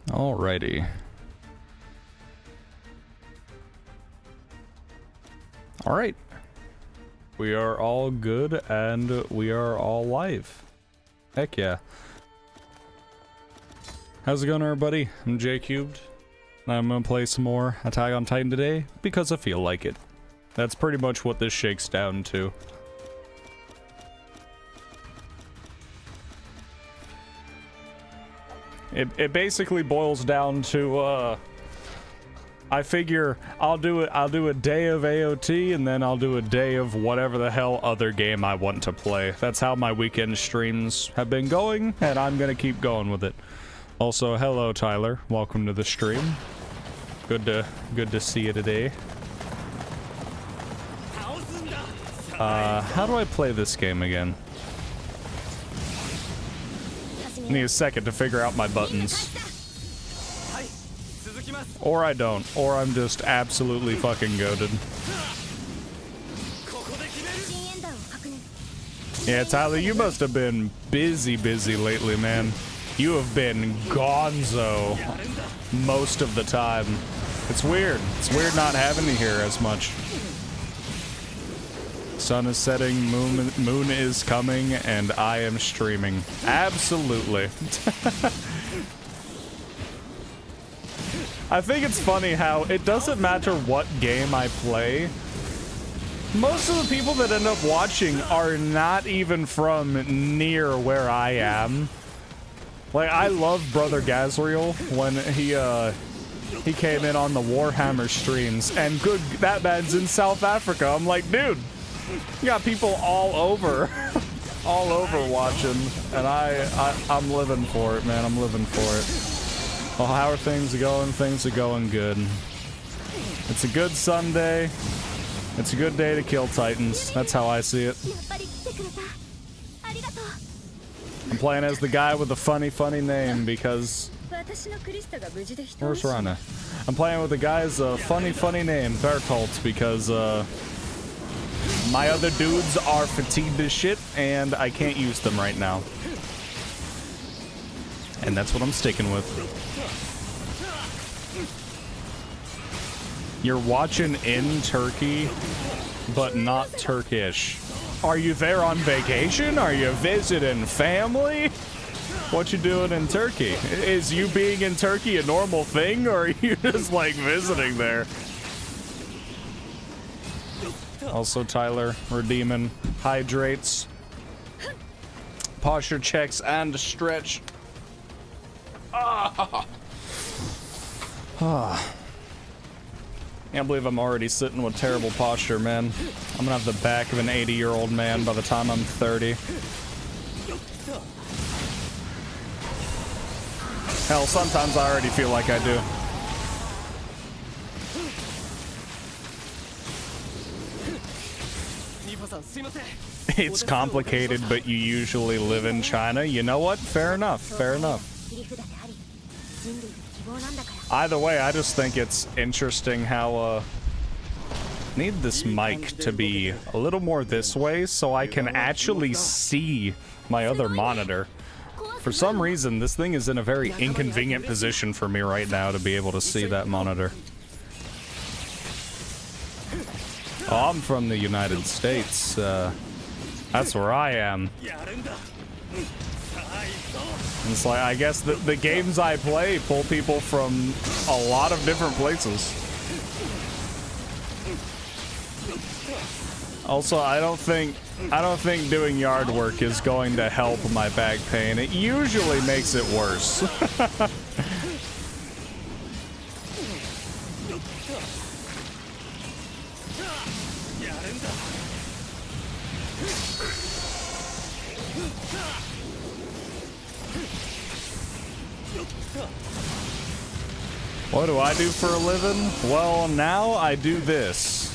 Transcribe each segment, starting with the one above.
Alrighty. Alright. We are all good and we are all live. Heck yeah. How's it going, everybody? I'm J Cubed. I'm gonna play some more Attack on Titan today because I feel like it. That's pretty much what this shakes down to. It basically boils down to I figure I'll do a day of AOT and then I'll do a day of whatever the hell other game I want to play. That's how my weekend streams have been going, and I'm gonna keep going with it. Also, hello Tyler, welcome to the stream. Good to see you today. How do I play this game again? I need a second to figure out my buttons. Or I don't, or I'm just absolutely fucking goated. Yeah, Tyler, you must have been busy lately, man. You have been gonzo most of the time. It's weird. It's weird not having you here as much. Sun is setting, moon is coming, and I am streaming. Absolutely. I think it's funny how it doesn't matter what game I play. Most of the people that end up watching are not even from near where I am. Like, I love Brother Gazriel when he came in on the Warhammer streams, and good, that man's in South Africa. I'm like, dude, you got people all over, all over watching, and I'm living for it, man. I'm living for it. Well, how are things going? Things are going good. It's a good Sunday. It's a good day to kill Titans. That's how I see it. I'm playing as the guy with the funny name because... Where's Rana? I'm playing with the guy's funny name, Bertolt, because my other dudes are fatigued as shit and I can't use them right now. And that's what I'm sticking with. You're watching in Turkey, but not Turkish. Are you there on vacation? Are you visiting family? What you doing in Turkey? Is you being in Turkey a normal thing, or are you just like visiting there? Also, Tyler redeeming hydrates, posture checks, and stretch. Can't believe I'm already sitting with terrible posture, man. I'm gonna have the back of an 80-year-old man by the time I'm 30. Hell, sometimes I already feel like I do. It's complicated, but you usually live in China. You know what? Fair enough. Fair enough. Either way, I just think it's interesting how, need this mic to be a little more this way so I can actually see my other monitor. For some reason, this thing is in a very inconvenient position for me right now to be able to see that monitor. Oh, I'm from the United States. That's where I am. It's like, I guess the games I play pull people from a lot of different places. Also, I don't think doing yard work is going to help my back pain. It usually makes it worse. What do I do for a living? Well, now I do this.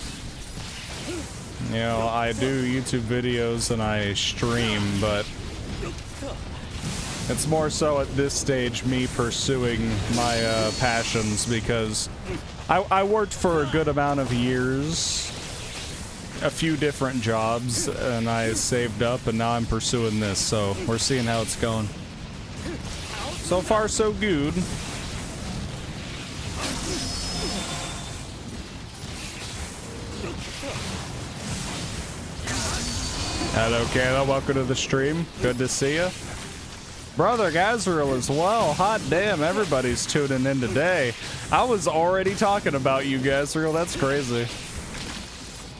You know, I do YouTube videos and I stream, but it's more so at this stage me pursuing my passions, because I worked for a good amount of years, a few different jobs, and I saved up, and now I'm pursuing this, so we're seeing how it's going. So far, so good. Hello, Kayla. Welcome to the stream. Good to see you. Brother Gazriel as well. Hot damn, everybody's tuning in today. I was already talking about you, Gazriel. That's crazy.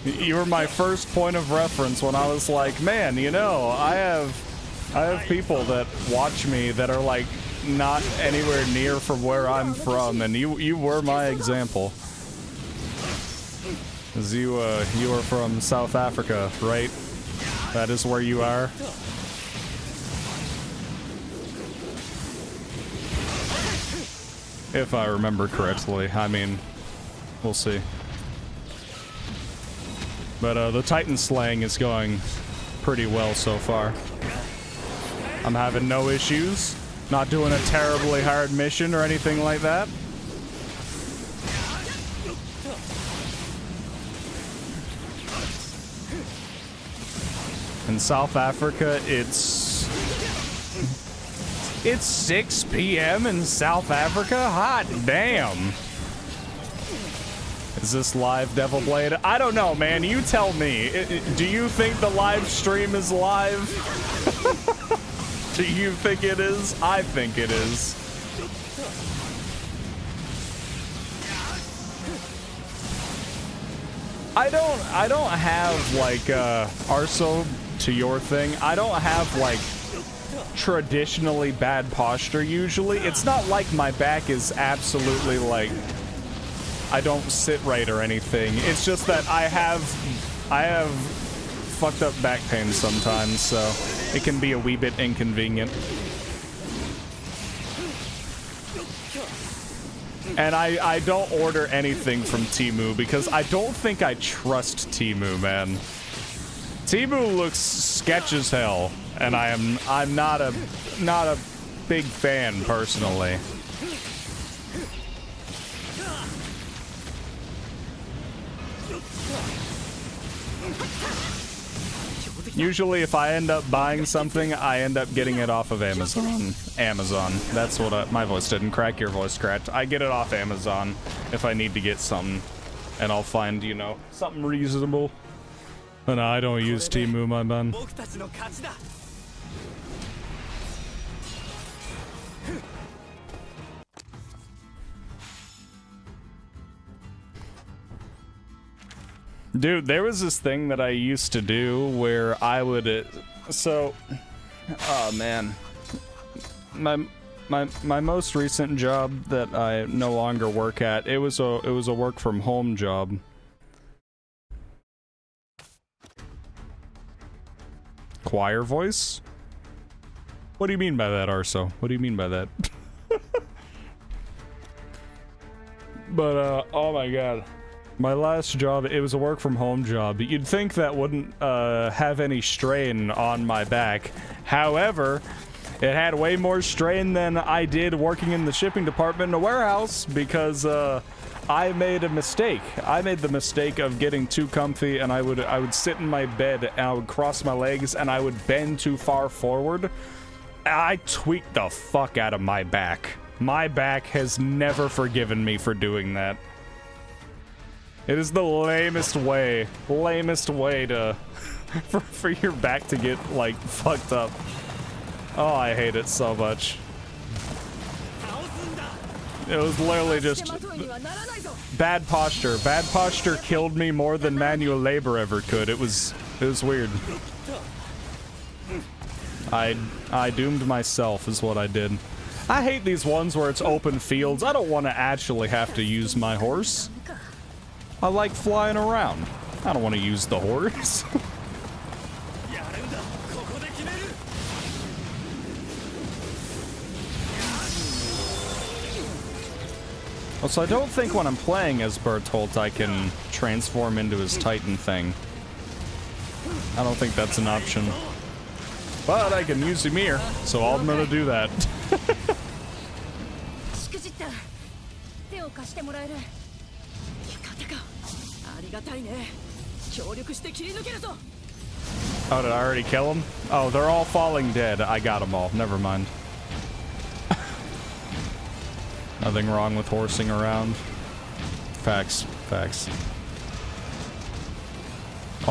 You were my first point of reference when I was like, man, you know, I have people that watch me that are like not anywhere near from where I'm from, and you were my example. 'Cause you are from South Africa, right? That is where you are. If I remember correctly. I mean, we'll see. But the Titan slaying is going pretty well so far. I'm having no issues. Not doing a terribly hard mission or anything like that. In South Africa, it's 6 p.m. in South Africa? Hot damn. Is this live, Devil Blade? I don't know, man. You tell me. Do you think the live stream is live? Do you think it is? I think it is. I don't have like Arso, to your thing. I don't have like traditionally bad posture usually. It's not like my back is absolutely like I don't sit right or anything. It's just that I have fucked up back pain sometimes, so it can be a wee bit inconvenient. And I don't order anything from Temu because I don't think I trust Temu, man. Temu looks sketch as hell, and I'm not a big fan personally. Usually if I end up buying something, I end up getting it off of Amazon. That's what my voice didn't crack, your voice cracked. I get it off Amazon if I need to get something, and I'll find, you know, something reasonable. And I don't use Temu, my man. Dude, there was this thing that I used to do where I would, oh man, my most recent job that I no longer work at, it was a work from home job. Choir voice? What do you mean by that, Arso? What do you mean by that? But oh my god. My last job, it was a work from home job. You'd think that wouldn't have any strain on my back. However, it had way more strain than I did working in the shipping department in a warehouse because I made a mistake. I made the mistake of getting too comfy, and I would sit in my bed and I would cross my legs and I would bend too far forward. I tweaked the fuck out of my back. My back has never forgiven me for doing that. It is the lamest way to for your back to get like fucked up. Oh, I hate it so much. It was literally just bad posture. Bad posture killed me more than manual labor ever could. It was weird. I doomed myself is what I did. I hate these ones where it's open fields. I don't want to actually have to use my horse. I like flying around. I don't want to use the horse. Also, I don't think when I'm playing as Bertolt I can transform into his Titan thing. I don't think that's an option. But I can use Ymir, so I'm gonna do that. Oh, did I already kill them? Oh, they're all falling dead. I got them all. Never mind. Nothing wrong with horsing around. Facts. Facts.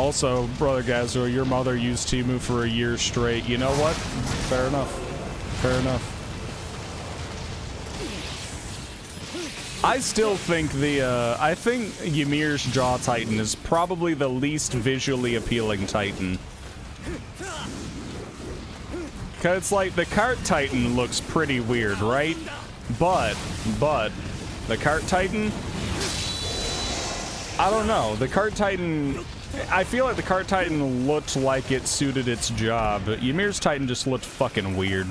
Also, Brother Gazo, your mother used Temu for a year straight. You know what? Fair enough. Fair enough. I still think I think Ymir's Jaw Titan is probably the least visually appealing Titan. Cause it's like the Cart Titan looks pretty weird, right? But the Cart Titan, I don't know. The Cart Titan, I feel like the Cart Titan looked like it suited its job. Ymir's Titan just looked fucking weird.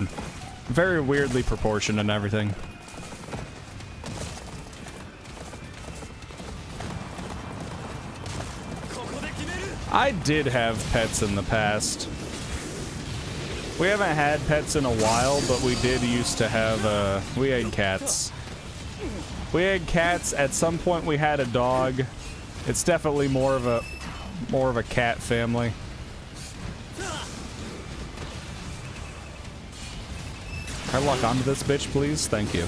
Very weirdly proportioned and everything. I did have pets in the past. We haven't had pets in a while, but we did used to have, we had cats. We had cats. At some point we had a dog. It's definitely more of a cat family. Can I lock onto this bitch, please? Thank you.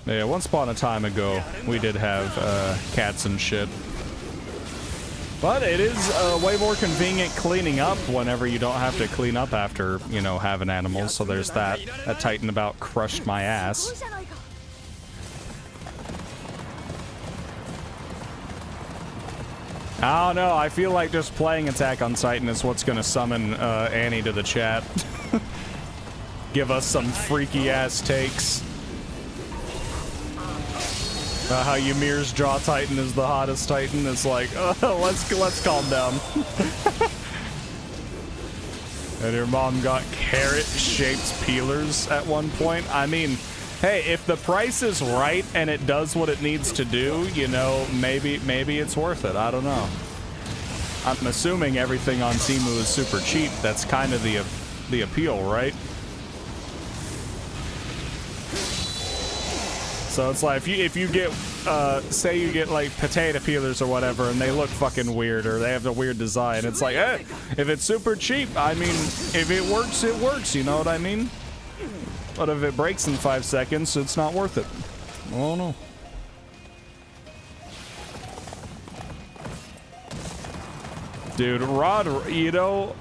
Yeah, once upon a time ago, we did have cats and shit. But it is way more convenient cleaning up whenever you don't have to clean up after, you know, having animals. So there's that. That Titan about crushed my ass. I don't know. I feel like just playing Attack on Titan is what's going to summon Annie to the chat. Give us some freaky ass takes. How Ymir's Jaw Titan is the hottest Titan. It's like, let's calm down. And your mom got carrot-shaped peelers at one point. I mean, hey, if the price is right and it does what it needs to do, you know, maybe it's worth it. I don't know. I'm assuming everything on Temu is super cheap. That's kind of the appeal, right? So it's like if you get say you get like potato peelers or whatever and they look fucking weird or they have a weird design, it's like, eh, if it's super cheap, I mean, if it works, you know what I mean? But if it breaks in 5 seconds, it's not worth it. Oh no. Dude, Rod, you know,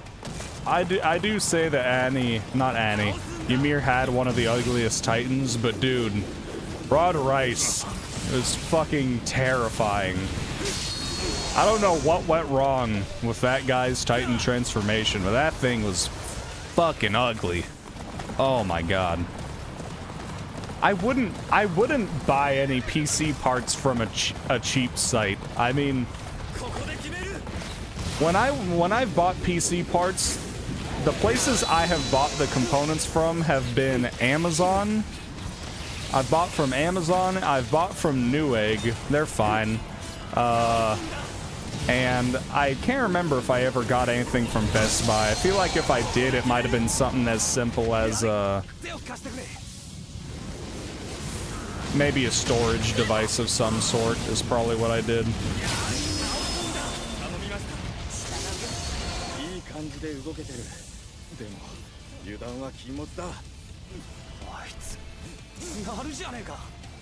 I do say that Ymir had one of the ugliest Titans, but dude, Rod Rice is fucking terrifying. I don't know what went wrong with that guy's Titan transformation, but that thing was fucking ugly. Oh my god. I wouldn't buy any PC parts from a cheap site. I mean, when I've bought PC parts, the places I have bought the components from have been Amazon. I've bought from Amazon, I've bought from Newegg, they're fine. And I can't remember if I ever got anything from Best Buy. I feel like if I did, it might have been something as simple as, maybe a storage device of some sort is probably what I did.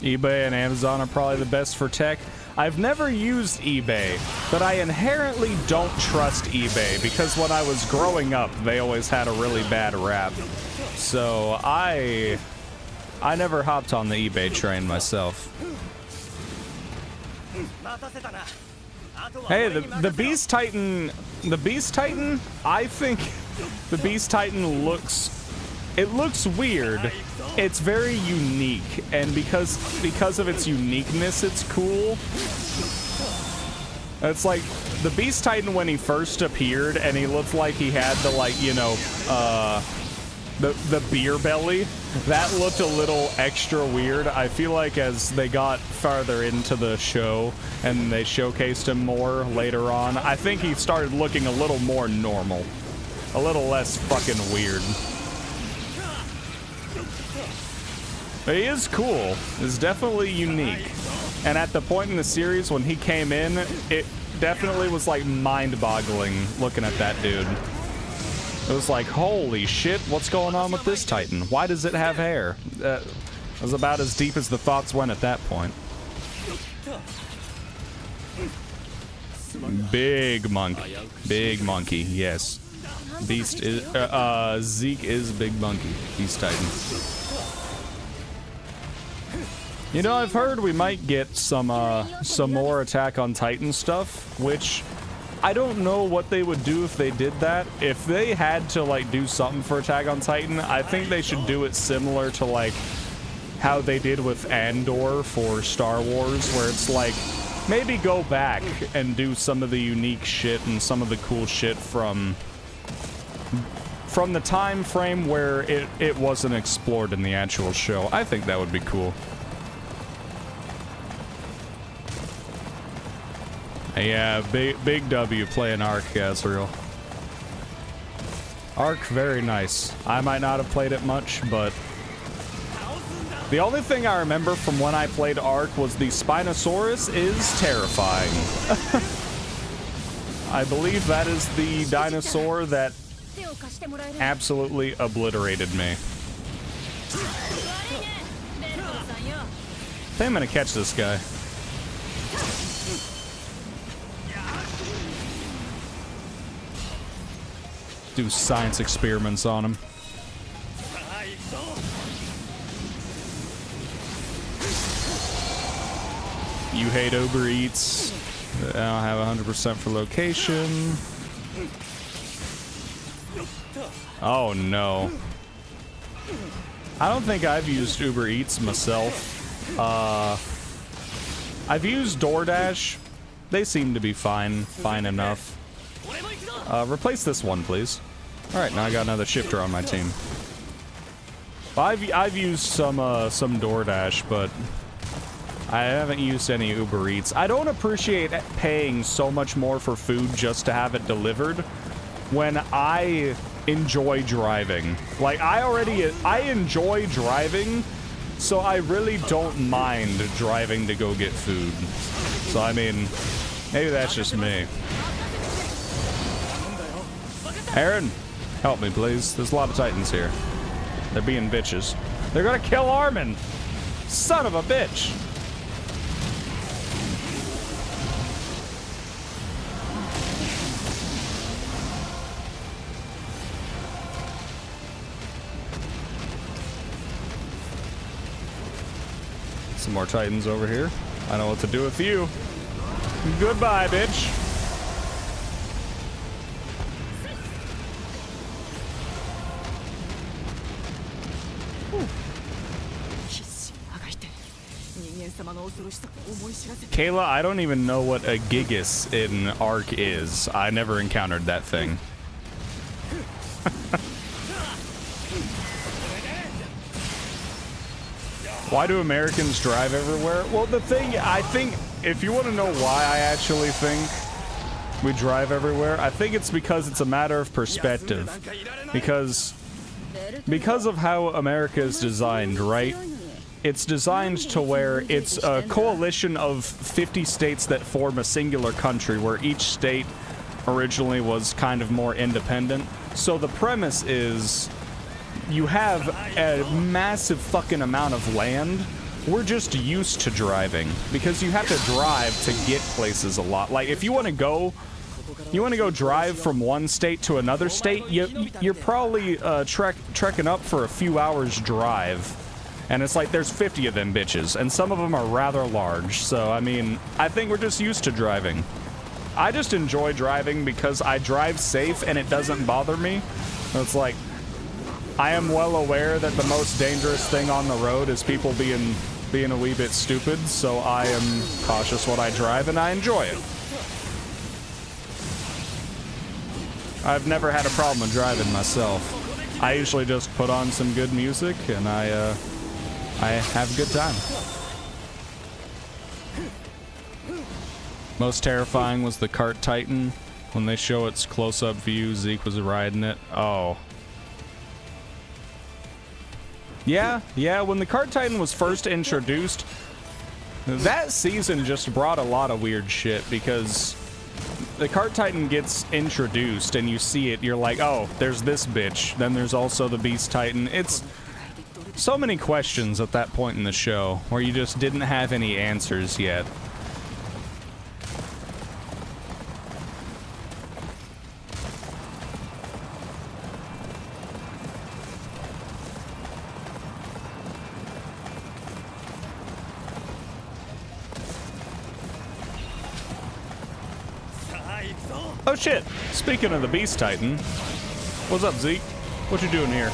eBay and Amazon are probably the best for tech. I've never used eBay, but I inherently don't trust eBay because when I was growing up, they always had a really bad rap. So I never hopped on the eBay train myself. Hey, the Beast Titan, I think the Beast Titan looks weird. It's very unique, and because of its uniqueness, it's cool. It's like the Beast Titan when he first appeared, and he looked like he had the, like, you know, the beer belly. That looked a little extra weird. I feel like as they got farther into the show and they showcased him more later on, I think he started looking a little more normal, a little less fucking weird. He is cool. It's definitely unique. And at the point in the series when he came in, it definitely was like mind-boggling looking at that dude. It was like, holy shit, what's going on with this Titan? Why does it have hair? It was about as deep as the thoughts went at that point. Big monkey. Big monkey, yes. Beast is, Zeke is big monkey. Beast Titan. You know, I've heard we might get some more Attack on Titan stuff, which I don't know what they would do if they did that. If they had to, like, do something for Attack on Titan, I think they should do it similar to, like, how they did with Andor for Star Wars, where it's like, maybe go back and do some of the unique shit and some of the cool shit from the time frame where it wasn't explored in the actual show. I think that would be cool. Yeah, big W playing Ark, Azrael. Ark, very nice. I might not have played it much, but the only thing I remember from when I played Ark was the Spinosaurus is terrifying. I believe that is the dinosaur that absolutely obliterated me. I think I'm gonna catch this guy. Do science experiments on him. You hate Uber Eats. I don't have 100% for location. Oh no. I don't think I've used Uber Eats myself. I've used DoorDash. They seem to be fine enough. Replace this one, please. Alright, now I got another shifter on my team. I've used some DoorDash, but I haven't used any Uber Eats. I don't appreciate paying so much more for food just to have it delivered when I enjoy driving. Like, I enjoy driving, so I really don't mind driving to go get food. So, I mean, maybe that's just me. Aaron, help me, please. There's a lot of Titans here. They're being bitches. They're gonna kill Armin! Son of a bitch! Some more Titans over here. I know what to do with you. Goodbye, bitch. Kayla, I don't even know what a Gigas in Ark is. I never encountered that thing. Why do Americans drive everywhere? Well, the thing, I think, if you want to know why I actually think we drive everywhere, I think it's because it's a matter of perspective. Because of how America is designed, right? It's designed to where it's a coalition of 50 states that form a singular country, where each state originally was kind of more independent. So the premise is you have a massive fucking amount of land. We're just used to driving because you have to drive to get places a lot. Like, if you want to go drive from one state to another state, you're probably trekking up for a few hours drive. And it's like there's 50 of them bitches, and some of them are rather large. So, I mean, I think we're just used to driving. I just enjoy driving because I drive safe and it doesn't bother me. It's like, I am well aware that the most dangerous thing on the road is people being a wee bit stupid, so I am cautious when I drive and I enjoy it. I've never had a problem with driving myself. I usually just put on some good music and I have a good time. Most terrifying was the Cart Titan. When they show its close-up view, Zeke was riding it. Oh. Yeah, when the Cart Titan was first introduced, that season just brought a lot of weird shit because the Cart Titan gets introduced and you see it, you're like, oh, there's this bitch. Then there's also the Beast Titan. So many questions at that point in the show where you just didn't have any answers yet. Oh shit! Speaking of the Beast Titan, what's up, Zeke? What you doing here?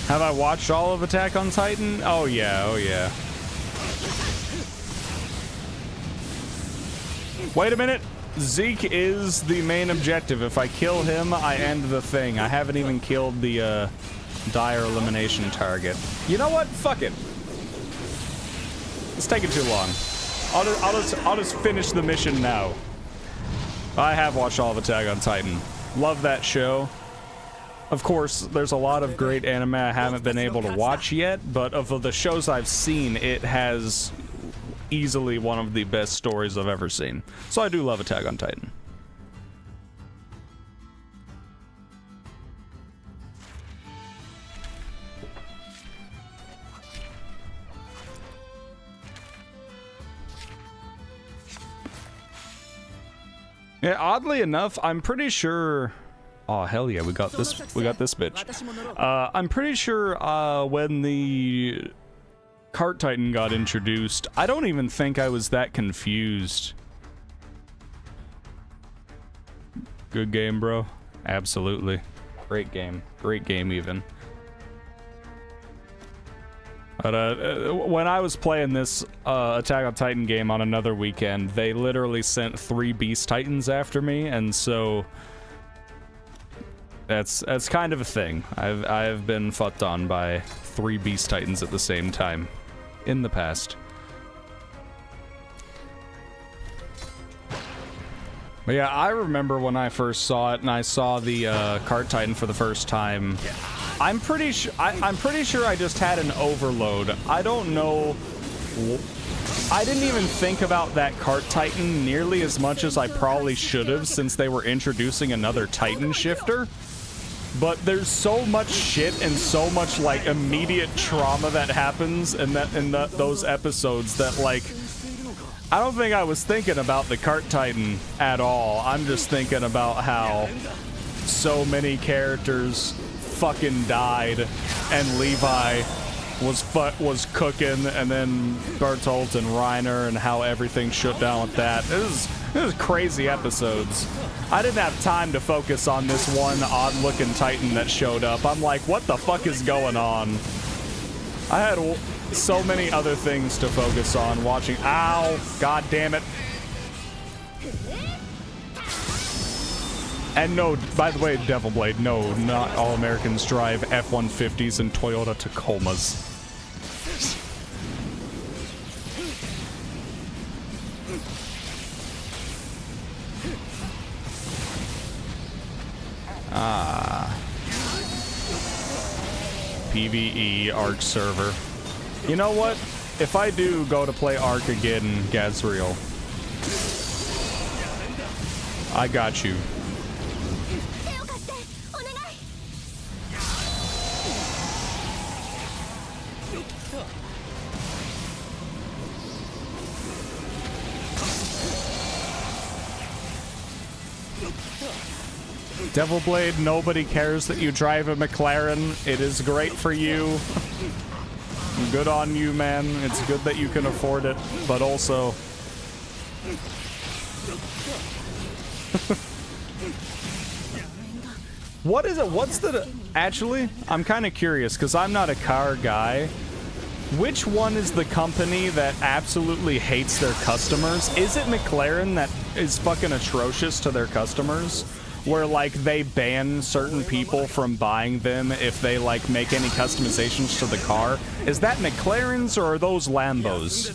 Have I watched all of Attack on Titan? Oh yeah, oh yeah. Wait a minute. Zeke is the main objective. If I kill him, I end the thing. I haven't even killed the dire elimination target. You know what? Fuck it. It's taking too long. I'll just finish the mission now. I have watched all of Attack on Titan. Love that show. Of course, there's a lot of great anime I haven't been able to watch yet, but of the shows I've seen, it has easily one of the best stories I've ever seen. So I do love Attack on Titan. Yeah, oddly enough, I'm pretty sure... Oh, hell yeah, we got this bitch. I'm pretty sure when the Cart Titan got introduced, I don't even think I was that confused. Good game, bro. Absolutely. Great game. Great game, even. But when I was playing this Attack on Titan game on another weekend, they literally sent 3 Beast Titans after me, and so... That's kind of a thing. I've been fucked on by 3 Beast Titans at the same time in the past. But yeah, I remember when I first saw it and I saw the Cart Titan for the first time. I'm pretty sure I just had an overload. I don't know. I didn't even think about that Cart Titan nearly as much as I probably should have, since they were introducing another Titan shifter. But there's so much shit and so much like immediate trauma that happens in those episodes that, like, I don't think I was thinking about the Cart Titan at all. I'm just thinking about how so many characters fucking died and Levi was cooking, and then Bertolt and Reiner, and how everything shut down with that. It was crazy episodes. I didn't have time to focus on this one odd-looking Titan that showed up. I'm like, what the fuck is going on? I had so many other things to focus on watching. Ow! God damn it. And no, by the way, Devil Blade, no, not all Americans drive F-150s and Toyota Tacomas. PvE Arc server. You know what? If I do go to play Arc again, Gazriel, I got you. Devil Blade, nobody cares that you drive a McLaren. It is great for you. Good on you, man. It's good that you can afford it, but also... What is it? What's the... Actually, I'm kind of curious, because I'm not a car guy. Which one is the company that absolutely hates their customers? Is it McLaren that is fucking atrocious to their customers? Where, like, they ban certain people from buying them if they, like, make any customizations to the car? Is that McLaren's or are those Lambos?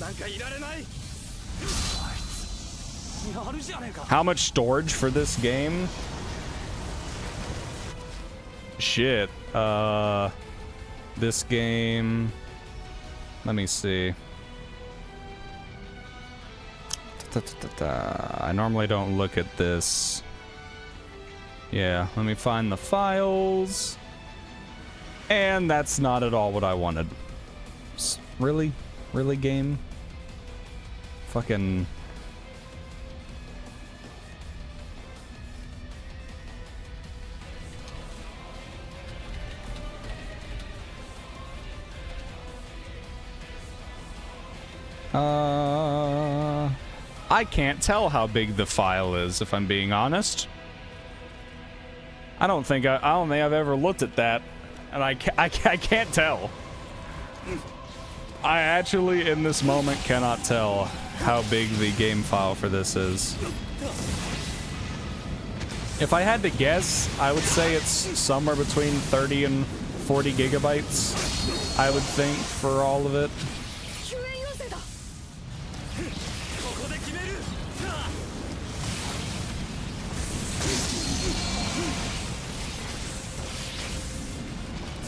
How much storage for this game? Shit. This game... Let me see. I normally don't look at this. Yeah, let me find the files. And that's not at all what I wanted. Really? Really, game? Fucking... I can't tell how big the file is, if I'm being honest. I don't think I've ever looked at that, and I can't tell. I actually, in this moment, cannot tell how big the game file for this is. If I had to guess, I would say it's somewhere between 30 and 40 gigabytes, I would think, for all of it.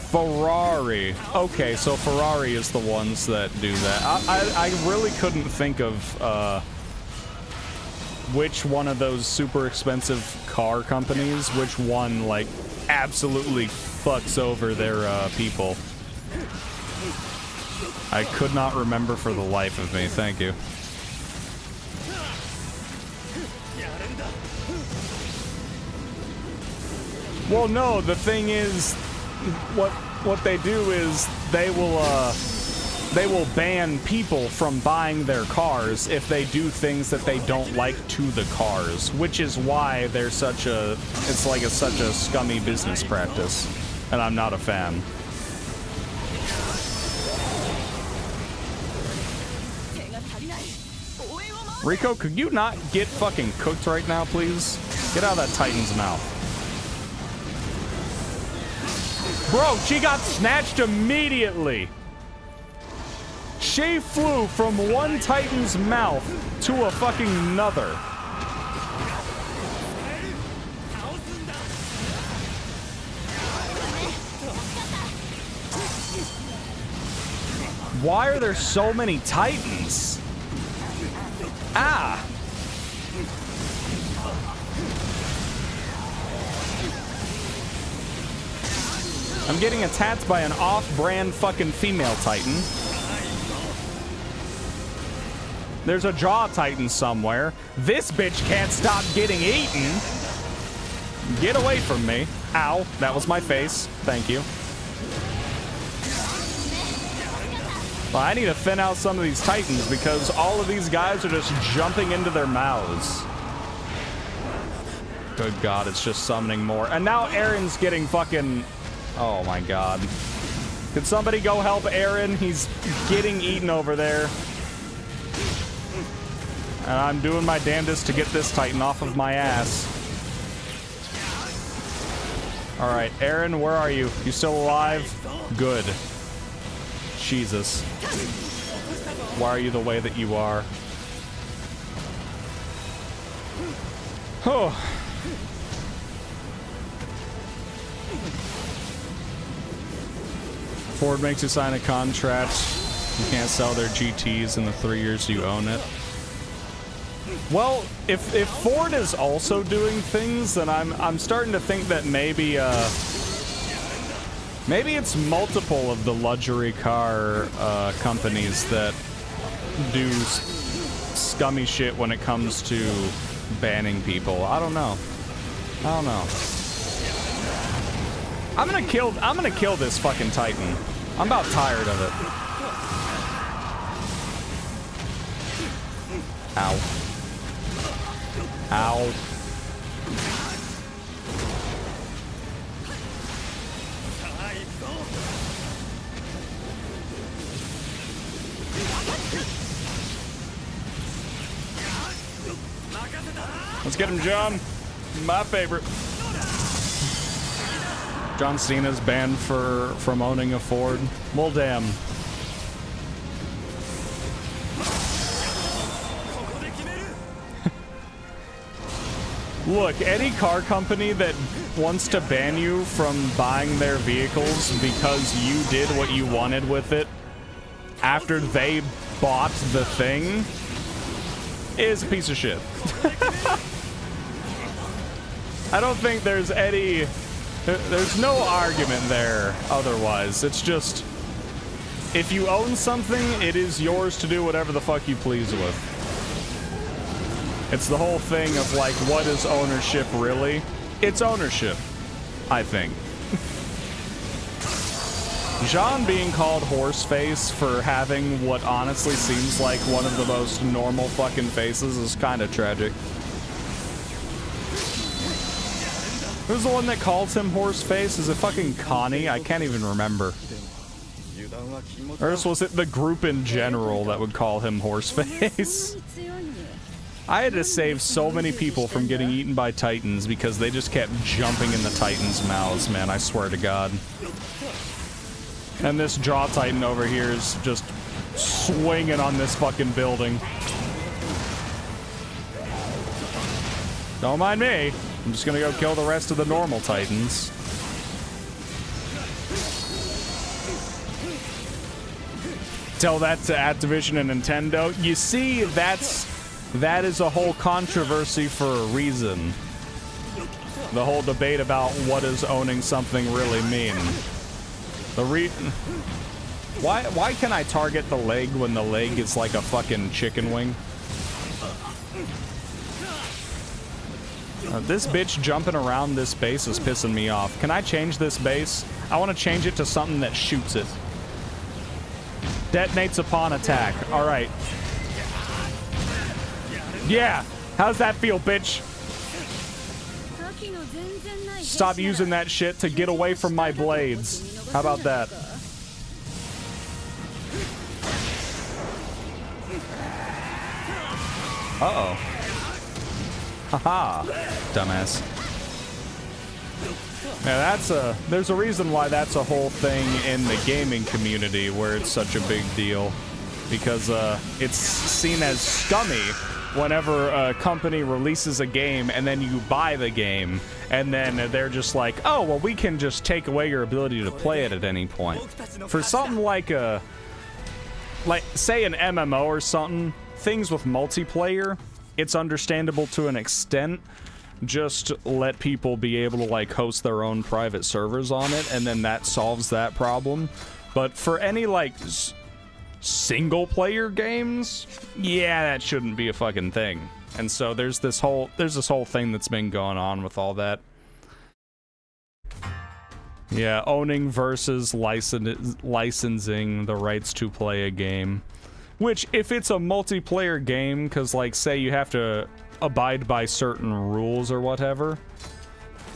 Ferrari. Okay, so Ferrari is the ones that do that. I really couldn't think of which one of those super expensive car companies, which one, like, absolutely fucks over their people. I could not remember for the life of me. Thank you. Well, no, the thing is, what they do is they will ban people from buying their cars if they do things that they don't like to the cars, which is why they're such a scummy business practice, and I'm not a fan. Rico, could you not get fucking cooked right now, please? Get out of that Titan's mouth. Bro, she got snatched immediately. She flew from one Titan's mouth to a fucking another. Why are there so many Titans? Ah! I'm getting attacked by an off-brand fucking female Titan. There's a Jaw Titan somewhere. This bitch can't stop getting eaten. Get away from me. Ow, that was my face. Thank you. Well, I need to thin out some of these Titans because all of these guys are just jumping into their mouths. Good God, it's just summoning more. And now Aaron's getting fucking... Oh my God. Could somebody go help Aaron? He's getting eaten over there. And I'm doing my damnedest to get this Titan off of my ass. Alright, Aaron, where are you? You still alive? Good. Jesus. Why are you the way that you are? Oh. Ford makes you sign a contract. You can't sell their GTs in the 3 years you own it. Well, if Ford is also doing things, then I'm starting to think that maybe maybe it's multiple of the luxury car companies that do scummy shit when it comes to banning people. I don't know. I don't know. I'm gonna kill this fucking Titan. I'm about tired of it. Ow. Ow. Let's get him, John. My favorite. John Cena's banned from owning a Ford. Well, damn. Look, any car company that wants to ban you from buying their vehicles because you did what you wanted with it after they bought the thing is a piece of shit. I don't think there's no argument there otherwise. It's just, if you own something, it is yours to do whatever the fuck you please with. It's the whole thing of like, what is ownership really? It's ownership, I think. Jean being called Horseface for having what honestly seems like one of the most normal fucking faces is kind of tragic. Who's the one that calls him Horseface? Is it fucking Connie? I can't even remember. Or was it the group in general that would call him Horseface? I had to save so many people from getting eaten by Titans because they just kept jumping in the Titans' mouths, man, I swear to God. And this Jaw Titan over here is just swinging on this fucking building. Don't mind me. I'm just gonna go kill the rest of the normal Titans. Tell that to Activision and Nintendo. You see, that is a whole controversy for a reason. The whole debate about what does owning something really mean. Why can I target the leg when the leg is like a fucking chicken wing? This bitch jumping around this base is pissing me off. Can I change this base? I want to change it to something that shoots it. Detonates upon attack. Alright. Yeah! How's that feel, bitch? Stop using that shit to get away from my blades. How about that? Uh-oh. Haha, dumbass. Yeah, there's a reason why that's a whole thing in the gaming community where it's such a big deal. Because it's seen as scummy whenever a company releases a game and then you buy the game and then they're just like, oh, well, we can just take away your ability to play it at any point. For something like say an MMO or something, things with multiplayer, it's understandable to an extent. Just let people be able to like host their own private servers on it, and then that solves that problem. But for any like single player games, yeah, that shouldn't be a fucking thing. And so there's this whole thing that's been going on with all that. Yeah, owning versus licensing the rights to play a game. Which, if it's a multiplayer game, because, like, say you have to abide by certain rules or whatever.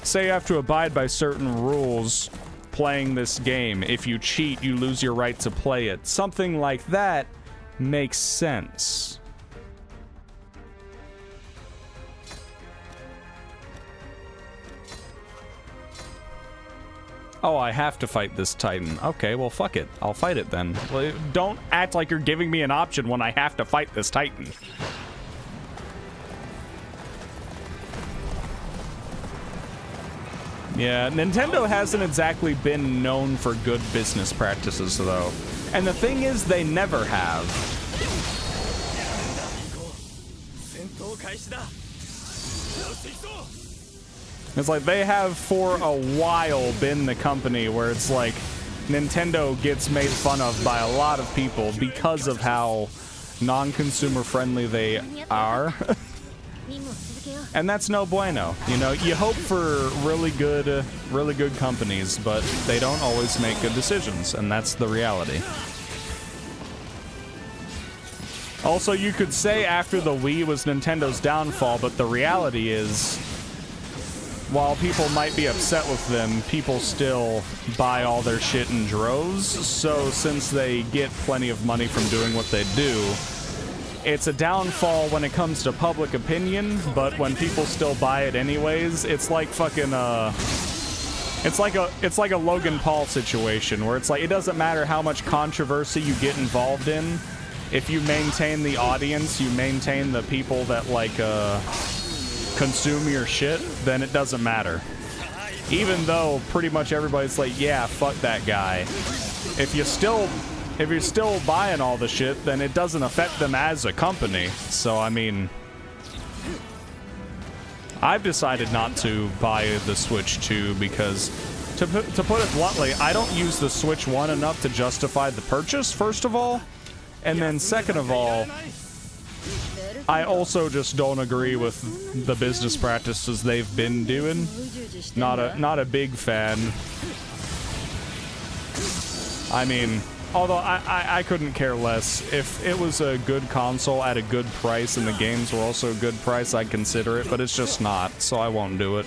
Say you have to abide by certain rules playing this game. If you cheat, you lose your right to play it. Something like that makes sense. Oh, I have to fight this Titan. Okay, well, fuck it. I'll fight it then. Well, don't act like you're giving me an option when I have to fight this Titan. Yeah, Nintendo hasn't exactly been known for good business practices, though. And the thing is, they never have. It's like they have for a while been the company where it's like Nintendo gets made fun of by a lot of people because of how non-consumer friendly they are. And that's no bueno. You know, you hope for really good companies, but they don't always make good decisions, and that's the reality. Also, you could say after the Wii was Nintendo's downfall, but the reality is, while people might be upset with them, people still buy all their shit in droves. So since they get plenty of money from doing what they do, it's a downfall when it comes to public opinion, but when people still buy it anyways, it's like fucking it's like a Logan Paul situation where it's like it doesn't matter how much controversy you get involved in. If you maintain the audience, you maintain the people that like consume your shit, then it doesn't matter. Even though pretty much everybody's like, yeah, fuck that guy. If you're still buying all the shit, then it doesn't affect them as a company. So, I mean, I've decided not to buy the Switch 2 because, to put it bluntly, I don't use the Switch 1 enough to justify the purchase, first of all. And then second of all, I also just don't agree with the business practices they've been doing. Not a big fan. I mean, although I couldn't care less. If it was a good console at a good price and the games were also a good price, I'd consider it, but it's just not, so I won't do it.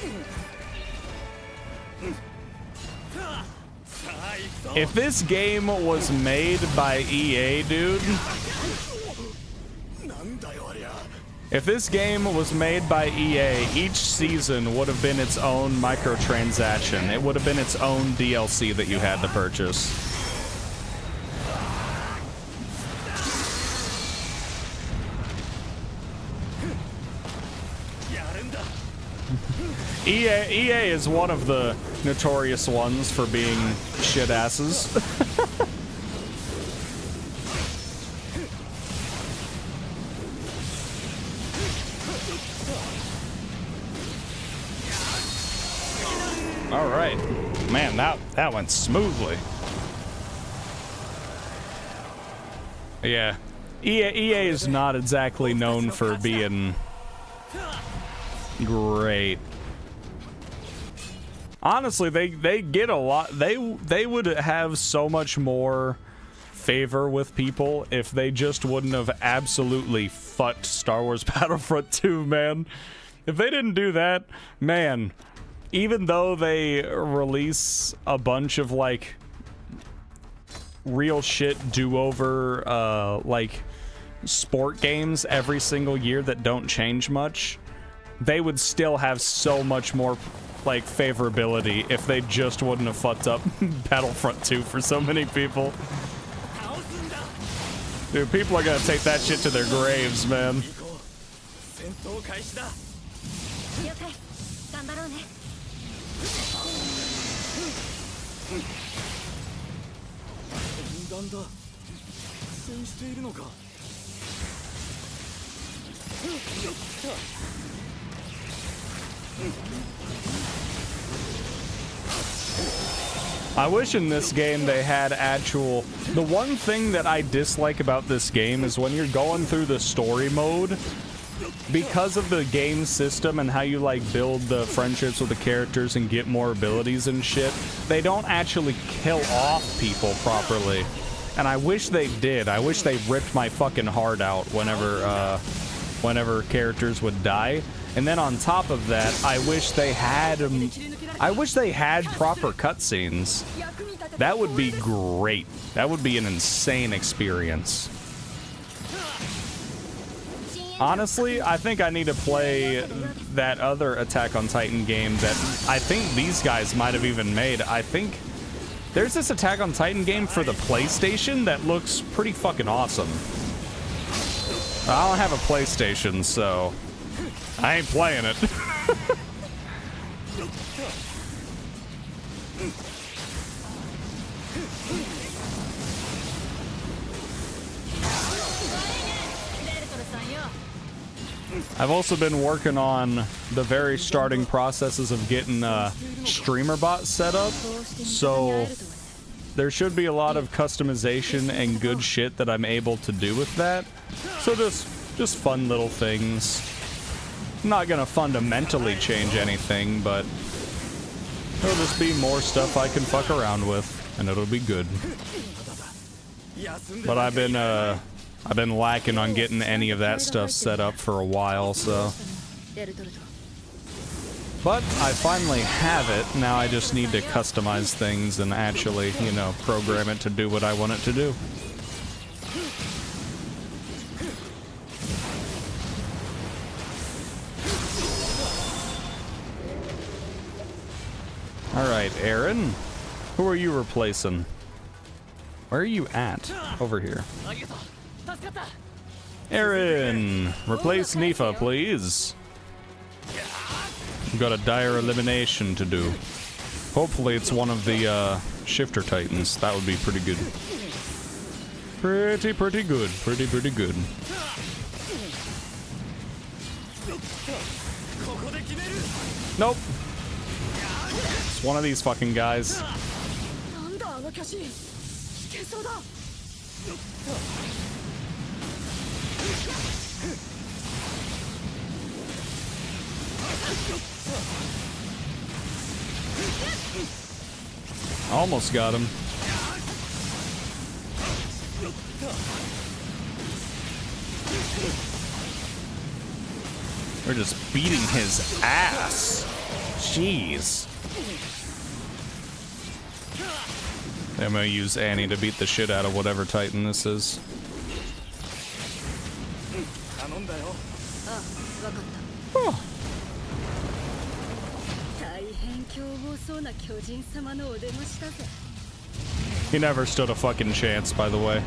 If this game was made by EA, dude... If this game was made by EA, each season would have been its own microtransaction. It would have been its own DLC that you had to purchase. EA is one of the notorious ones for being shit asses. All right, man, that went smoothly. Yeah, EA is not exactly known for being great. Honestly, they get a lot. They would have so much more favor with people if they just wouldn't have absolutely fucked Star Wars Battlefront 2, man. If they didn't do that, man. Even though they release a bunch of, like, real shit do-over, like, sport games every single year that don't change much, they would still have so much more, like, favorability if they just wouldn't have fucked up Battlefront 2 for so many people. Dude, people are gonna take that shit to their graves, man. I wish in this game they had actual... The one thing that I dislike about this game is when you're going through the story mode, because of the game system and how you, like, build the friendships with the characters and get more abilities and shit, they don't actually kill off people properly. And I wish they did. I wish they ripped my fucking heart out whenever characters would die. And then on top of that, I wish they had proper cutscenes. That would be great. That would be an insane experience. Honestly, I think I need to play that other Attack on Titan game that I think these guys might have even made. I think there's this Attack on Titan game for the PlayStation that looks pretty fucking awesome. I don't have a PlayStation, so I ain't playing it. I've also been working on the very starting processes of getting StreamerBot set up, so there should be a lot of customization and good shit that I'm able to do with that. So just fun little things. I'm not gonna fundamentally change anything, but it'll just be more stuff I can fuck around with, and it'll be good. But I've been lacking on getting any of that stuff set up for a while, so. But I finally have it. Now I just need to customize things and actually, you know, program it to do what I want it to do. Alright, Aaron. Who are you replacing? Where are you at? Over here. Aaron! Replace Nifa, please. We've got a dire elimination to do. Hopefully it's one of the shifter titans. That would be pretty good. Pretty good. Pretty good. Nope. It's one of these fucking guys. Almost got him. We're just beating his ass. Jeez. I'm gonna use Annie to beat the shit out of whatever Titan this is. Oh. He never stood a fucking chance, by the way.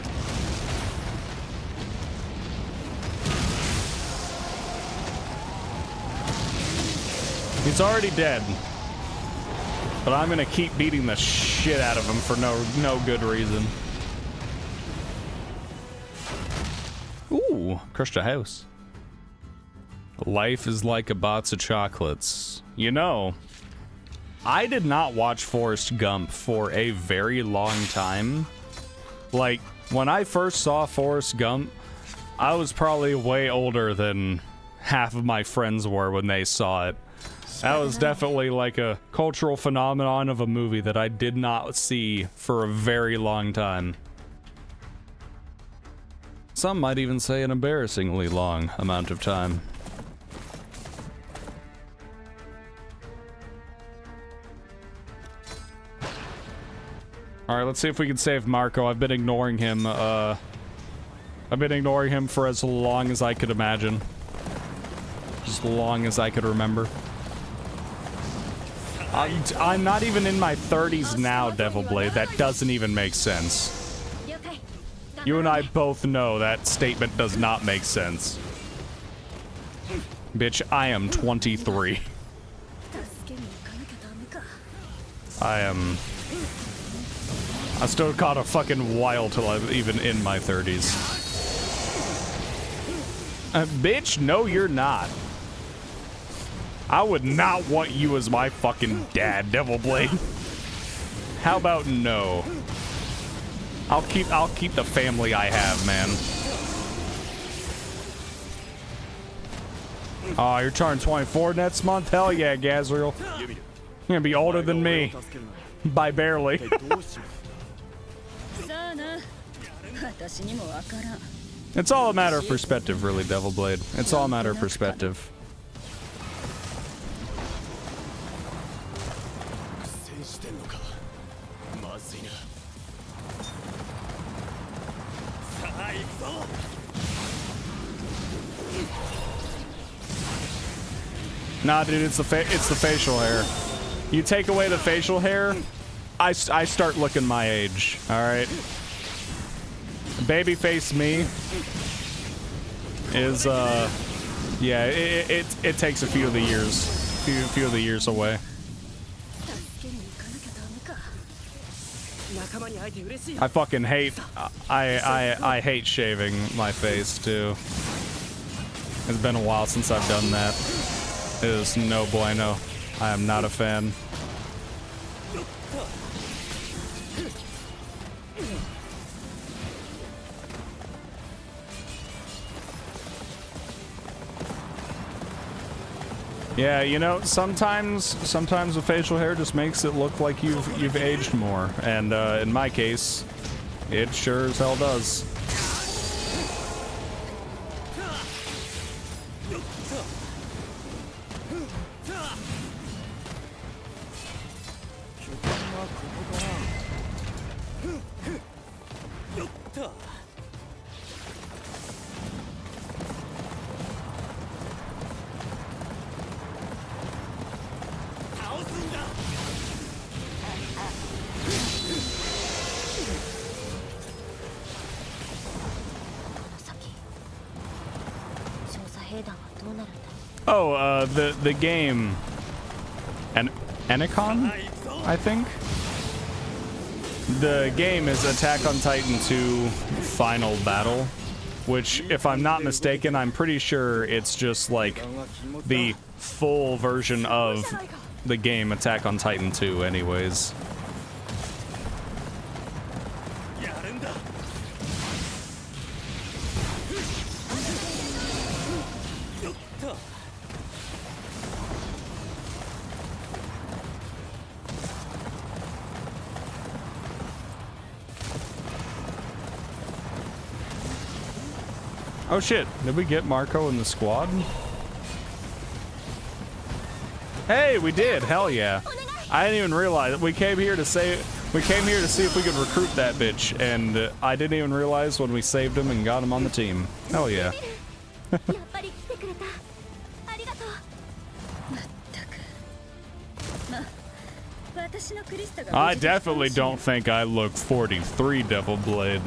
He's already dead. But I'm gonna keep beating the shit out of him for no good reason. Ooh, crushed a house. Life is like a box of chocolates. You know, I did not watch Forrest Gump for a very long time. Like, when I first saw Forrest Gump, I was probably way older than half of my friends were when they saw it. That was definitely like a cultural phenomenon of a movie that I did not see for a very long time. Some might even say an embarrassingly long amount of time. Alright, let's see if we can save Marco. I've been ignoring him, I've been ignoring him for as long as I could imagine. As long as I could remember. I'm not even in my 30s now, Devil Blade. That doesn't even make sense. You and I both know that statement does not make sense. Bitch, I am 23. I still got a fucking while till I'm even in my 30s. Bitch, no you're not. I would not want you as my fucking dad, Devil Blade. How about no? I'll keep the family I have, man. Oh, you're turning 24 next month? Hell yeah, Gazriel. You're gonna be older than me. By barely. It's all a matter of perspective, really, Devil Blade. It's all a matter of perspective. Nah, dude, it's the facial hair. You take away the facial hair, I start looking my age. All right. Babyface me is yeah, it takes a few of the years away. I fucking hate I hate shaving my face too. It's been a while since I've done that. It is no bueno. I am not a fan. Yeah, you know, sometimes the facial hair just makes it look like you've aged more, and in my case, it sure as hell does. Oh, the game and Enacon, I think. The game is Attack on Titan 2 Final Battle, which, if I'm not mistaken, I'm pretty sure it's just like the full version of the game Attack on Titan 2 anyways. Oh shit, did we get Marco in the squad? Hey, we did, hell yeah. I didn't even realize we came here to see if we could recruit that bitch, and I didn't even realize when we saved him and got him on the team. Hell yeah. I definitely don't think I look 43, Devil Blade.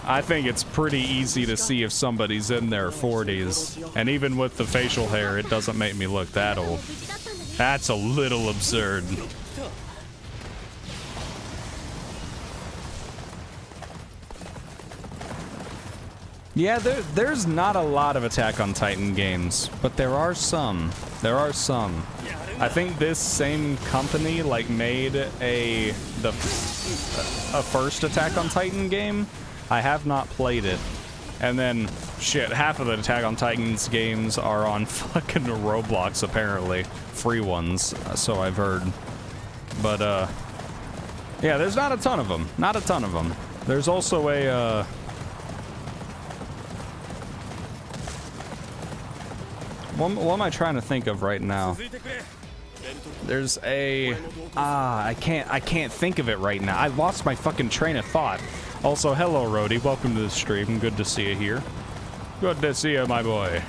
I think it's pretty easy to see if somebody's in their 40s. And even with the facial hair, it doesn't make me look that old. That's a little absurd. Yeah, there's not a lot of Attack on Titan games, but there are some. There are some. I think this same company like made a first Attack on Titan game. I have not played it. And then, shit, half of the Attack on Titans games are on fucking Roblox, apparently. Free ones, so I've heard. But, yeah, there's not a ton of them. Not a ton of them. There's also a, what am I trying to think of right now? There's a... I can't think of it right now. I lost my fucking train of thought. Also, hello, Rody. Welcome to the stream. Good to see you here. Good to see you, my boy.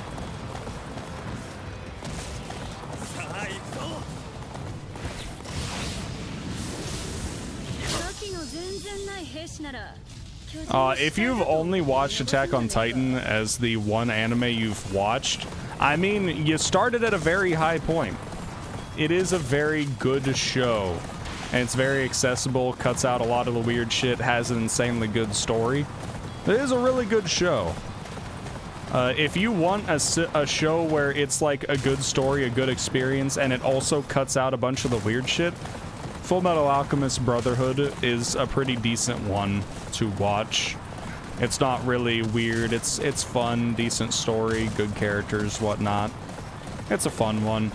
If you've only watched Attack on Titan as the one anime you've watched, I mean, you started at a very high point. It is a very good show. And it's very accessible, cuts out a lot of the weird shit, has an insanely good story. It is a really good show. If you want a show where it's like a good story, a good experience, and it also cuts out a bunch of the weird shit, Fullmetal Alchemist Brotherhood is a pretty decent one to watch. It's not really weird, it's fun, decent story, good characters, whatnot. It's a fun one.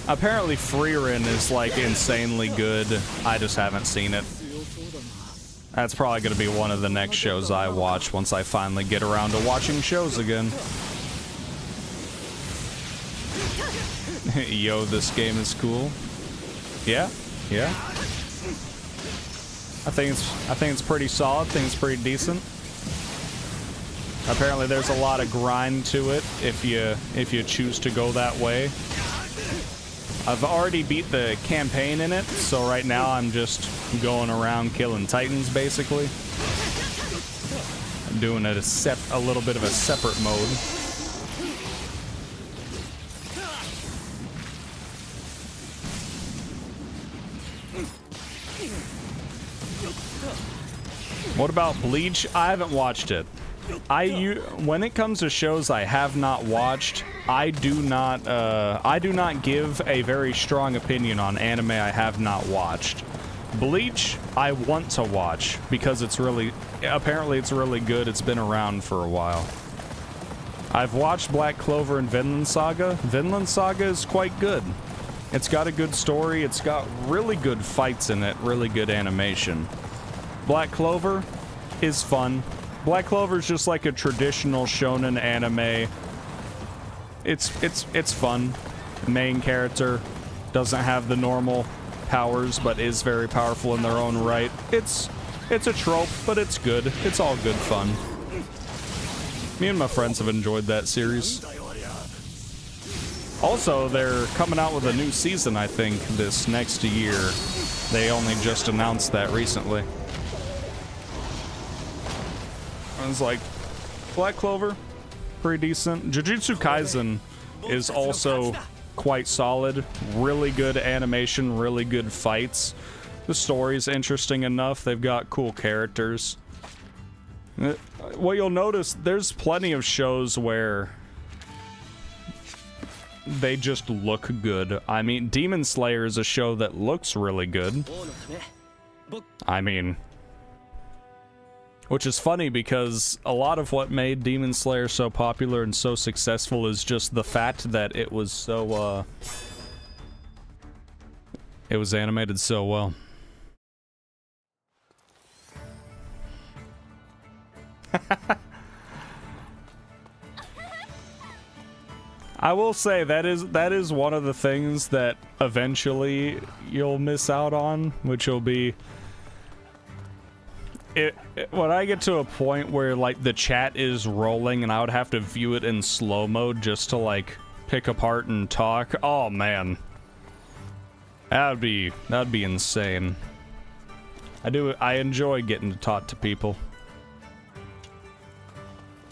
Apparently Frieren is like insanely good. I just haven't seen it. That's probably going to be one of the next shows I watch once I finally get around to watching shows again. Yo, this game is cool. Yeah, yeah. I think it's pretty solid. I think it's pretty decent. Apparently there's a lot of grind to it if you choose to go that way. I've already beat the campaign in it, so right now I'm just going around killing titans, basically. I'm doing it a little bit of a separate mode. What about Bleach? I haven't watched it. When it comes to shows I have not watched, I do not give a very strong opinion on anime I have not watched. Bleach, I want to watch because apparently it's really good. It's been around for a while. I've watched Black Clover and Vinland Saga. Vinland Saga is quite good. It's got a good story. It's got really good fights in it, really good animation. Black Clover is fun. Black Clover is just like a traditional shonen anime. It's fun. The main character doesn't have the normal powers, but is very powerful in their own right. It's a trope, but it's good. It's all good fun. Me and my friends have enjoyed that series. Also, they're coming out with a new season, I think, this next year. They only just announced that recently. I was like, Black Clover, pretty decent. Jujutsu Kaisen is also quite solid. Really good animation, really good fights. The story's interesting enough. They've got cool characters. What you'll notice, there's plenty of shows where they just look good. I mean, Demon Slayer is a show that looks really good. I mean, which is funny because a lot of what made Demon Slayer so popular and so successful is just the fact that it was so, it was animated so well. I will say that is one of the things that eventually you'll miss out on, which will be when I get to a point where like the chat is rolling and I would have to view it in slow mode just to like pick apart and talk. Oh man, that'd be insane. I enjoy getting to talk to people.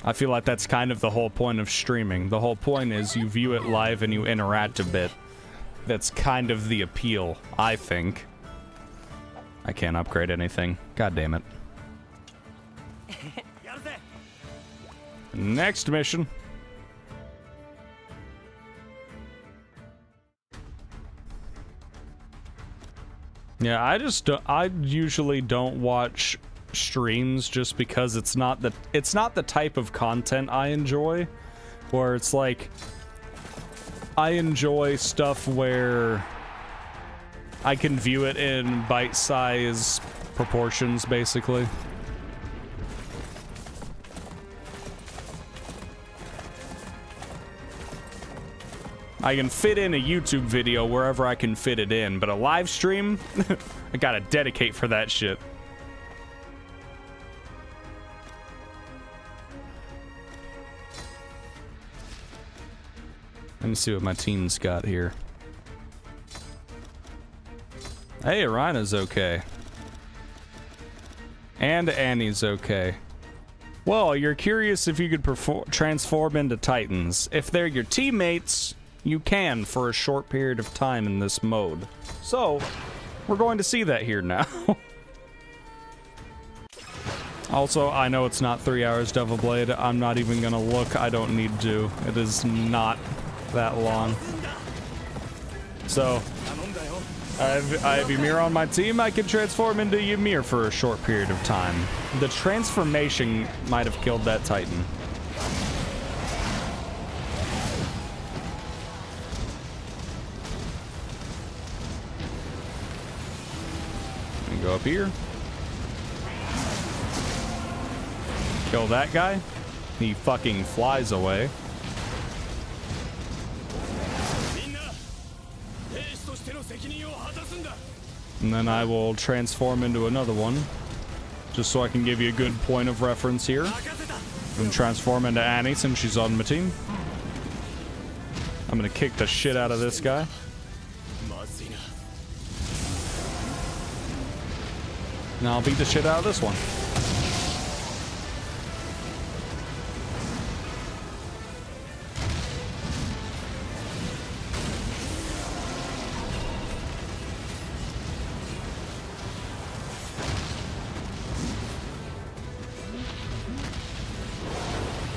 I feel like that's kind of the whole point of streaming. The whole point is you view it live and you interact a bit. That's kind of the appeal, I think. I can't upgrade anything. God damn it. Next mission. Yeah, I usually don't watch streams just because it's not the type of content I enjoy, where it's like I enjoy stuff where I can view it in bite-size proportions, basically. I can fit in a YouTube video wherever I can fit it in, but a live stream, I gotta dedicate for that shit. Let me see what my team's got here. Hey, Rhina's okay. And Annie's okay. Well, you're curious if you could transform into Titans. If they're your teammates, you can for a short period of time in this mode. So, we're going to see that here now. Also, I know it's not 3 hours Devil Blade. I'm not even gonna look. I don't need to. It is not that long. So, I have Ymir on my team. I can transform into Ymir for a short period of time. The transformation might have killed that Titan. Let me go up here. Kill that guy. He fucking flies away. And then I will transform into another one, just so I can give you a good point of reference here. And transform into Annie since she's on my team. I'm gonna kick the shit out of this guy. Now I'll beat the shit out of this one.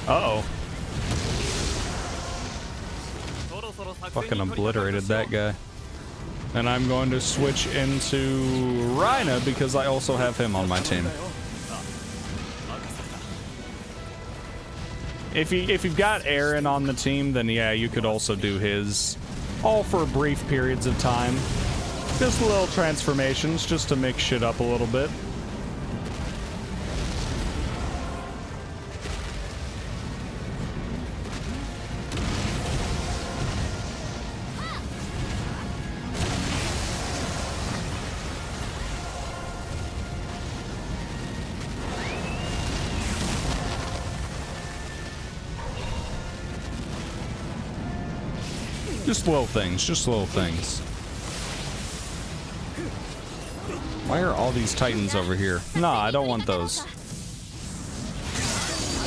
Uh-oh. Fucking obliterated that guy. And I'm going to switch into Rhina because I also have him on my team. If you've got Aaron on the team, then yeah, you could also do his. All for brief periods of time. Just little transformations, just to mix shit up a little bit. Just little things, just little things. Why are all these Titans over here? Nah, I don't want those.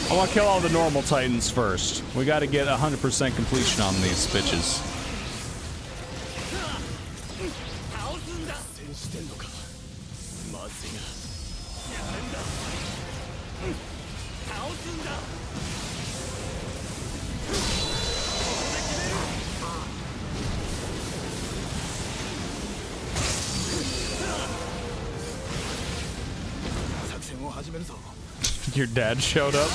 I want to kill all the normal Titans first. We got to get 100% completion on these bitches. Your dad showed up.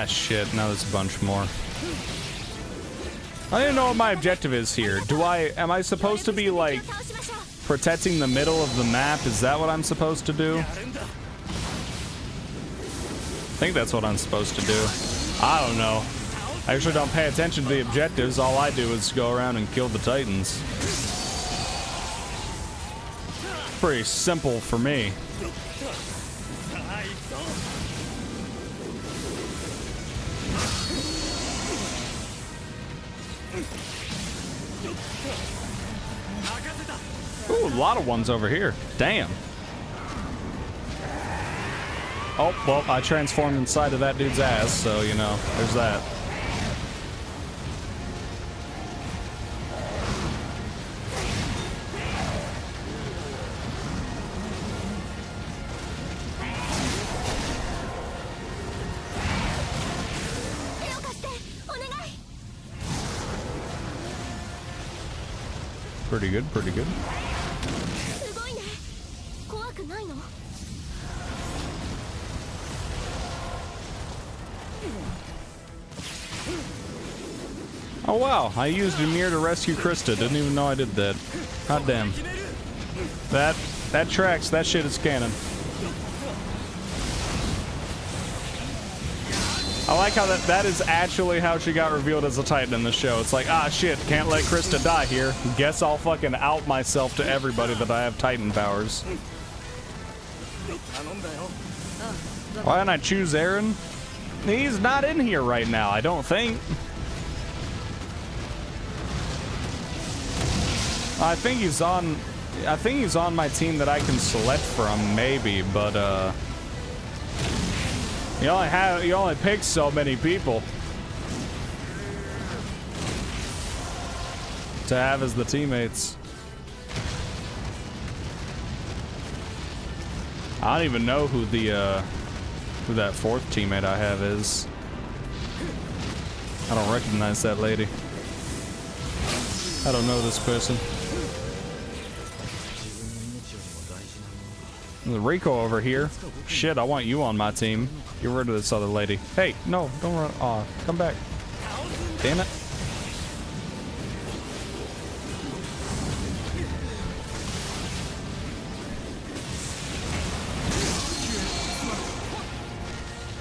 Shit. Now there's a bunch more. I don't even know what my objective is here. Am I supposed to be, like, protecting the middle of the map? Is that what I'm supposed to do? I think that's what I'm supposed to do. I don't know. I usually don't pay attention to the objectives. All I do is go around and kill the Titans. Pretty simple for me. Ooh, a lot of ones over here. Damn. Oh, well, I transformed inside of that dude's ass, so, you know, there's that. Pretty good, pretty good. Oh wow, I used Ymir to rescue Krista. Didn't even know I did that. God damn. That tracks. That shit is canon. I like how that is actually how she got revealed as a Titan in the show. It's like, ah shit, can't let Krista die here. Guess I'll fucking out myself to everybody that I have Titan powers. Why didn't I choose Eren? He's not in here right now, I don't think. I think he's on my team that I can select from, maybe, but you only pick so many people to have as the teammates. I don't even know who that fourth teammate I have is. I don't recognize that lady. I don't know this person. There's Rico over here. Shit, I want you on my team. Get rid of this other lady. Hey, no, don't run. Aw, come back. Damn it.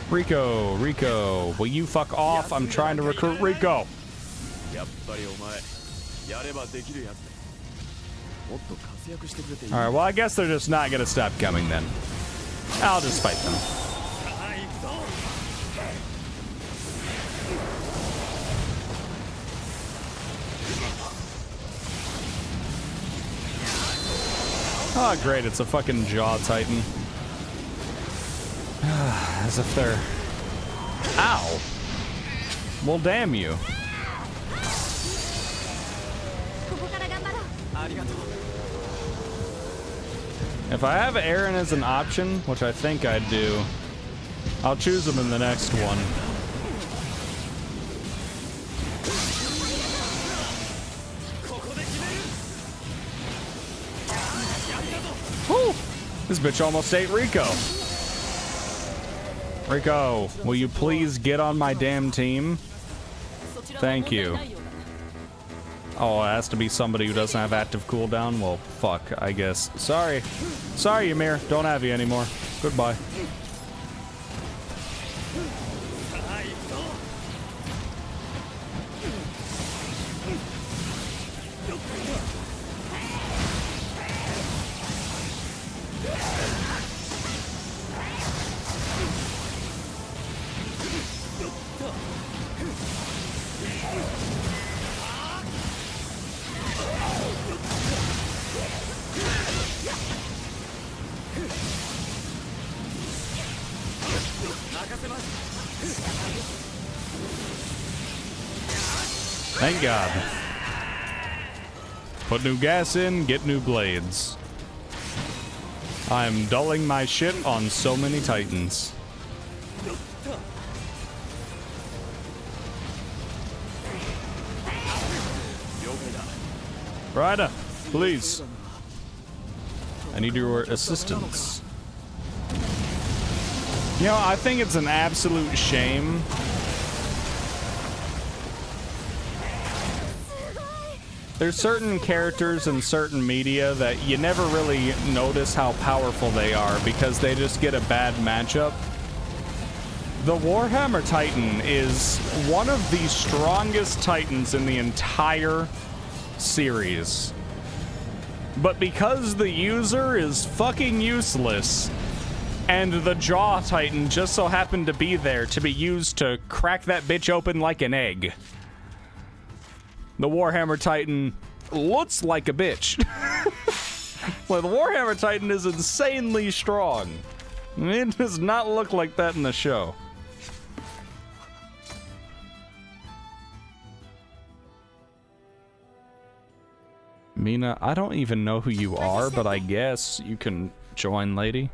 Rico, will you fuck off? I'm trying to recruit Rico. Alright, well, I guess they're just not gonna stop coming then. I'll just fight them. Oh, great, it's a fucking Jaw Titan. As if they're... Ow! Well, damn you. If I have Eren as an option, which I think I do, I'll choose him in the next one. Whew! This bitch almost ate Rico. Rico, will you please get on my damn team? Thank you. Oh, it has to be somebody who doesn't have active cooldown? Well, fuck, I guess. Sorry. Sorry, Ymir. Don't have you anymore. Goodbye. Thank God. Put new gas in, get new blades. I'm dulling my shit on so many titans. Ryder, please. I need your assistance. You know, I think it's an absolute shame. There's certain characters in certain media that you never really notice how powerful they are because they just get a bad matchup. The Warhammer Titan is one of the strongest titans in the entire series. But because the user is fucking useless, and the Jaw Titan just so happened to be there to be used to crack that bitch open like an egg, the Warhammer Titan looks like a bitch. Well, the Warhammer Titan is insanely strong. It does not look like that in the show. Mina, I don't even know who you are, but I guess you can join, lady.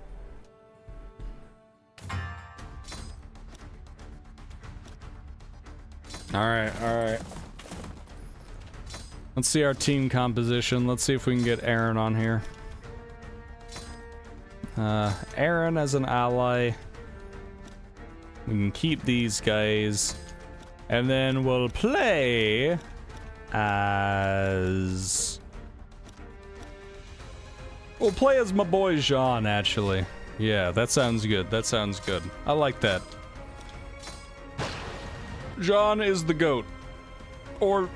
Alright, alright. Let's see our team composition. Let's see if we can get Aaron on here. Aaron as an ally. We can keep these guys. And then we'll play as... We'll play as my boy Jean, actually. Yeah, that sounds good. That sounds good. I like that. Jean is the goat. Or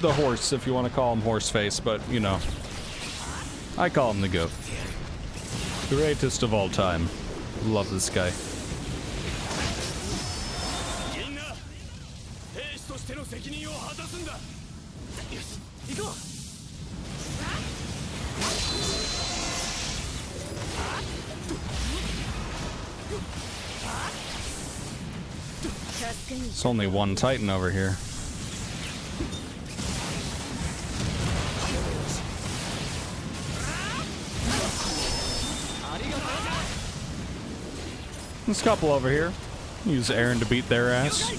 the horse, if you want to call him Horseface, but, you know. I call him the goat. Greatest of all time. Love this guy. It's only one Titan over here. There's a couple over here. Use Aaron to beat their ass.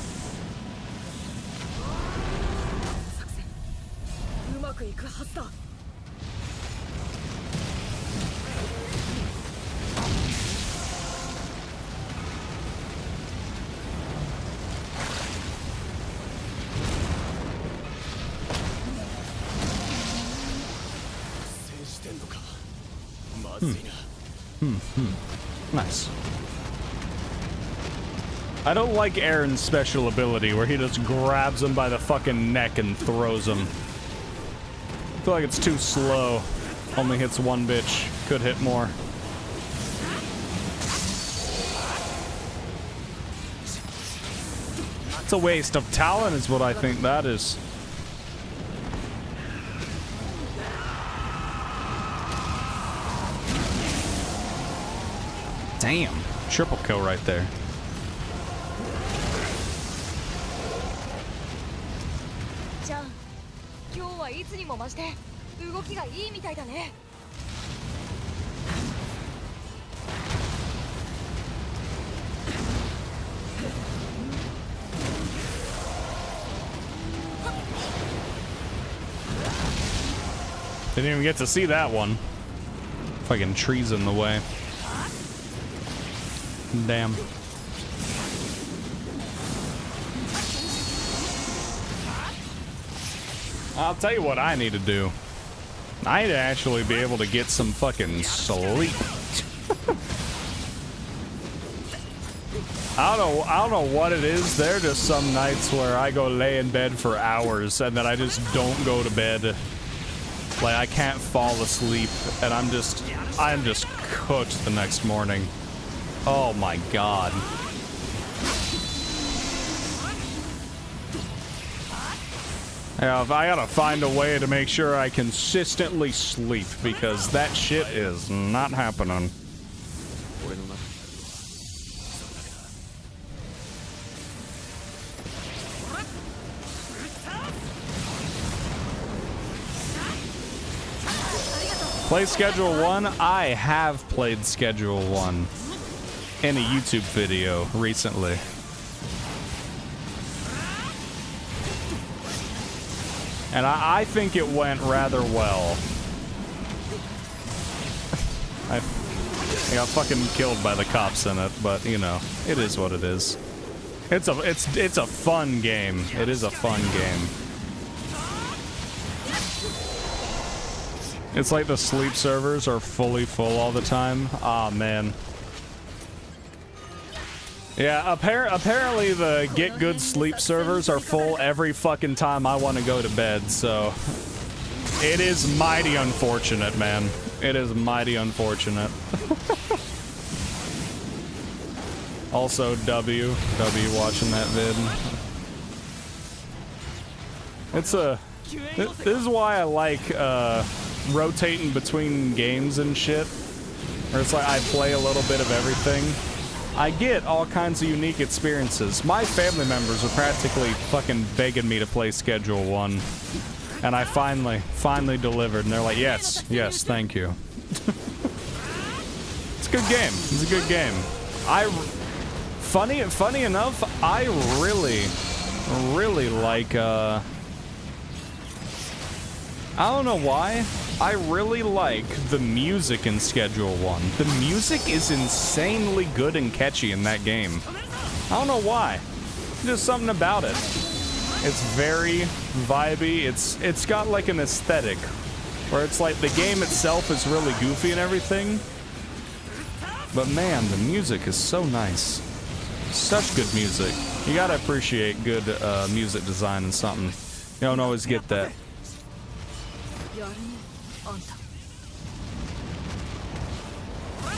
Nice. I don't like Aaron's special ability where he just grabs him by the fucking neck and throws him. I feel like it's too slow. Only hits one bitch. Could hit more. It's a waste of talent is what I think that is. Damn. Triple kill right there. Didn't even get to see that one. Fucking trees in the way. Damn. I'll tell you what I need to do. I need to actually be able to get some fucking sleep. I don't know what it is. There are just some nights where I go lay in bed for hours and then I just don't go to bed. Like I can't fall asleep and I'm just cooked the next morning. Oh my god. Yeah, I gotta find a way to make sure I consistently sleep, because that shit is not happening. Play Schedule 1? I have played Schedule 1 in a YouTube video recently. And I think it went rather well. I got fucking killed by the cops in it, but you know, it is what it is. It's a fun game. It is a fun game. It's like the sleep servers are fully full all the time. Aw, man. Yeah, apparently the Get Good Sleep servers are full every fucking time I want to go to bed, so... It is mighty unfortunate, man. It is mighty unfortunate. Also, W watching that vid. It's a... This is why I like, rotating between games and shit. Or it's like I play a little bit of everything. I get all kinds of unique experiences. My family members are practically fucking begging me to play Schedule 1. And I finally delivered. And they're like, yes, thank you. It's a good game. It's a good game. Funny enough, I really like, I don't know why. I really like the music in Schedule 1. The music is insanely good and catchy in that game. I don't know why. Just something about it. It's very vibey. It's got like an aesthetic where it's like the game itself is really goofy and everything. But man, the music is so nice. Such good music. You gotta appreciate good music design and something. You don't always get that.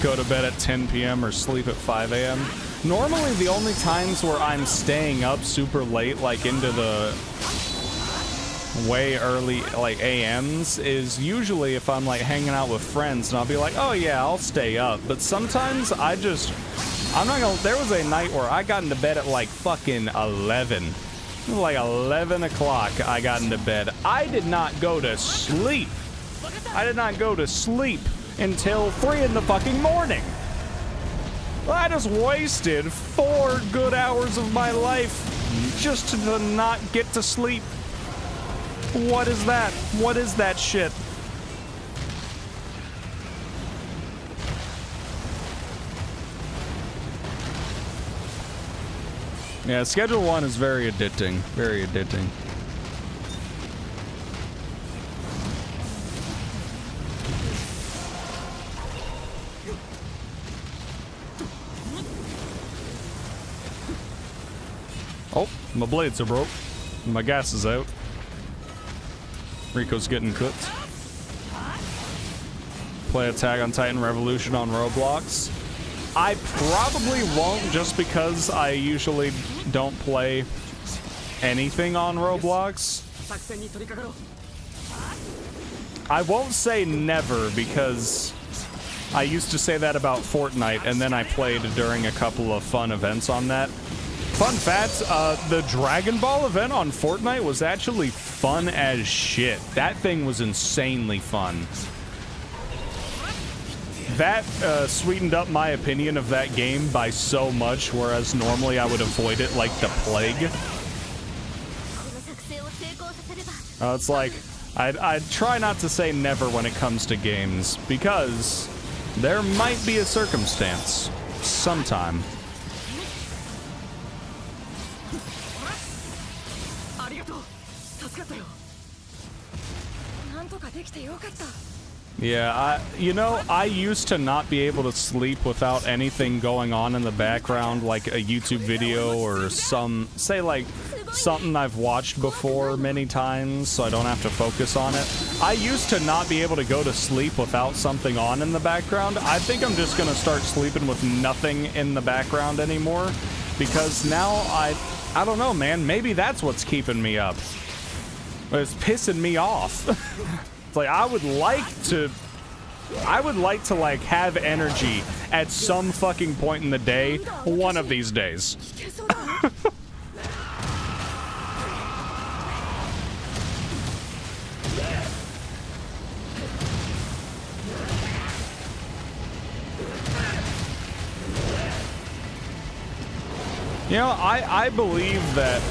Go to bed at 10 p.m. or sleep at 5 a.m. Normally, the only times where I'm staying up super late, like into the way early, like AMs, is usually if I'm like hanging out with friends and I'll be like, oh yeah, I'll stay up. But sometimes I'm not gonna, there was a night where I got into bed at like fucking 11. It was like 11 o'clock I got into bed. I did not go to sleep. I did not go to sleep until 3 in the fucking morning. I just wasted 4 good hours of my life just to not get to sleep. What is that? What is that shit? Yeah, Schedule 1 is very addicting. Very addicting. Oh, my blades are broke. My gas is out. Rico's getting cooked. Play Attack on Titan Revolution on Roblox. I probably won't, just because I usually don't play anything on Roblox. I won't say never, because I used to say that about Fortnite, and then I played during a couple of fun events on that. Fun fact, the Dragon Ball event on Fortnite was actually fun as shit. That thing was insanely fun. That sweetened up my opinion of that game by so much, whereas normally I would avoid it like the plague. It's like, I try not to say never when it comes to games, because there might be a circumstance sometime. Yeah, you know, I used to not be able to sleep without anything going on in the background, like a YouTube video or say something I've watched before many times, so I don't have to focus on it. I used to not be able to go to sleep without something on in the background. I think I'm just gonna start sleeping with nothing in the background anymore, because now I don't know, man, maybe that's what's keeping me up. But it's pissing me off. It's like I would like to like have energy at some fucking point in the day, one of these days. You know, I believe that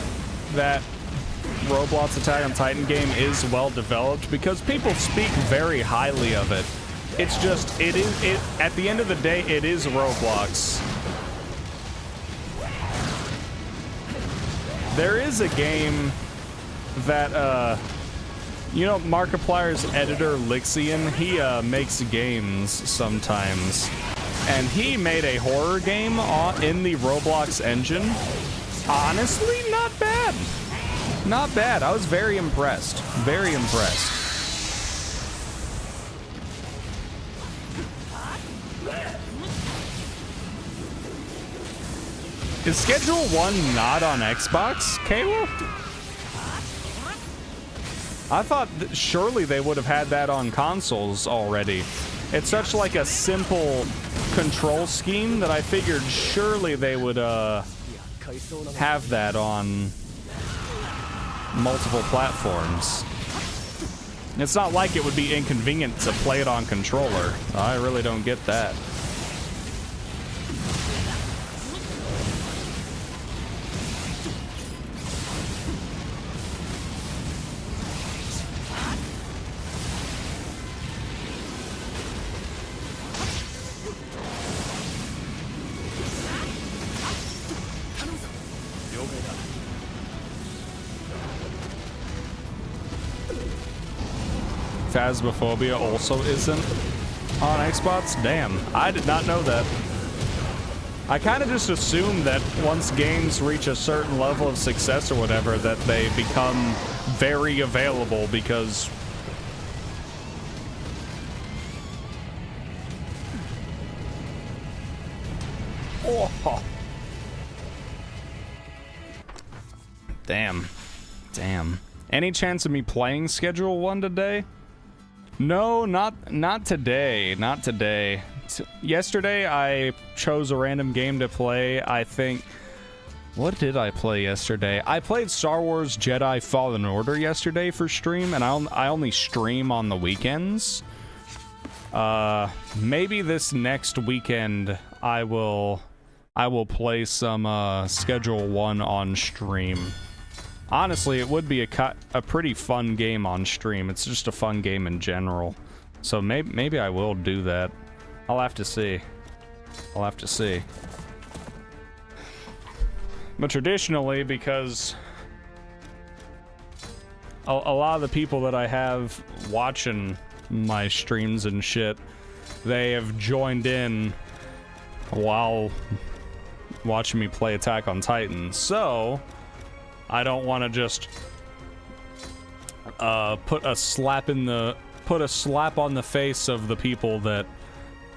Roblox Attack on Titan game is well developed because people speak very highly of it. It's just, at the end of the day, it is Roblox. There is a game that, you know, Markiplier's editor, Lixian, he makes games sometimes. And he made a horror game in the Roblox engine. Honestly, not bad. Not bad. I was very impressed. Very impressed. Is Schedule 1 not on Xbox, Kayla? I thought surely they would have had that on consoles already. It's such like a simple control scheme that I figured surely they would have that on multiple platforms. It's not like it would be inconvenient to play it on controller. I really don't get that. Phasmophobia also isn't on Xbox? Damn, I did not know that. I kind of just assumed that once games reach a certain level of success or whatever, that they become very available because... Oh. Damn. Damn. Any chance of me playing Schedule 1 today? No, not today. Not today. Yesterday, I chose a random game to play. I think... What did I play yesterday? I played Star Wars Jedi Fallen Order yesterday for stream, and I only stream on the weekends. Maybe this next weekend, I will play some Schedule 1 on stream. Honestly, it would be a pretty fun game on stream. It's just a fun game in general. So maybe I will do that. I'll have to see. I'll have to see. But traditionally, because a lot of the people that I have watching my streams and shit, they have joined in while watching me play Attack on Titan. So... I don't want to just put a slap on the face of the people that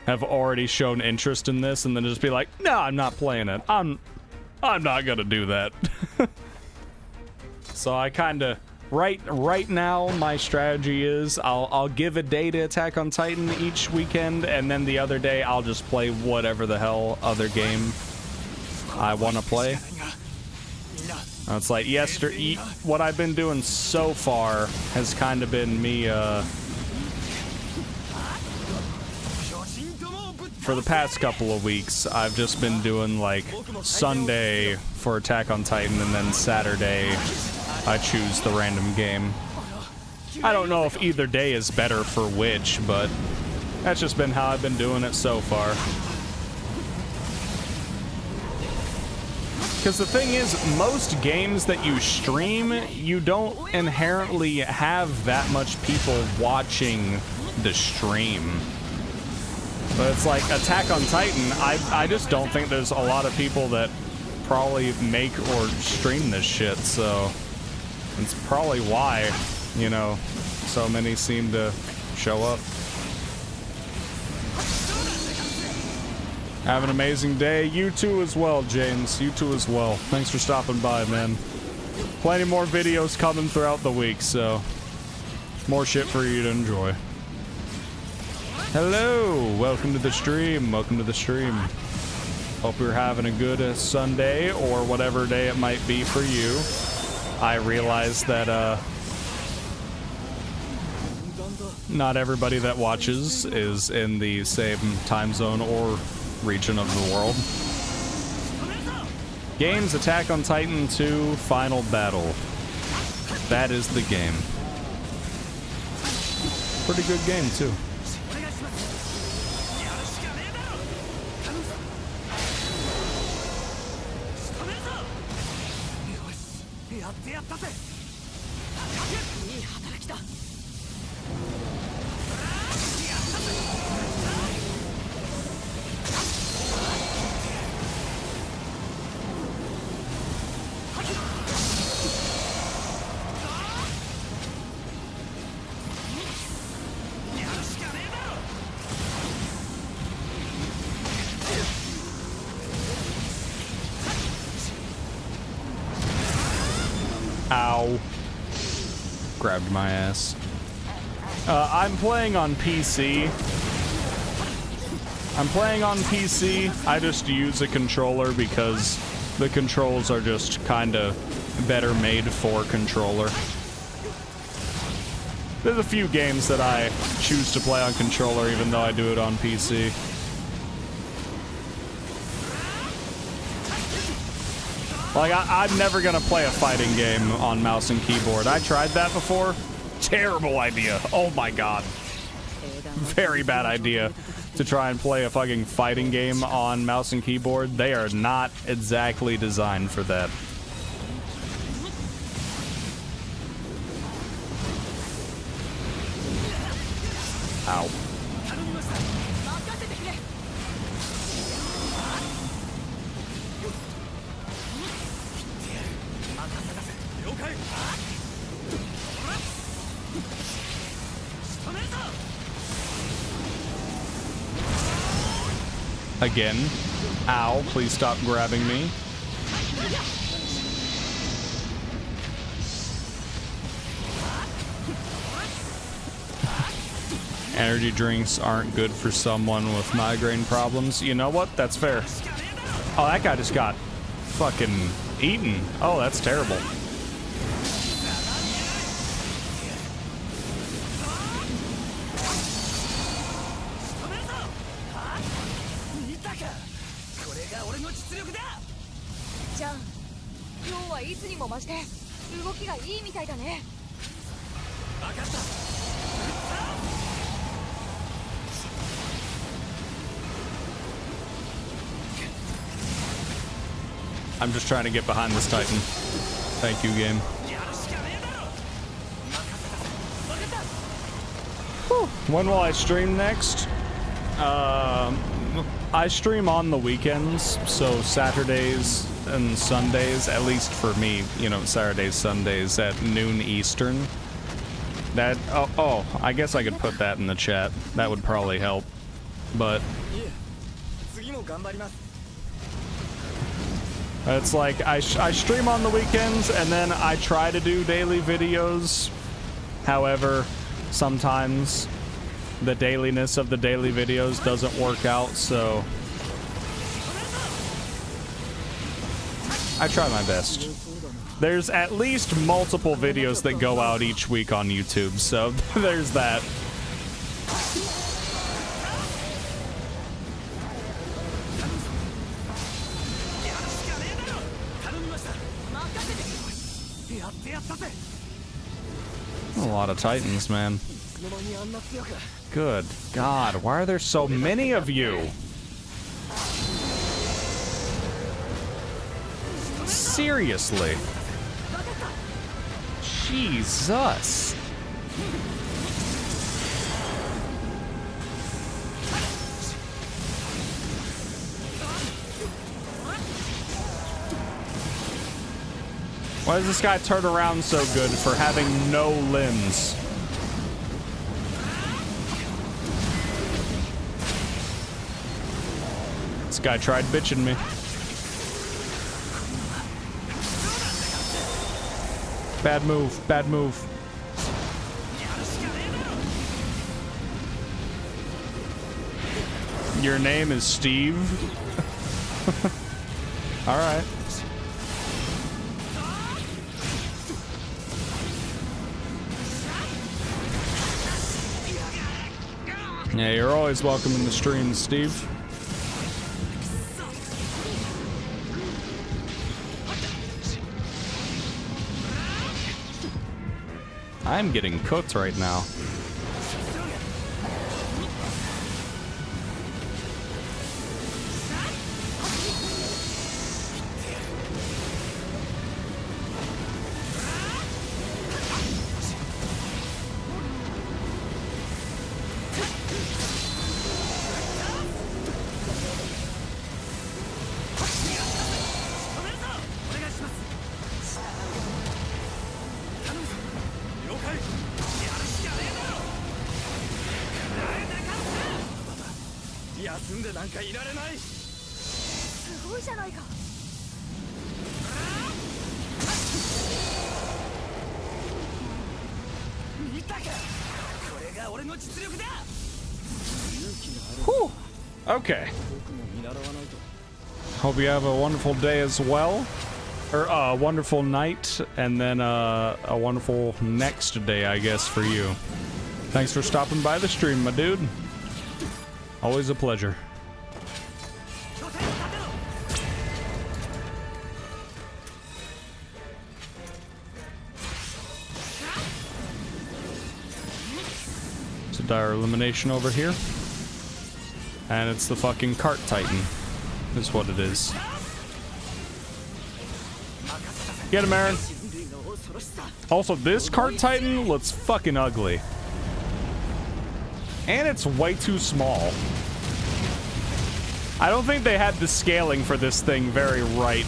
have already shown interest in this, and then just be like, no, I'm not playing it. I'm not gonna do that. So I kind of right now my strategy is I'll give a day to Attack on Titan each weekend, and then the other day I'll just play whatever the hell other game I want to play. It's like what I've been doing so far has kind of been me, for the past couple of weeks, I've just been doing like Sunday for Attack on Titan, and then Saturday I choose the random game. I don't know if either day is better for which, but that's just been how I've been doing it so far. Because the thing is, most games that you stream, you don't inherently have that much people watching the stream. But it's like Attack on Titan, I just don't think there's a lot of people that probably make or stream this shit, so it's probably why, you know, so many seem to show up. Have an amazing day. You too as well, James. You too as well. Thanks for stopping by, man. Plenty more videos coming throughout the week, so more shit for you to enjoy. Hello, welcome to the stream. Welcome to the stream. Hope you're having a good Sunday or whatever day it might be for you. I realize that not everybody that watches is in the same time zone or region of the world. Games Attack on Titan 2 Final Battle. That is the game. Pretty good game too. Ow. Grabbed my ass. I'm playing on PC. I just use a controller because the controls are just kind of better made for controller. There's a few games that I choose to play on controller even though I do it on PC. Like, I'm never gonna play a fighting game on mouse and keyboard. I tried that before. Terrible idea. Oh my god. Very bad idea to try and play a fucking fighting game on mouse and keyboard. They are not exactly designed for that. Ow. Again. Ow, please stop grabbing me. Energy drinks aren't good for someone with migraine problems. You know what? That's fair. Oh, that guy just got fucking eaten. Oh, that's terrible. I'm just trying to get behind this Titan. Thank you, game. Whew. When will I stream next? I stream on the weekends, so Saturdays and Sundays, at least for me, you know, Saturdays, Sundays at noon Eastern. That, oh, I guess I could put that in the chat. That would probably help. But it's like I stream on the weekends and then I try to do daily videos. However, sometimes the dailiness of the daily videos doesn't work out, so I try my best. There's at least multiple videos that go out each week on YouTube, so there's that. A lot of Titans, man. Good God, why are there so many of you? Seriously. Jesus. Why does this guy turn around so good for having no limbs? This guy tried bitching me. Bad move. Bad move. Your name is Steve? All right. Yeah, you're always welcome in the stream, Steve. I'm getting cooked right now. Whew. Okay. Hope you have a wonderful day as well. Or a wonderful night, and then a wonderful next day, I guess, for you. Thanks for stopping by the stream, my dude. Always a pleasure. It's a dire elimination over here. And it's the fucking Cart Titan, is what it is. Get him, Aaron. Also, this Cart Titan looks fucking ugly. And it's way too small. I don't think they had the scaling for this thing very right.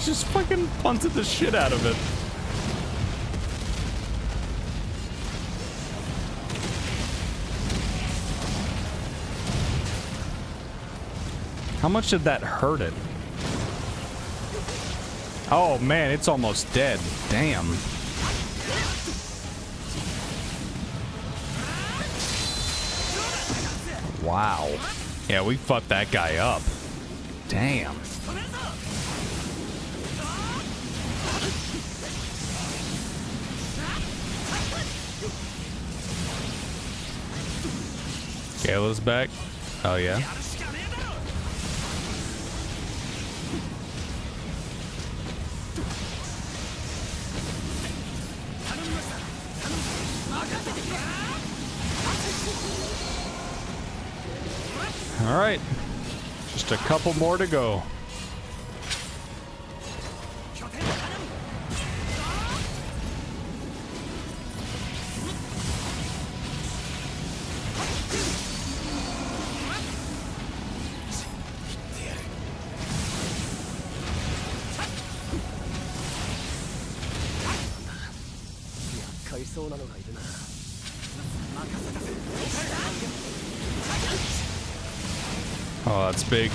Just fucking punted the shit out of it. How much did that hurt it? Oh man, it's almost dead. Damn. Wow. Yeah, we fucked that guy up. Damn. Kayla's back. Oh yeah. All right, just a couple more to go. Oh, that's big.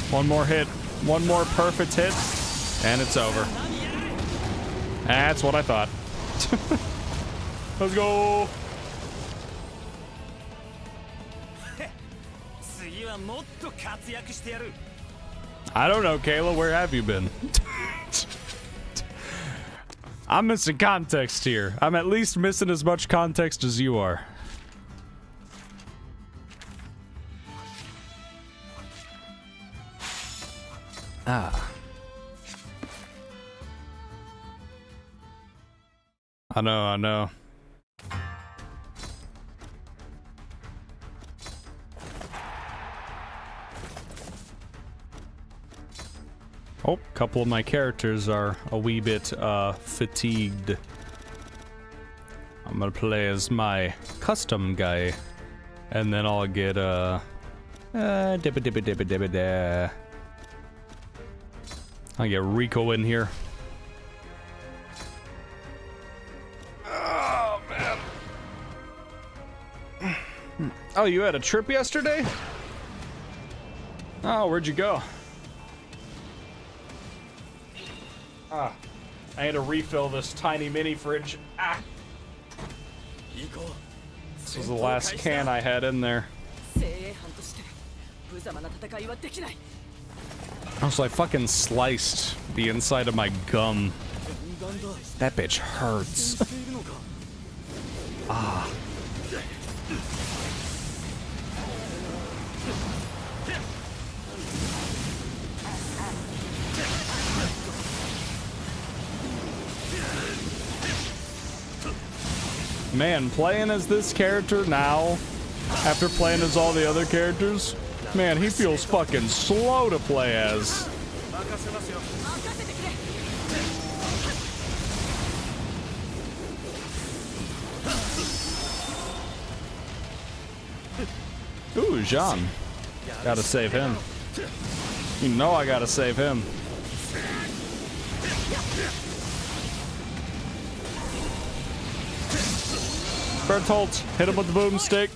One more hit. One more perfect hit. And it's over. That's what I thought. Let's go. I don't know, Kayla. Where have you been? I'm missing context here. I'm at least missing as much context as you are. Ah. I know. Oh, a couple of my characters are a wee bit fatigued. I'm gonna play as my custom guy, and then I'll get I'll get Rico in here. Oh, you had a trip yesterday? Oh, where'd you go? Ah, I had to refill this tiny mini fridge. Ah. This was the last can I had in there. I was like fucking sliced the inside of my gum. That bitch hurts. Ah. Man, playing as this character now, after playing as all the other characters, man, he feels fucking slow to play as. Ooh, Jean. Gotta save him. You know I gotta save him. Bertolt, hit him with the boomstick.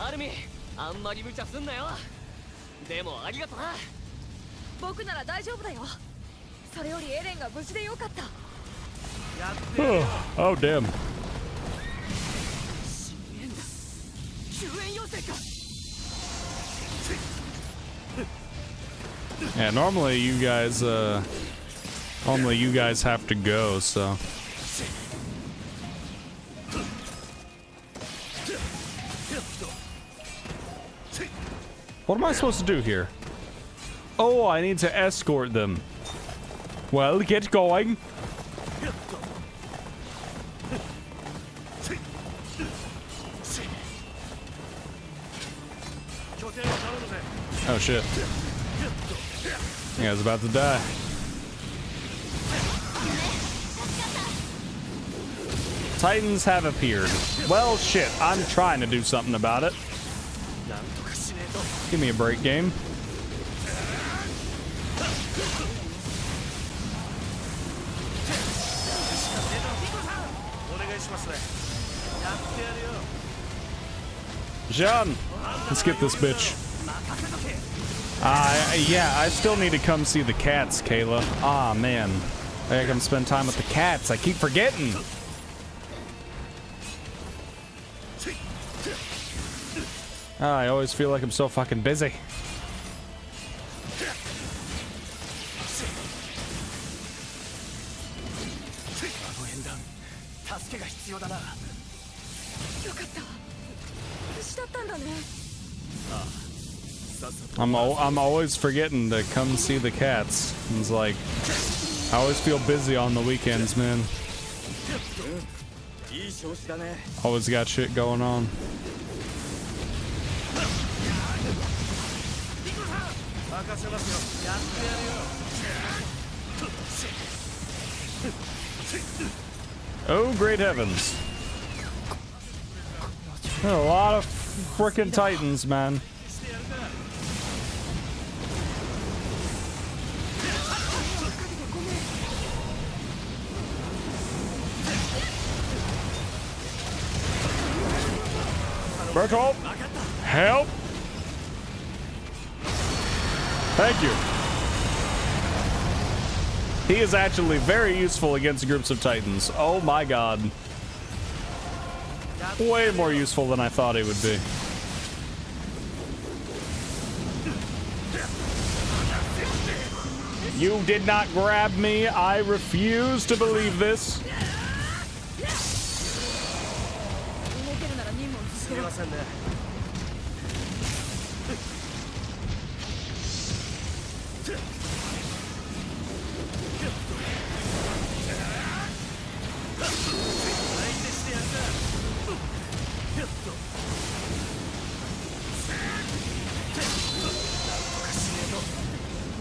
Army, あんまり無茶すんなよ。でもありがとな。僕なら大丈夫だよ。それよりエレンが無事でよかった。Oh, damn. Yeah, normally you guys have to go, so. What am I supposed to do here? Oh, I need to escort them. Well, get going. Oh shit. Yeah, I was about to die. Titans have appeared. Well, shit, I'm trying to do something about it. Give me a break, game. Jean, let's get this bitch. Yeah, I still need to come see the cats, Kayla. Ah, man. I gotta come spend time with the cats. I keep forgetting. I always feel like I'm so fucking busy. I'm always forgetting to come see the cats. It's like, I always feel busy on the weekends, man. Always got shit going on. Oh, great heavens. There are a lot of frickin' Titans, man. Bertolt, help! Thank you. He is actually very useful against groups of Titans. Oh my god. Way more useful than I thought he would be. You did not grab me. I refuse to believe this.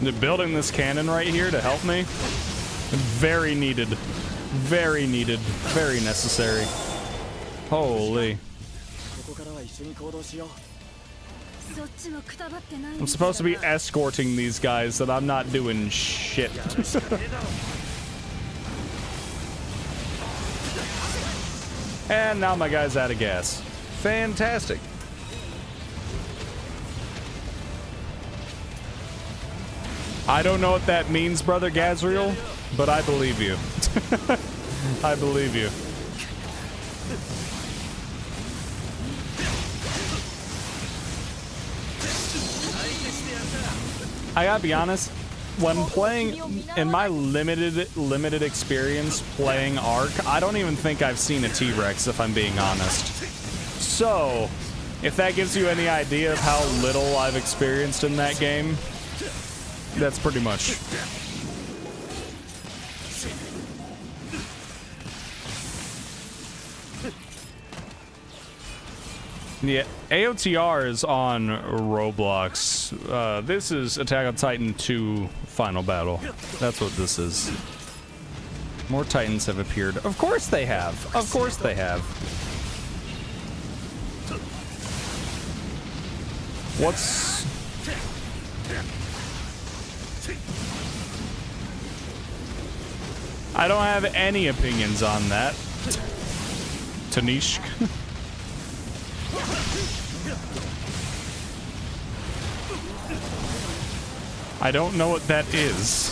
They're building this cannon right here to help me. Very needed. Very needed. Very necessary. Holy. I'm supposed to be escorting these guys, and I'm not doing shit. And now my guy's out of gas. Fantastic. I don't know what that means, Brother Gazriel, but I believe you. I believe you. I gotta be honest, when playing, in my limited experience playing Ark, I don't even think I've seen a T-Rex, if I'm being honest. So, if that gives you any idea of how little I've experienced in that game, that's pretty much. Yeah, AOTR is on Roblox. This is Attack on Titan 2 Final Battle. That's what this is. More Titans have appeared. Of course they have. Of course they have. What's... I don't have any opinions on that. Tanishq. I don't know what that is.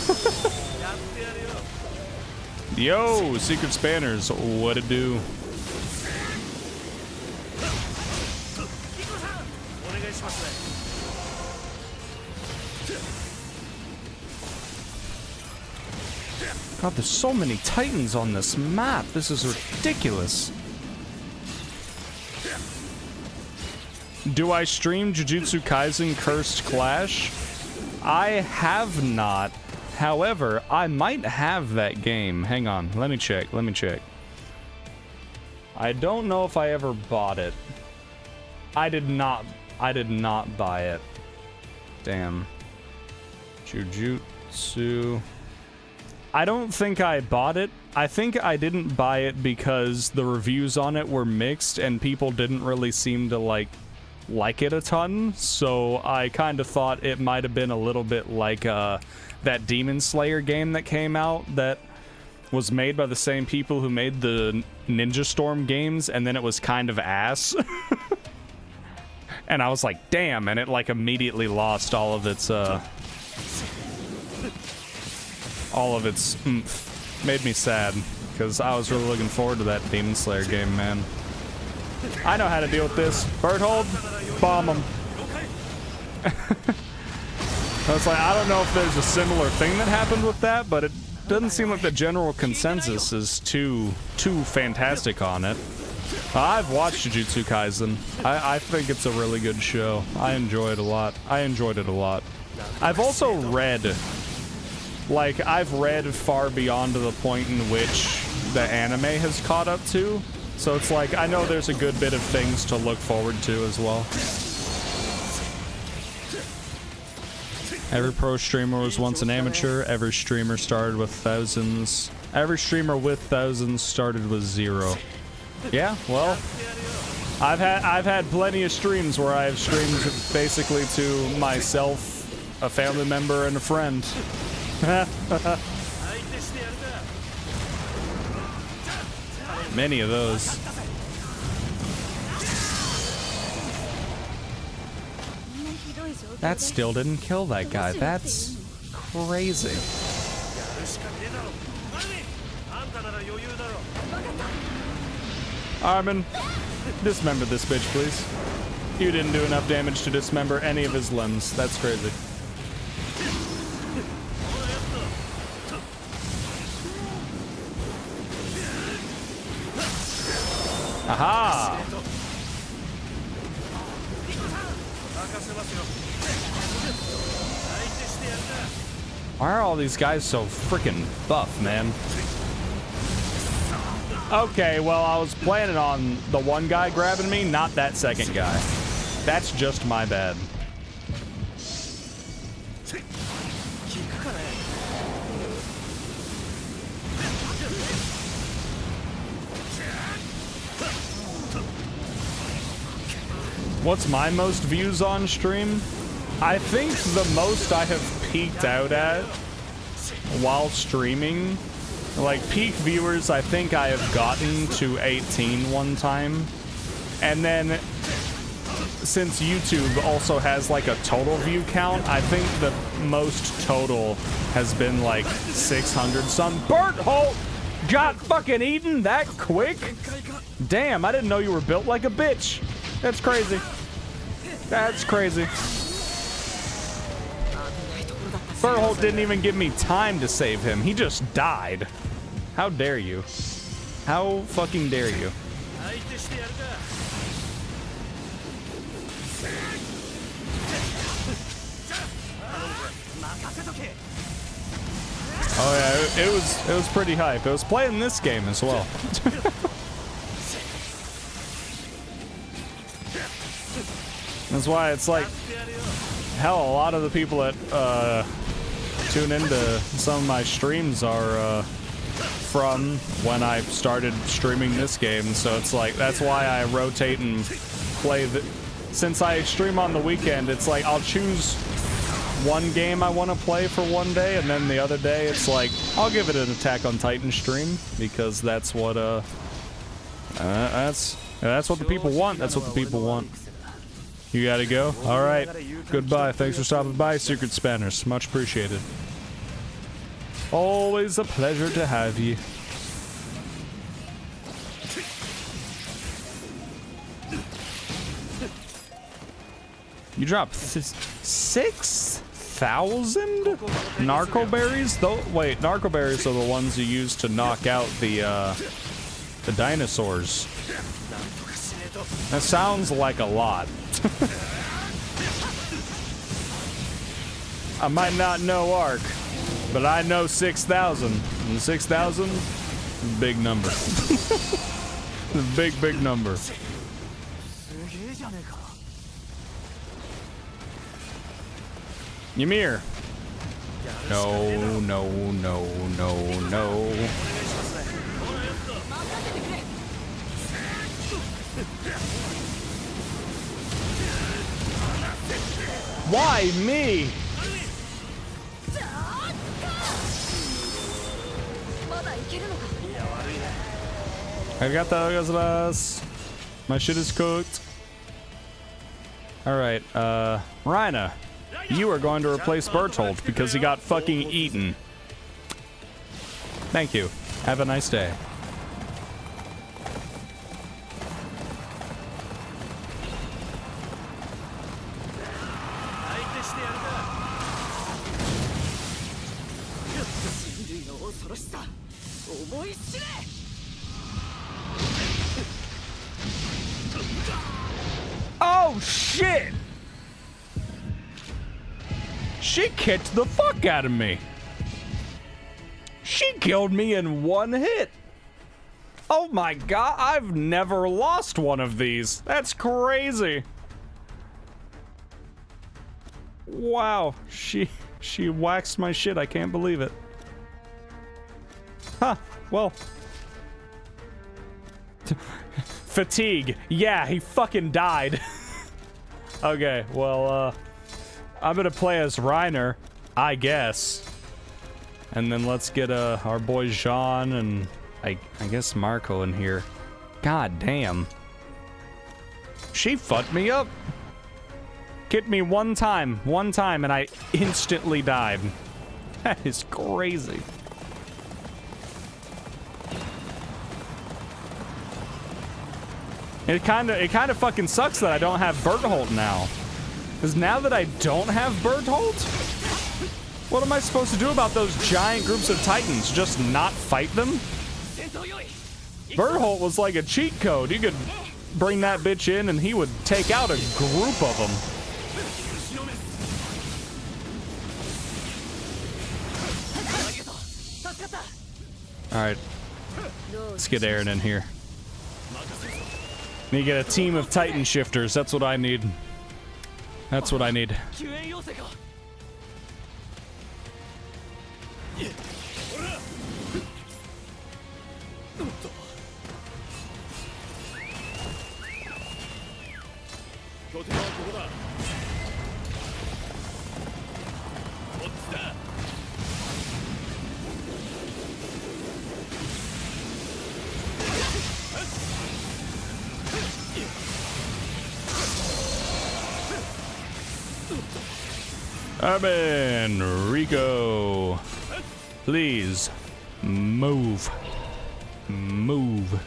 Yo, Secret Spanners, what it do? God, there's so many Titans on this map. This is ridiculous. Do I stream Jujutsu Kaisen Cursed Clash? I have not. However, I might have that game. Hang on, let me check. I don't know if I ever bought it. I did not buy it. Damn. Jujutsu. I don't think I bought it. I think I didn't buy it because the reviews on it were mixed and people didn't really seem to like it a ton, so I kind of thought it might have been a little bit like that Demon Slayer game that came out that was made by the same people who made the Ninja Storm games, and then it was kind of ass. And I was like, damn, and it like immediately lost all of its oomph. Made me sad, because I was really looking forward to that Demon Slayer game, man. I know how to deal with this. Bird hold, bomb them. I was like, I don't know if there's a similar thing that happened with that, but it doesn't seem like the general consensus is too fantastic on it. I've watched Jujutsu Kaisen. I think it's a really good show. I enjoy it a lot. I enjoyed it a lot. I've also read, like, I've read far beyond to the point in which the anime has caught up to. So it's like, I know there's a good bit of things to look forward to as well. Every pro streamer was once an amateur. Every streamer started with thousands. Every streamer with thousands started with 0. Yeah, well, I've had plenty of streams where I've streamed basically to myself, a family member, and a friend. Many of those. That still didn't kill that guy. That's crazy. Armin, dismember this bitch, please. You didn't do enough damage to dismember any of his limbs. That's crazy. Aha! Why are all these guys so freaking buff, man? Okay, well, I was planning on the one guy grabbing me, not that second guy. That's just my bad. What's my most views on stream? I think the most I have peaked out at while streaming, like peak viewers, I think I have gotten to 18 one time. And then since YouTube also has like a total view count, I think the most total has been like 600 some. Berthold got fucking eaten that quick? Damn, I didn't know you were built like a bitch. That's crazy. That's crazy. Berthold didn't even give me time to save him. He just died. How dare you? How fucking dare you? Oh yeah, it was pretty hype. It was playing this game as well. That's why it's like, hell, a lot of the people that tune into some of my streams are from when I started streaming this game. So it's like, that's why I rotate and play the, since I stream on the weekend, it's like I'll choose one game I want to play for one day, and then the other day it's like I'll give it an Attack on Titan stream, because that's what that's what the people want. That's what the people want. You gotta go? Alright. Goodbye. Thanks for stopping by, Secret Spanners. Much appreciated. Always a pleasure to have you. You dropped 6,000 narco berries? Though, wait, narco berries are the ones you use to knock out the dinosaurs. That sounds like a lot. I might not know Ark, but I know 6,000. And 6,000, big number. Big number. Ymir. No, no, no, no, no. Why me? Arigato gozaimasu. My shit is cooked. Alright, Reina. You are going to replace Berthold because he got fucking eaten. Thank you. Have a nice day. Oh shit! She kicked the fuck out of me. She killed me in one hit. Oh my god, I've never lost one of these. That's crazy. Wow, she waxed my shit. I can't believe it. Huh, well. Fatigue. Yeah, he fucking died. Okay, well, I'm gonna play as Reiner, I guess. And then let's get our boy Jean and I guess Marco in here. God damn. She fucked me up. Hit me one time, and I instantly died. That is crazy. It kind of fucking sucks that I don't have Berthold now. Because now that I don't have Berthold, what am I supposed to do about those giant groups of Titans? Just not fight them? Berthold was like a cheat code. You could bring that bitch in and he would take out a group of them. Alright. Let's get Aaron in here. Need to get a team of Titan shifters. That's what I need. That's what I need. I'm in. Rico. Please. Move. Move.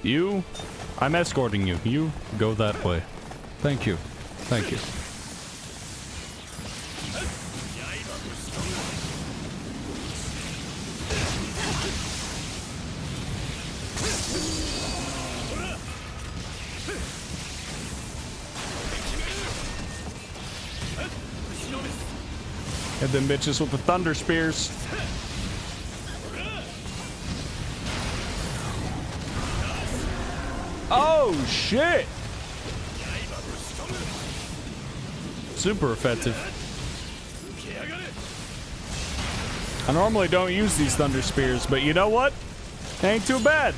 You? I'm escorting you. You go that way. Thank you. Thank you. Hit them bitches with the thunder spears. Oh shit! Super effective. I normally don't use these thunder spears, but you know what? Ain't too bad.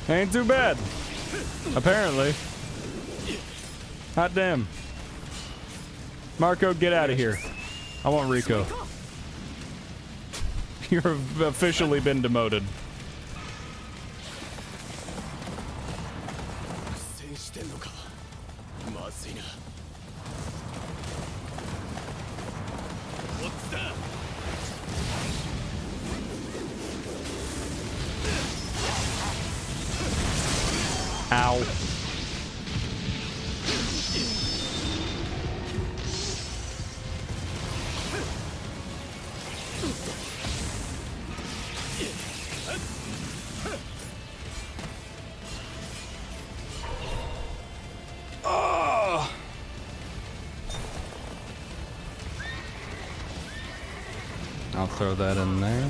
Ain't too bad. Apparently. Hot damn. Marco, get out of here. I want Rico. You've officially been demoted. Ow. I'll throw that in there.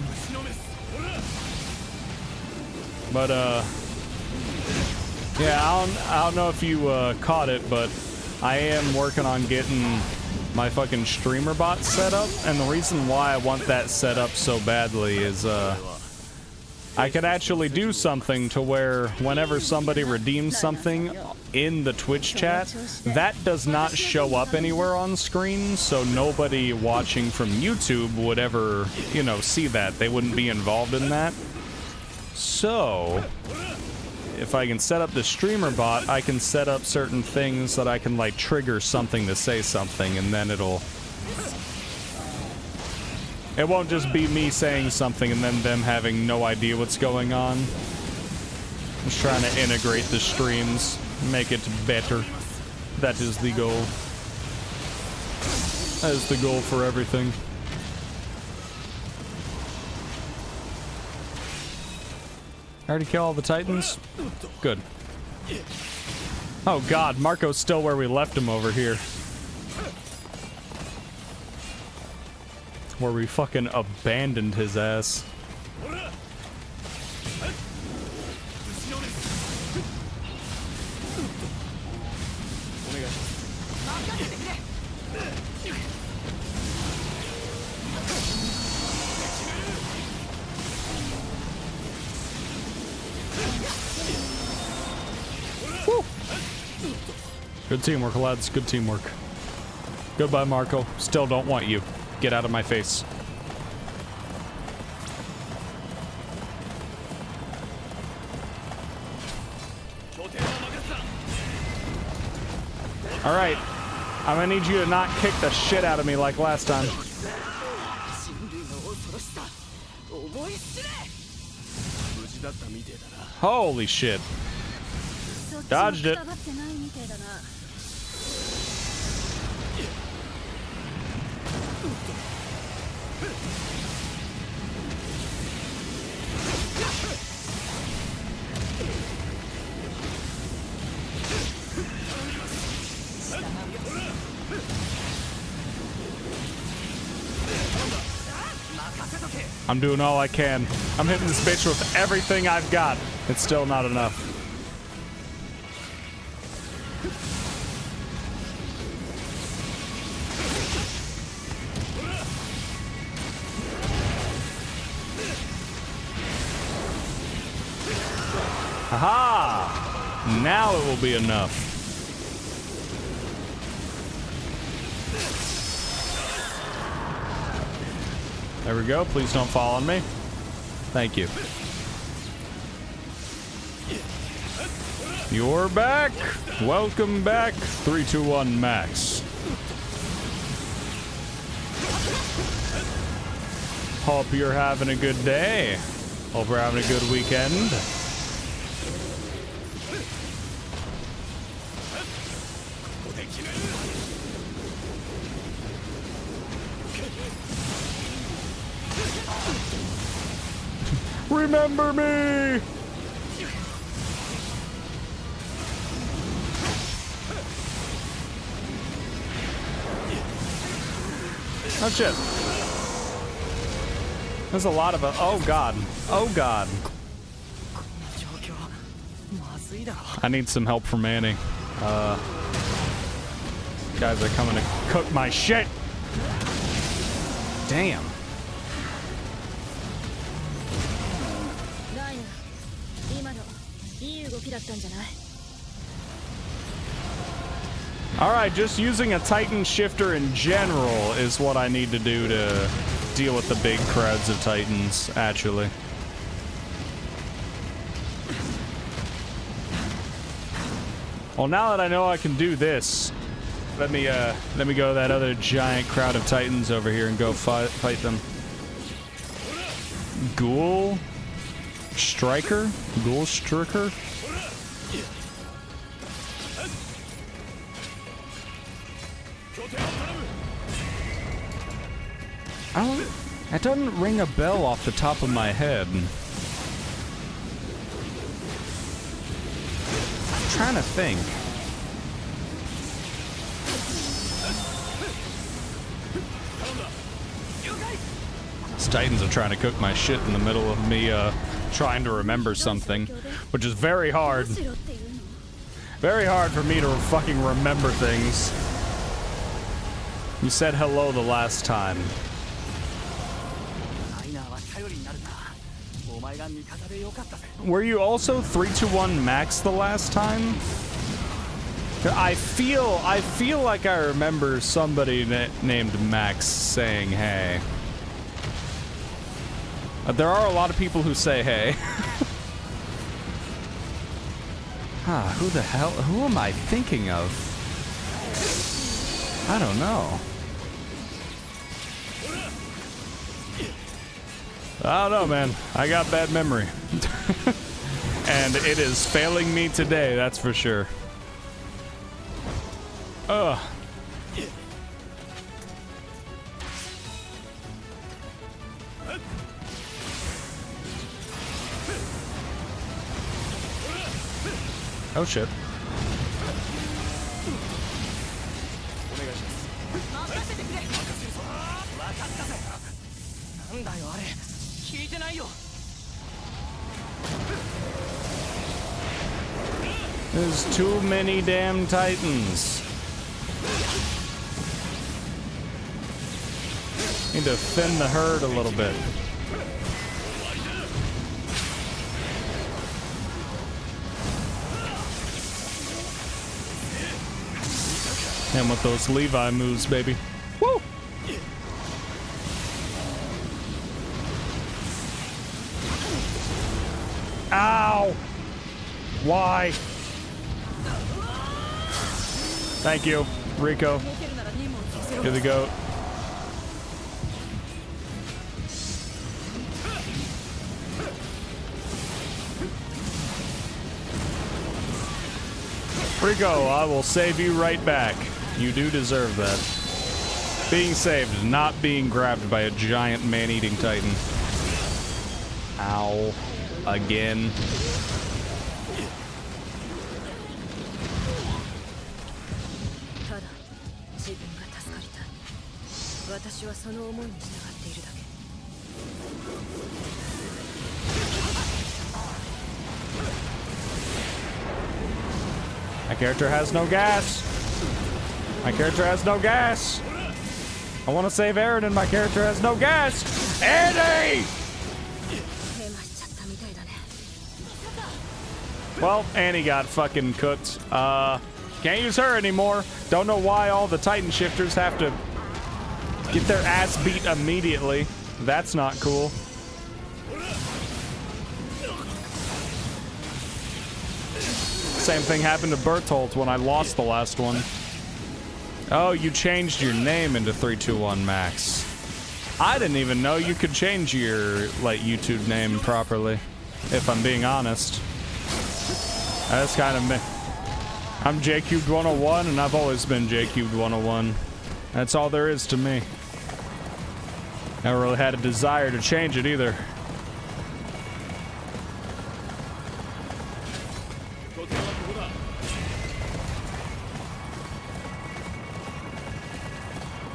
But, yeah, I don't know if you, caught it, but I am working on getting my fucking streamer bot set up, and the reason why I want that set up so badly is, I could actually do something to where whenever somebody redeems something in the Twitch chat, that does not show up anywhere on screen, so nobody watching from YouTube would ever, you know, see that. They wouldn't be involved in that. So, if I can set up the streamer bot, I can set up certain things that I can, like, trigger something to say something, and then it won't just be me saying something and then them having no idea what's going on. I'm just trying to integrate the streams, make it better. That is the goal. That is the goal for everything. Already kill all the Titans? Good. Oh god, Marco's still where we left him over here. Where we fucking abandoned his ass. Woo. Good teamwork, lads. Good teamwork. Goodbye, Marco. Still don't want you. Get out of my face. All right. I'm gonna need you to not kick the shit out of me like last time. Holy shit. Dodged it. I'm doing all I can. I'm hitting this bitch with everything I've got. It's still not enough. Aha! Now it will be enough. There we go. Please don't fall on me. Thank you. You're back. Welcome back. 3, 2, 1, max. Hope you're having a good day. Hope we're having a good weekend. Remember me! Oh shit. There's a lot of oh god. Oh god. I need some help from Annie. Guys are coming to cook my shit. Damn. Alright, just using a Titan shifter in general is what I need to do to deal with the big crowds of Titans, actually. Well, now that I know I can do this, let me go to that other giant crowd of Titans over here and go fight them. Ghoul Striker? Ghoul Striker? That doesn't ring a bell off the top of my head. I'm trying to think. These Titans are trying to cook my shit in the middle of me trying to remember something, which is very hard. Very hard for me to fucking remember things. You said hello the last time. Were you also 3-2-1 Max the last time? I feel like I remember somebody named Max saying hey. There are a lot of people who say hey. Who the hell? Who am I thinking of? I don't know. I don't know, man. I got bad memory. And it is failing me today, that's for sure. Ugh. Oh shit. There's too many damn Titans. Need to thin the herd a little bit. And with those Levi moves, baby. Woo! Ow! Why? Thank you, Rico. Here the goat. Rico, I will save you right back. You do deserve that. Being saved, not being grabbed by a giant man-eating Titan. Ow. Again. My character has no gas. My character has no gas. I want to save Eren and my character has no gas. Annie! Well, Annie got fucking cooked. Can't use her anymore. Don't know why all the Titan shifters have to get their ass beat immediately. That's not cool. Same thing happened to Bertolt when I lost the last one. Oh, you changed your name into 3-2-1 Max. I didn't even know you could change your, like, YouTube name properly, if I'm being honest. That's kind of me. I'm JCubed101, and I've always been JCubed101. That's all there is to me. Never really had a desire to change it either.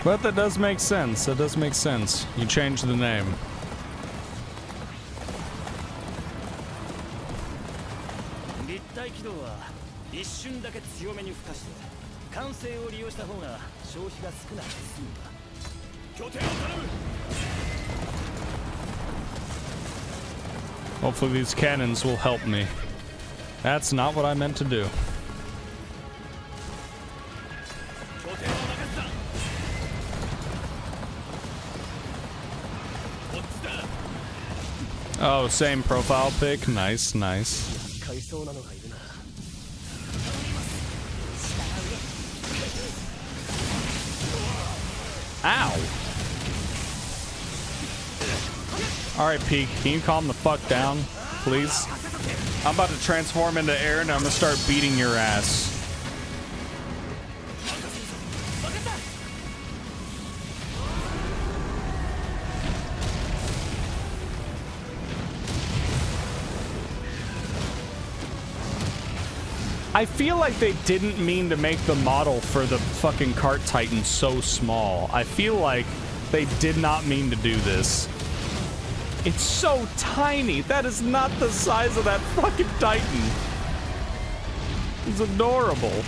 But that does make sense. That does make sense. You change the name. Hopefully these cannons will help me. That's not what I meant to do. Oh, same profile pic. Nice, nice. Ow! Alright, Peak, can you calm the fuck down, please? I'm about to transform into air and I'm gonna start beating your ass. I feel like they didn't mean to make the model for the fucking Cart Titan so small. I feel like they did not mean to do this. It's so tiny. That is not the size of that fucking Titan. It's adorable.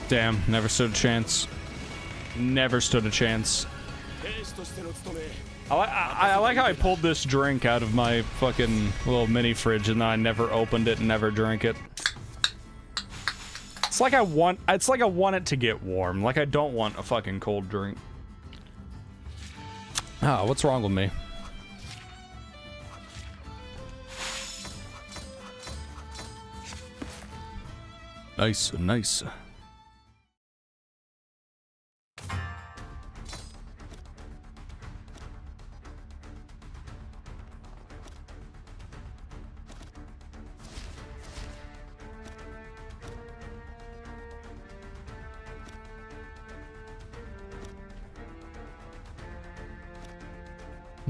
Damn, never stood a chance. Never stood a chance. I like how I pulled this drink out of my fucking little mini fridge and then I never opened it and never drank it. It's like I want it to get warm. Like I don't want a fucking cold drink. Ah, what's wrong with me? Nice, nice.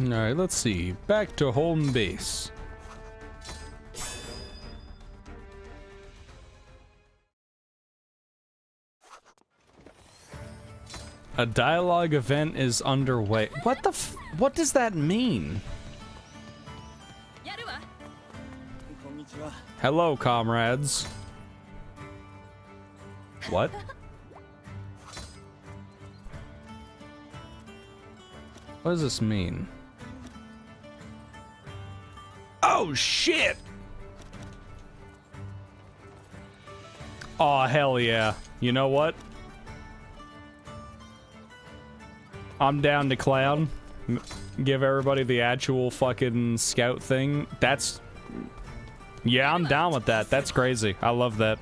Alright, let's see. Back to home base. A dialogue event is underway. What the what does that mean? Hello, comrades. What? What does this mean? Oh, shit! Aw, hell yeah. You know what? I'm down to clown. Give everybody the actual fucking scout thing. That's... Yeah, I'm down with that. That's crazy. I love that.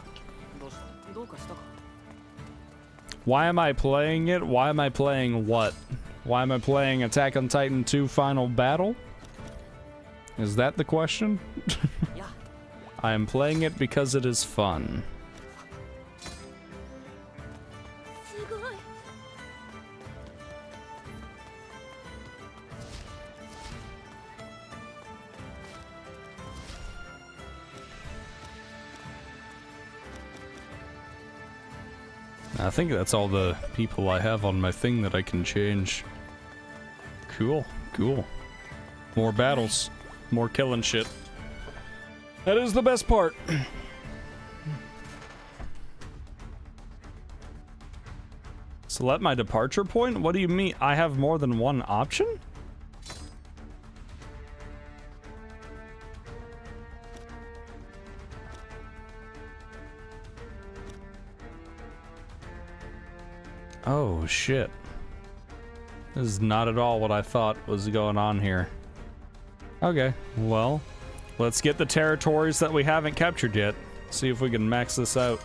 Why am I playing it? Why am I playing what? Why am I playing Attack on Titan 2 Final Battle? Is that the question? I am playing it because it is fun. I think that's all the people I have on my thing that I can change. Cool, cool. More battles. More killing shit. That is the best part. Select my departure point? What do you mean? I have more than one option? Oh, shit. This is not at all what I thought was going on here. Okay, well, let's get the territories that we haven't captured yet. See if we can max this out.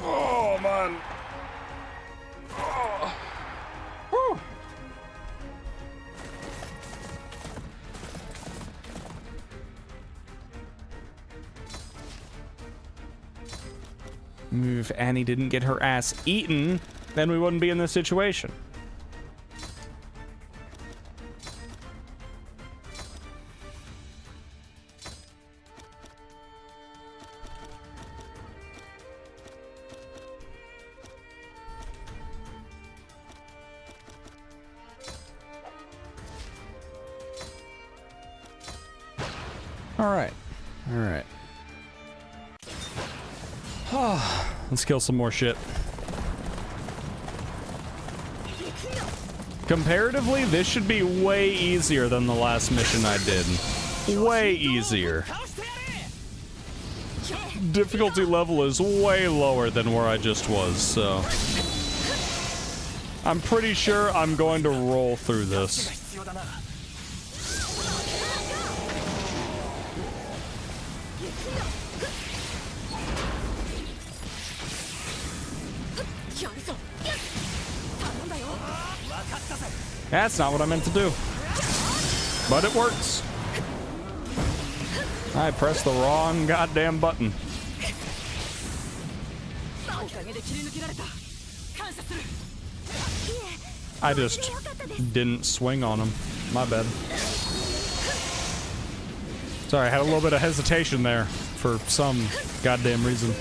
Oh, man. Oh. Whew. If Annie didn't get her ass eaten, then we wouldn't be in this situation. Alright. Alright. Let's kill some more shit. Comparatively, this should be way easier than the last mission I did. Way easier. Difficulty level is way lower than where I just was, so... I'm pretty sure I'm going to roll through this. That's not what I meant to do. But it works. I pressed the wrong goddamn button. I just didn't swing on him. My bad. Sorry, I had a little bit of hesitation there for some goddamn reason.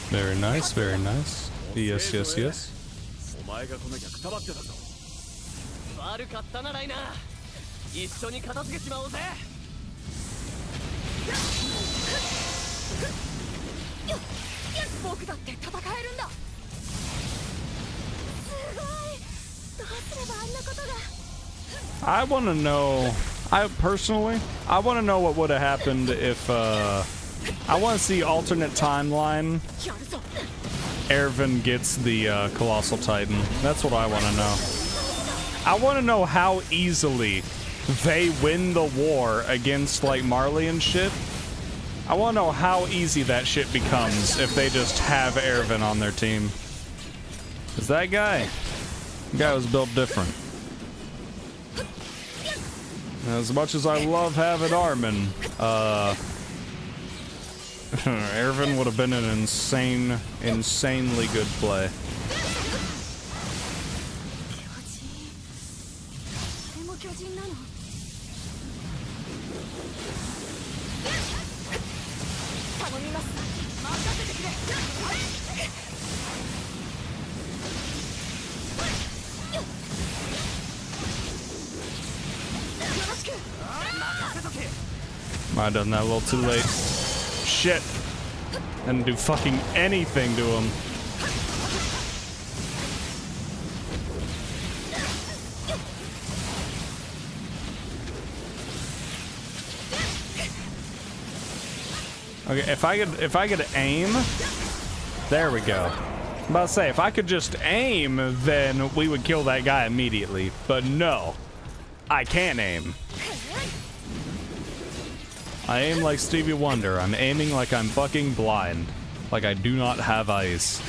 Very nice, very nice. Yes, yes, yes. 悪かったなライナー。一緒に片付けちまおうぜ。僕だって戦えるんだ。すごい。どうすればあんなことが。I want to know. I personally, I want to know what would have happened if. I want to see alternate timeline. Erwin gets the Colossal Titan. That's what I want to know. I want to know how easily they win the war against like Marley and shit. I want to know how easy that shit becomes if they just have Erwin on their team. Cause that guy was built different. As much as I love having Armin, Erwin would have been an insanely good play. Might have done that a little too late. Shit. Didn't do fucking anything to him. Okay, if I could aim, there we go. I'm about to say, if I could just aim, then we would kill that guy immediately. But no, I can't aim. I aim like Stevie Wonder. I'm aiming like I'm fucking blind. Like I do not have eyes.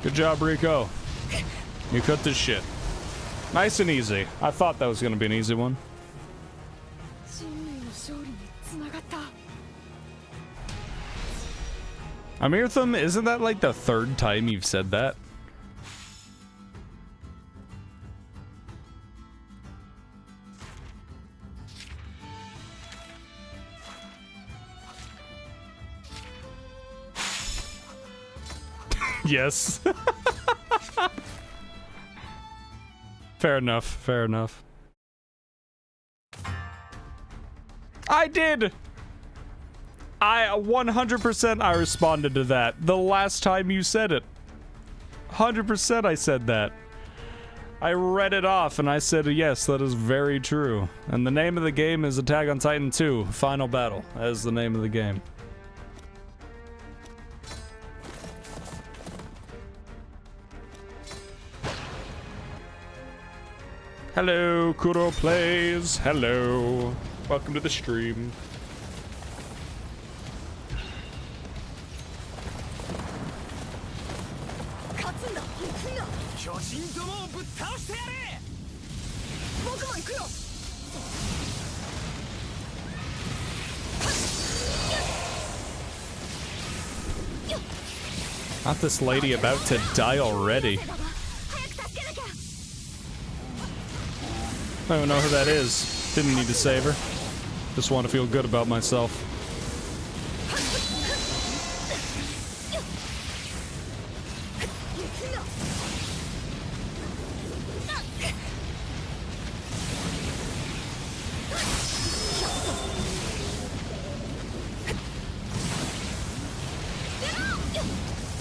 Good job, Rico. You cut this shit. Nice and easy. I thought that was going to be an easy one. 人類の勝利につながった。 Amirtham, isn't that like the third time you've said that? Yes. Fair enough, fair enough. I did! I 100% I responded to that the last time you said it. 100% I said that. I read it off and I said, yes, that is very true. And the name of the game is Attack on Titan 2, Final Battle. That is the name of the game. Hello, Kuro Plays. Hello. Welcome to the stream. 勝つんだ。行くんだ。巨人どもをぶっ倒してやれ。僕も行くよ。 Not this lady about to die already. I don't know who that is. Didn't need to save her. Just want to feel good about myself.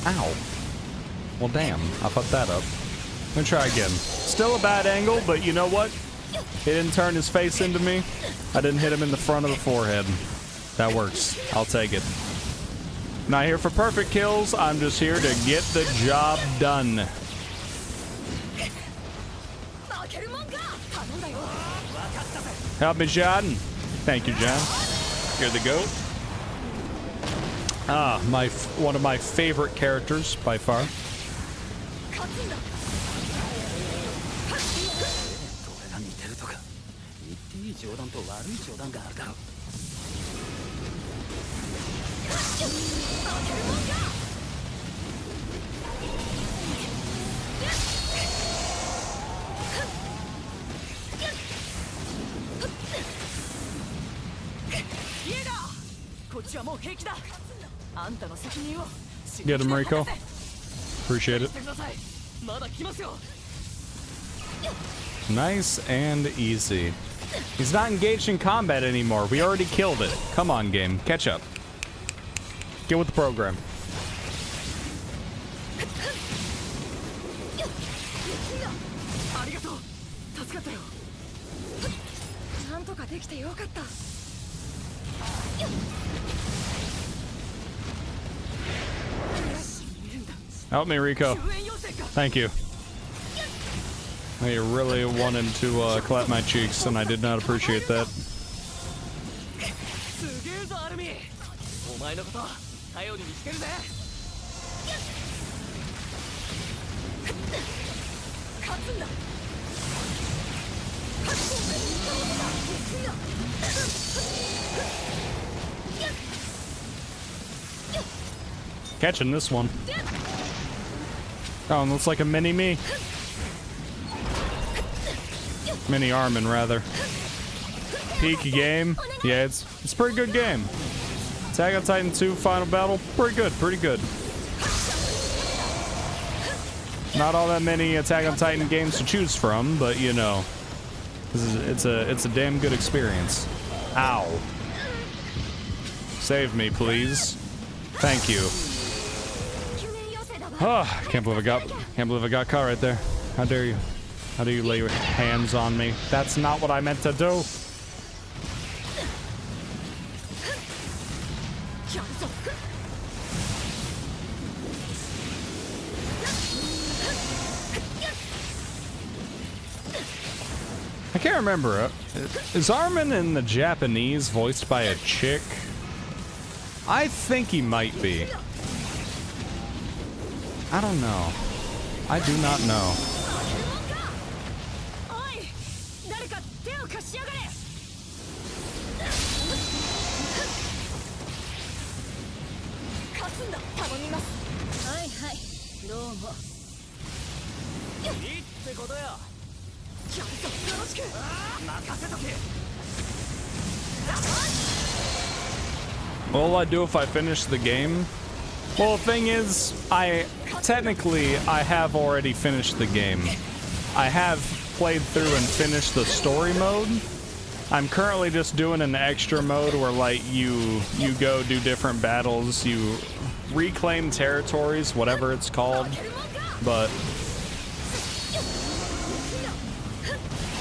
Ow. Well, damn. I fucked that up. Let me try again. Still a bad angle, but you know what? He didn't turn his face into me. I didn't hit him in the front of the forehead. That works. I'll take it. Not here for perfect kills. I'm just here to get the job done. Help me, John. Thank you, John. You're the GOAT. Ah, one of my favorite characters by far. Get him, Rico. Appreciate it. Nice and easy. He's not engaged in combat anymore. We already killed it. Come on, game. Catch up. Get with the program. Help me, Rico. Thank you. I really wanted to clap my cheeks, and I did not appreciate that. Catching this one. Oh, it looks like a mini-me. Mini Armin, rather. Peak game. Yeah, it's a pretty good game. Attack on Titan 2 Final Battle. Pretty good, pretty good. Not all that many Attack on Titan games to choose from, but you know, it's a damn good experience. Ow. Save me, please. Thank you. Oh, can't believe I got caught right there. How dare you? How do you lay your hands on me? That's not what I meant to do. I can't remember. Is Armin in the Japanese voiced by a chick? I think he might be. I don't know. I do not know. すんだ。頼みます。はいはい、どうも。いいってことよ。キャンセルよろしく。任せとけ。What will I do if I finish the game? Well, the thing is, I have already finished the game. I have played through and finished the story mode. I'm currently just doing an extra mode where, like, you go do different battles, you reclaim territories, whatever it's called, but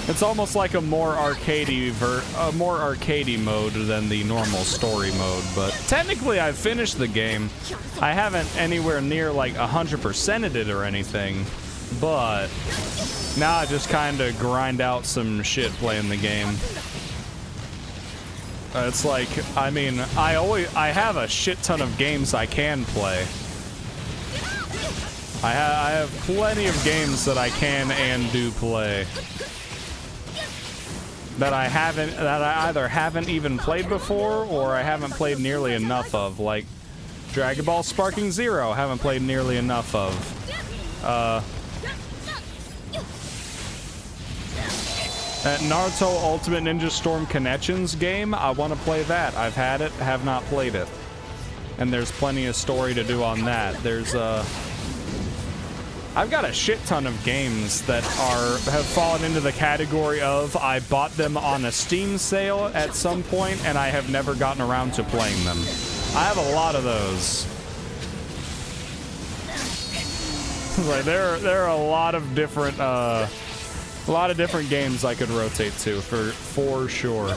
it's almost like a more arcadey mode than the normal story mode. But technically, I've finished the game. I haven't anywhere near like 100%ed it or anything, but now I just kind of grind out some shit playing the game. It's like, I mean, I have a shit ton of games I can play. I have plenty of games that I can and do play that I either haven't even played before or I haven't played nearly enough of, like Dragon Ball Sparking Zero, haven't played nearly enough of. That Naruto Ultimate Ninja Storm Connections game, I want to play that. I've had it, have not played it. And there's plenty of story to do on that. There's I've got a shit ton of games that have fallen into the category of I bought them on a Steam sale at some point and I have never gotten around to playing them. I have a lot of those. Like there are a lot of different games I could rotate to for sure.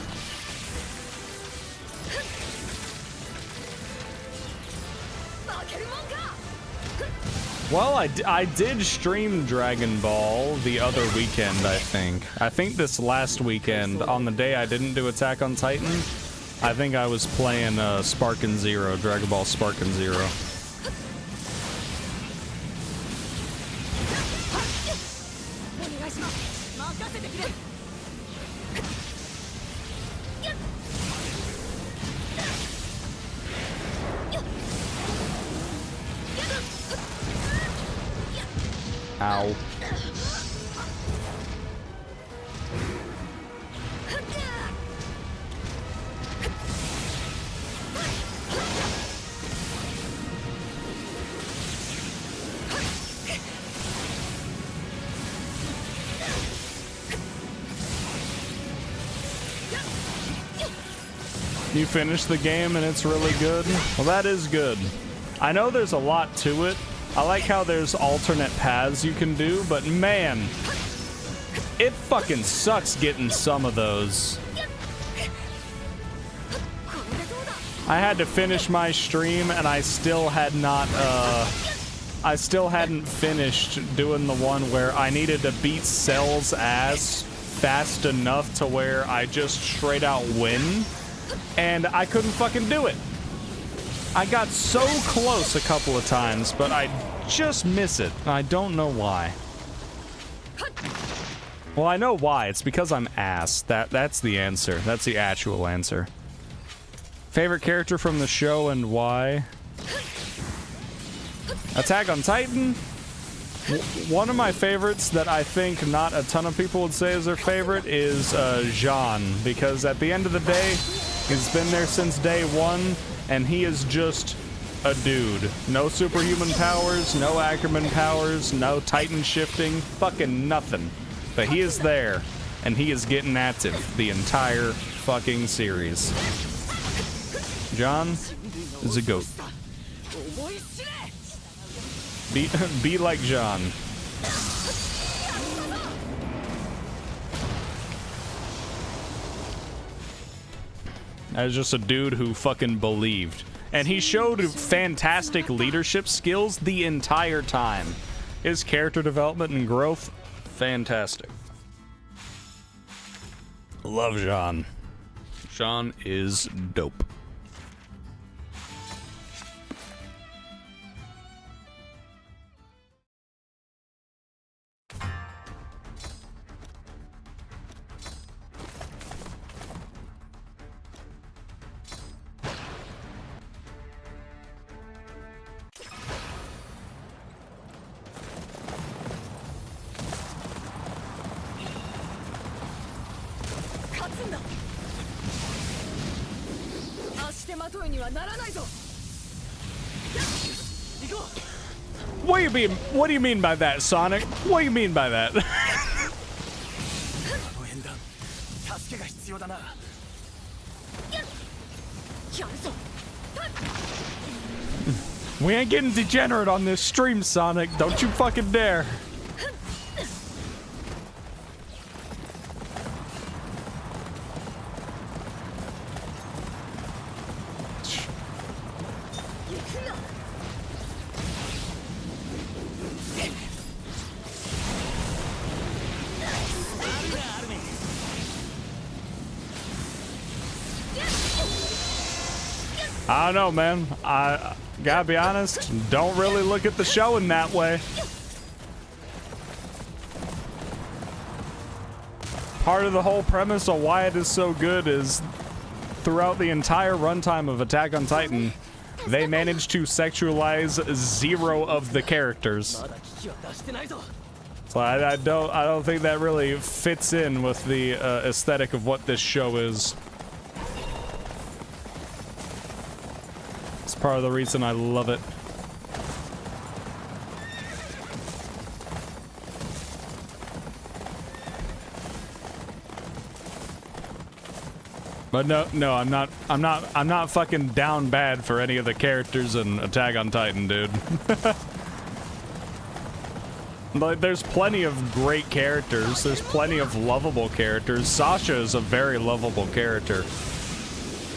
Well, I did stream Dragon Ball the other weekend, I think. I think this last weekend, on the day I didn't do Attack on Titan, I think I was playing Sparking Zero, Dragon Ball Sparking Zero. Ow. You finished the game and it's really good? Well, that is good. I know there's a lot to it. I like how there's alternate paths you can do, but man, it fucking sucks getting some of those. I had to finish my stream and I still hadn't finished doing the one where I needed to beat Cell's ass fast enough to where I just straight out win, and I couldn't fucking do it. I got so close a couple of times, but I just miss it. I don't know why. Well, I know why. It's because I'm ass. That's the answer. That's the actual answer. Favorite character from the show and why? Attack on Titan. One of my favorites that I think not a ton of people would say is their favorite is Jean, because at the end of the day, he's been there since day one. And he is just a dude. No superhuman powers, no Ackerman powers, no Titan shifting, fucking nothing. But he is there, and he is getting active the entire fucking series. John is a goat. Be like John. As just a dude who fucking believed. And he showed fantastic leadership skills the entire time. His character development and growth, fantastic. Love Jean. Jean is dope. 勝つんだ。足手まといにはならないぞ。行こう。 What do you mean by that, Sonic? What do you mean by that? あの縁談、助けが必要だな。やるぞ。 We ain't getting degenerate on this stream, Sonic. Don't you fucking dare. I don't know, man. I gotta be honest, don't really look at the show in that way. Part of the whole premise of why it is so good is throughout the entire runtime of Attack on Titan, they managed to sexualize 0 of the characters. So I don't think that really fits in with the aesthetic of what this show is. It's part of the reason I love it. But no, I'm not fucking down bad for any of the characters in Attack on Titan, dude. Like, there's plenty of great characters. There's plenty of lovable characters. Sasha is a very lovable character.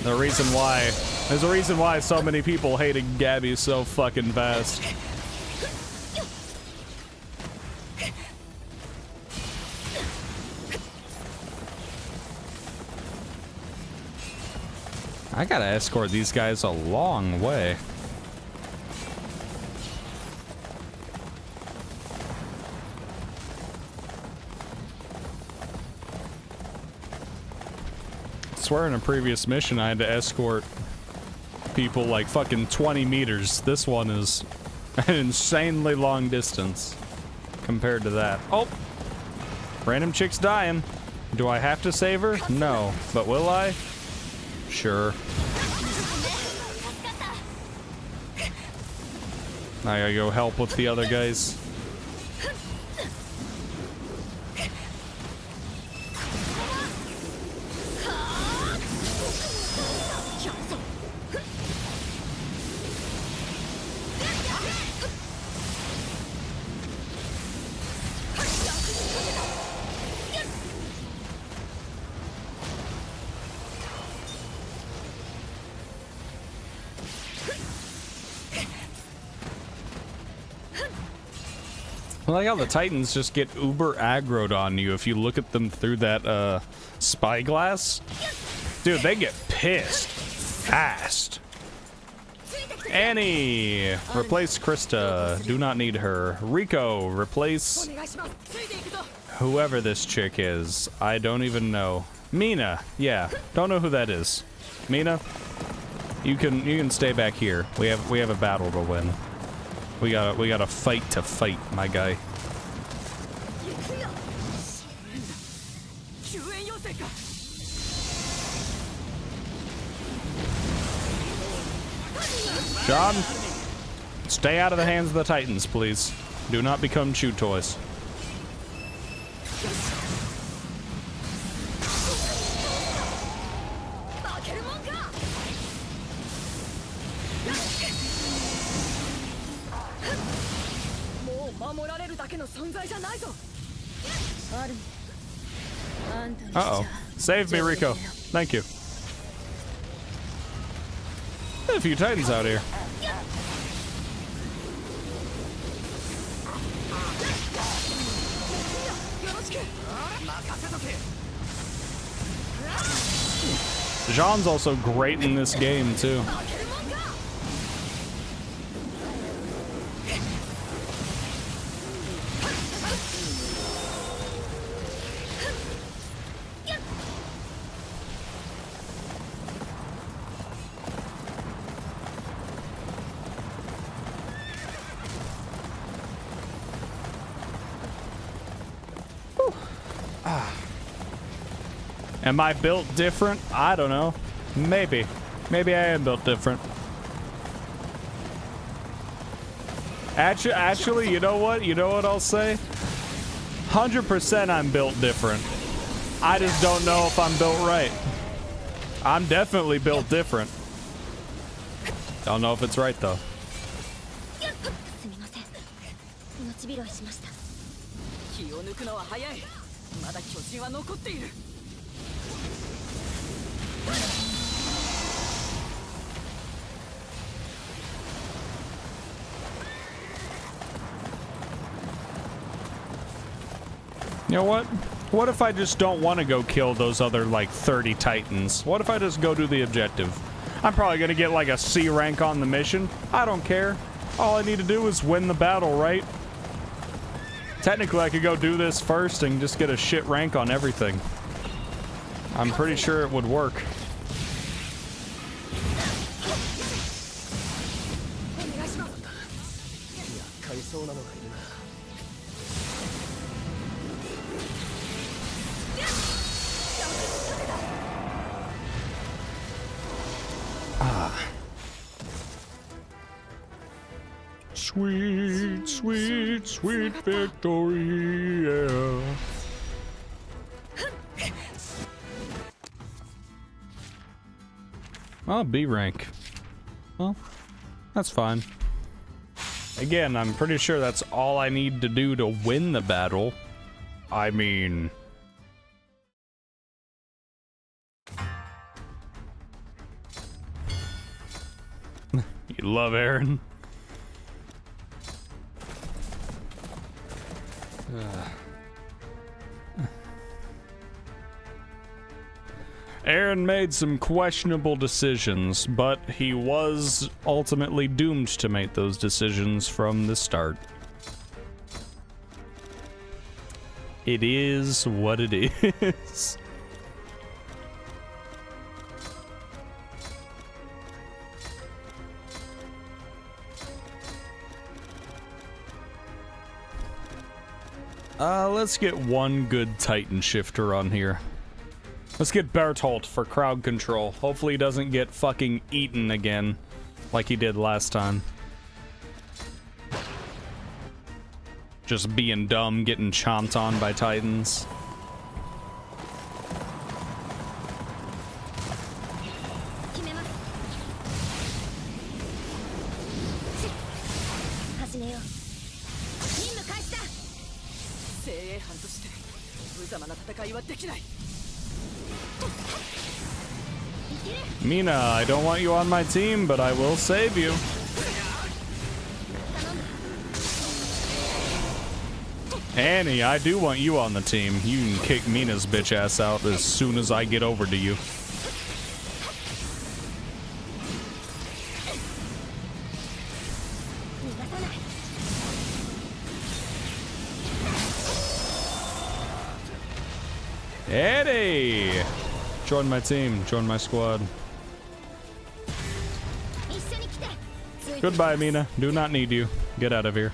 There's a reason why so many people hated Gabby so fucking fast. I gotta escort these guys a long way. I swear in a previous mission I had to escort people like fucking 20 meters. This one is an insanely long distance compared to that. Oh! Random chick's dying. Do I have to save her? No. But will I? Sure. I gotta go help with the other guys. I like how the Titans just get uber aggroed on you if you look at them through that spyglass. Dude, they get pissed fast. Annie, replace Krista. Do not need her. Rico, replace whoever this chick is. I don't even know. Mina, yeah, don't know who that is. Mina, you can stay back here. We have a battle to win. We got a fight to fight, my guy. John, stay out of the hands of the Titans, please. Do not become chew toys. Uh-oh. Save me, Rico. Thank you. A few Titans out here. Jean's also great in this game, too. Am I built different? I don't know. Maybe. Maybe I am built different. Actually, you know what? You know what I'll say? 100% I'm built different. I just don't know if I'm built right. I'm definitely built different. Don't know if it's right though. すみません。命拾いしました。気を抜くのは早い。まだ巨人は残っている。You know what? What if I just don't want to go kill those other, like, 30 titans? What if I just go do the objective? I'm probably gonna get, like, a C rank on the mission. I don't care. All I need to do is win the battle, right? Technically, I could go do this first and just get a shit rank on everything. I'm pretty sure it would work. Sweet, sweet, sweet victory, yeah. Oh, B rank. Well, that's fine. Again, I'm pretty sure that's all I need to do to win the battle. I mean... You love Aaron? Aaron made some questionable decisions, but he was ultimately doomed to make those decisions from the start. It is what it is. Let's get one good Titan shifter on here. Let's get Bertolt for crowd control. Hopefully he doesn't get fucking eaten again, like he did last time. Just being dumb, getting chomped on by Titans. Mina, I don't want you on my team, but I will save you. Annie, I do want you on the team. You can kick Mina's bitch ass out as soon as I get over to you. Eddie! Join my team, join my squad. Goodbye, Mina. Do not need you. Get out of here.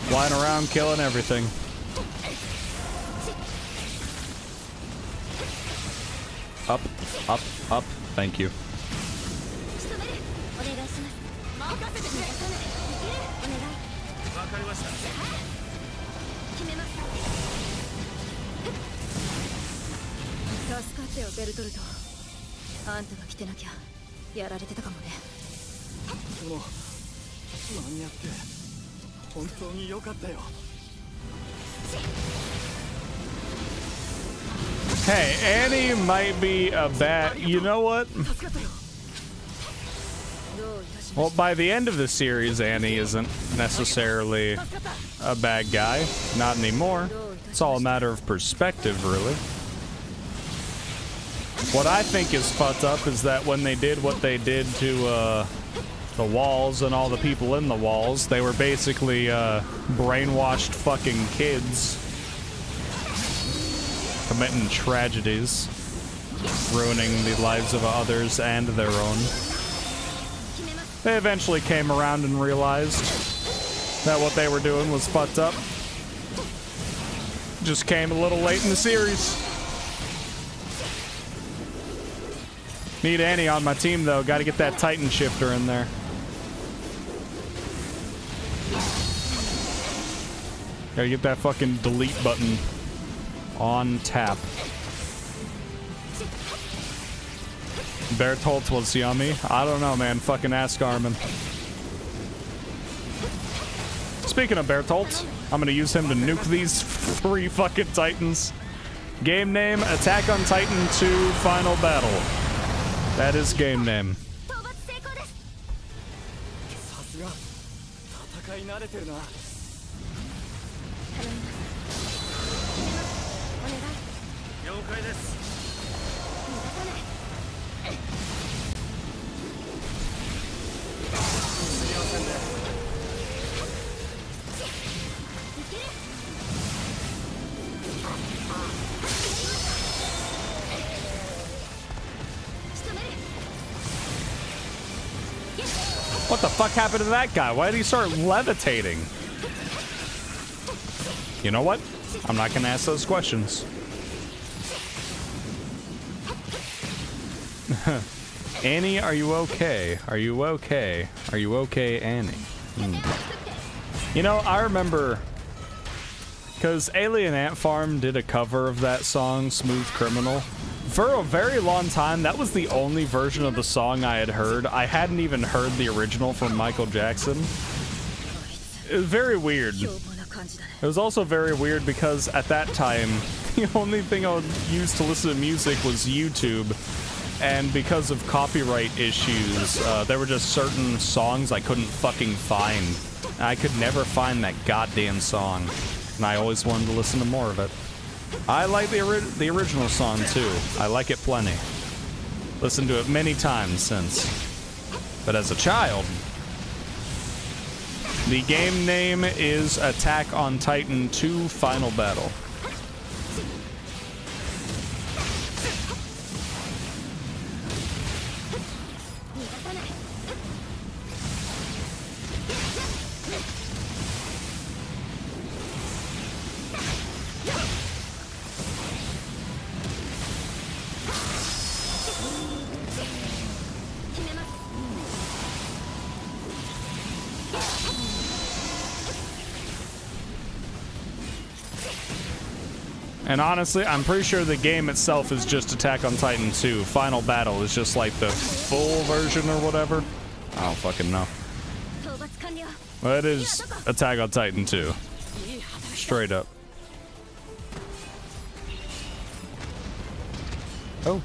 Flying around, killing everything. Up, up, up. Thank you. Hey, Annie might be a bad... You know what? Well, by the end of the series, Annie isn't necessarily a bad guy. Not anymore. It's all a matter of perspective, really. What I think is fucked up is that when they did what they did to the walls and all the people in the walls, they were basically brainwashed fucking kids committing tragedies, ruining the lives of others and their own. They eventually came around and realized that what they were doing was fucked up. Just came a little late in the series. Need Annie on my team, though. Got to get that Titan shifter in there. Gotta get that fucking delete button on tap. Bertolt was yummy. I don't know, man. Fucking ask Armin. Speaking of Bertolt, I'm gonna use him to nuke these 3 fucking Titans. Game name, Attack on Titan 2 Final Battle. That is game name. What the fuck happened to that guy? Why did he start levitating? You know what? I'm not gonna ask those questions. Annie, are you okay? Are you okay? Are you okay, Annie? You know, I remember because Alien Ant Farm did a cover of that song, Smooth Criminal. For a very long time, that was the only version of the song I had heard. I hadn't even heard the original from Michael Jackson. It was very weird. It was also very weird because at that time, the only thing I would use to listen to music was YouTube. And because of copyright issues, there were just certain songs I couldn't fucking find. I could never find that goddamn song. And I always wanted to listen to more of it. I like the original song too. I like it plenty. Listened to it many times since. But as a child, the game name is Attack on Titan 2 Final Battle. And honestly, I'm pretty sure the game itself is just Attack on Titan 2. Final Battle is just like the full version or whatever. I don't fucking know. But it is Attack on Titan 2. Straight up. Oh.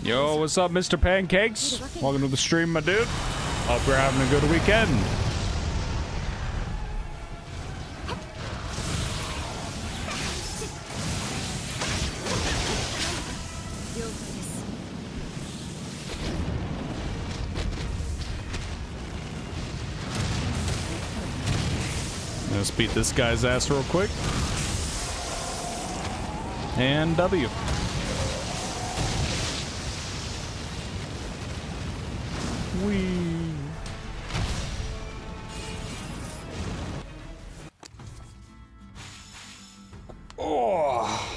Yo, what's up, Mr. Pancakes? Welcome to the stream, my dude. Hope you're having a good weekend. Let's beat this guy's ass real quick. And W. Whee. Oh.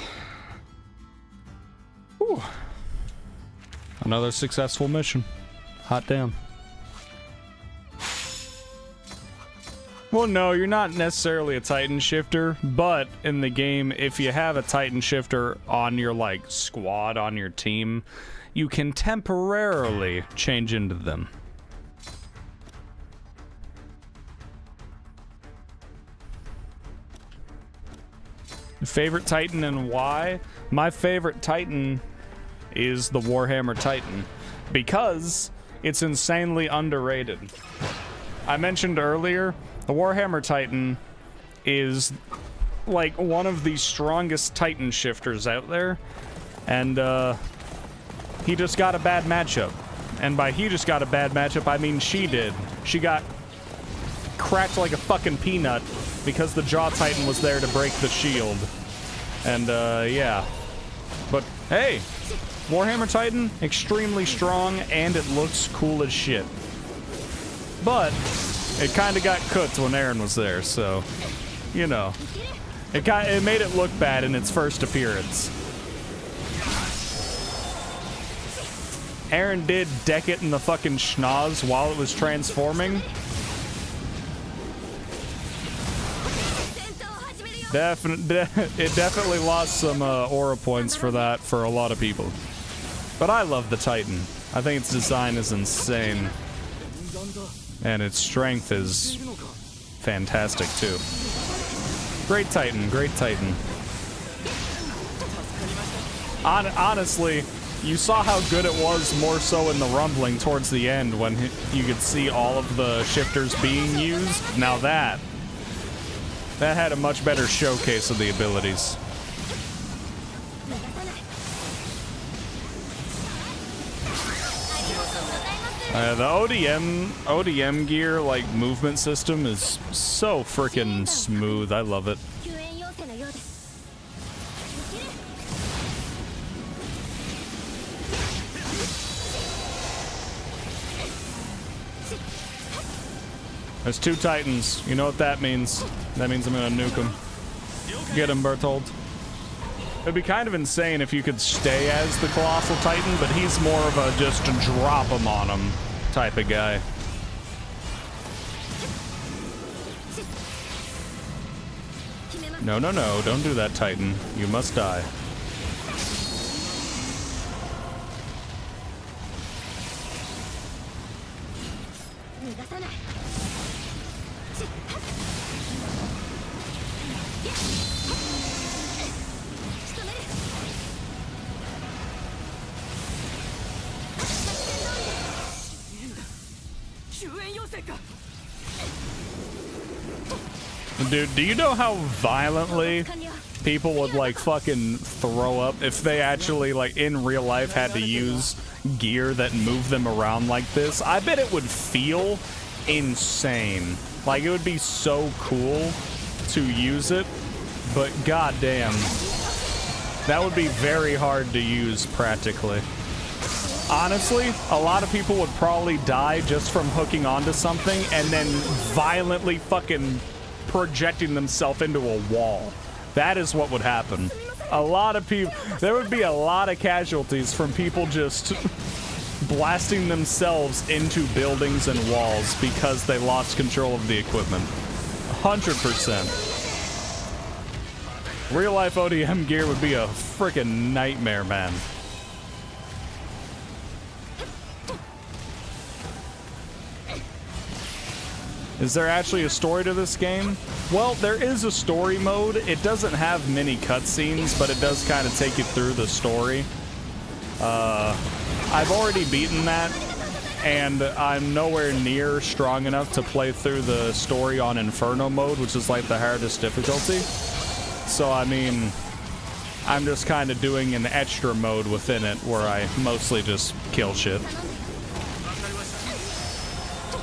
Whew. Another successful mission. Hot damn. Well, no, you're not necessarily a Titan shifter, but in the game, if you have a Titan shifter on your, like, squad, on your team, you can temporarily change into them. Favorite Titan and why? My favorite Titan is the Warhammer Titan because it's insanely underrated. I mentioned earlier, the Warhammer Titan is like one of the strongest Titan shifters out there, and he just got a bad matchup. And by he just got a bad matchup, I mean she did. She got cracked like a fucking peanut because the Jaw Titan was there to break the shield. And, yeah. But, hey! Warhammer Titan, extremely strong, and it looks cool as shit. But, it kinda got cooked when Eren was there, so, you know. It made it look bad in its first appearance. Eren did deck it in the fucking schnoz while it was transforming. It definitely lost some aura points for that for a lot of people. But I love the Titan. I think its design is insane. And its strength is fantastic too. Great Titan, great Titan. Honestly, you saw how good it was more so in the rumbling towards the end when you could see all of the shifters being used. Now that had a much better showcase of the abilities. The ODM gear, like, movement system is so freaking smooth. I love it. There's 2 Titans. You know what that means. That means I'm gonna nuke him. Get him, Berthold. It'd be kind of insane if you could stay as the Colossal Titan, but he's more of a just drop him on him type of guy. No, no, no, don't do that, Titan. You must die. Dude, do you know how violently people would, like, fucking throw up if they actually, like, in real life had to use gear that moved them around like this? I bet it would feel insane. Like, it would be so cool to use it, but goddamn, that would be very hard to use practically. Honestly, a lot of people would probably die just from hooking onto something and then violently fucking projecting themselves into a wall. That is what would happen. A lot of people, there would be a lot of casualties from people just blasting themselves into buildings and walls because they lost control of the equipment. 100%. Real life ODM gear would be a freaking nightmare, man. Is there actually a story to this game? Well, there is a story mode. It doesn't have many cutscenes, but it does kind of take you through the story. I've already beaten that, and I'm nowhere near strong enough to play through the story on Inferno mode, which is like the hardest difficulty. So, I mean, I'm just kind of doing an extra mode within it where I mostly just kill shit.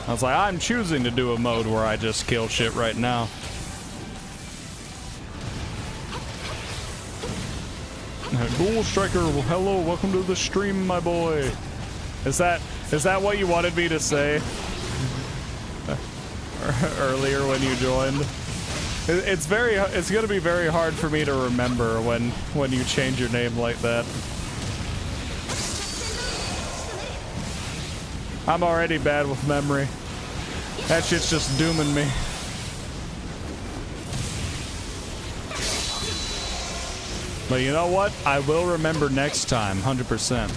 I was like, I'm choosing to do a mode where I just kill shit right now. Ghoul Striker, hello, welcome to the stream, my boy. Is that what you wanted me to say earlier when you joined? It's gonna be very hard for me to remember when you change your name like that. I'm already bad with memory. That shit's just dooming me. But you know what? I will remember next time, 100%.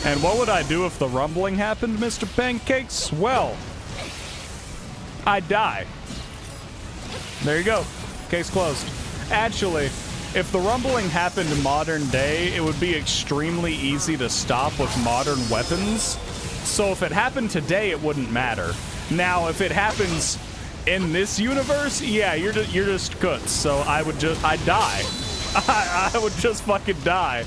And what would I do if the rumbling happened, Mr. Pancakes? Well, I'd die. There you go. Case closed. Actually, if the rumbling happened in modern day, it would be extremely easy to stop with modern weapons. So if it happened today, it wouldn't matter. Now, if it happens in this universe, yeah, you're just kuts. So I'd die. I would just fucking die.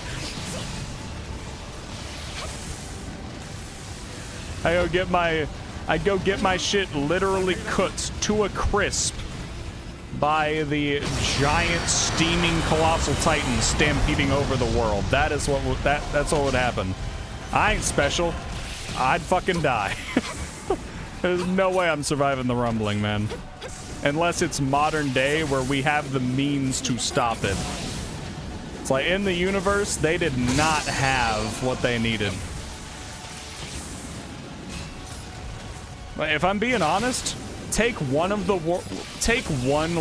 I go get my shit literally cooked to a crisp by the giant steaming colossal titan stampeding over the world. That's what would happen. I ain't special. I'd fucking die. There's no way I'm surviving the rumbling, man. Unless it's modern day where we have the means to stop it. It's like in the universe, they did not have what they needed. If I'm being honest, take one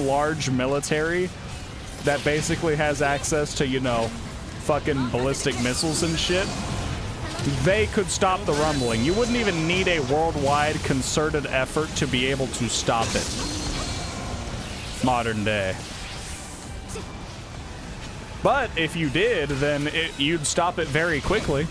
large military that basically has access to, you know, fucking ballistic missiles and shit. They could stop the rumbling. You wouldn't even need a worldwide concerted effort to be able to stop it. Modern day. But if you did, then you'd stop it very quickly.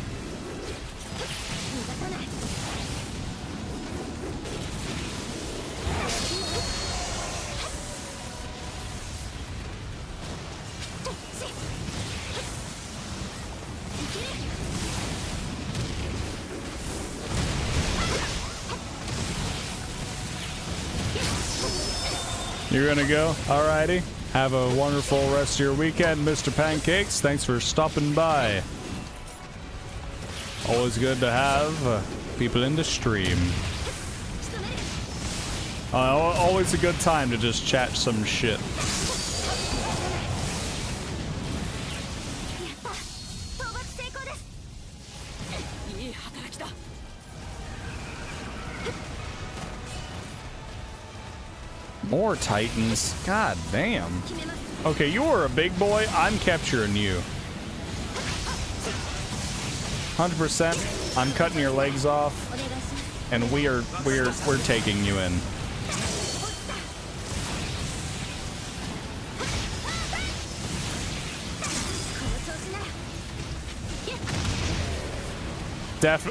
You're gonna go? Alrighty. Have a wonderful rest of your weekend, Mr. Pancakes. Thanks for stopping by. Always good to have people in the stream. Always a good time to just chat some shit. More titans. God damn. Okay, you are a big boy. I'm capturing you. 100%. I'm cutting your legs off, and we're taking you in.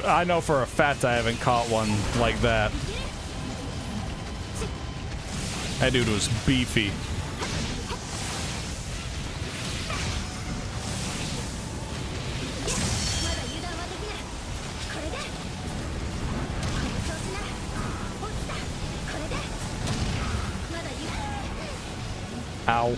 I know for a fact I haven't caught one like that. That dude was beefy. Ow.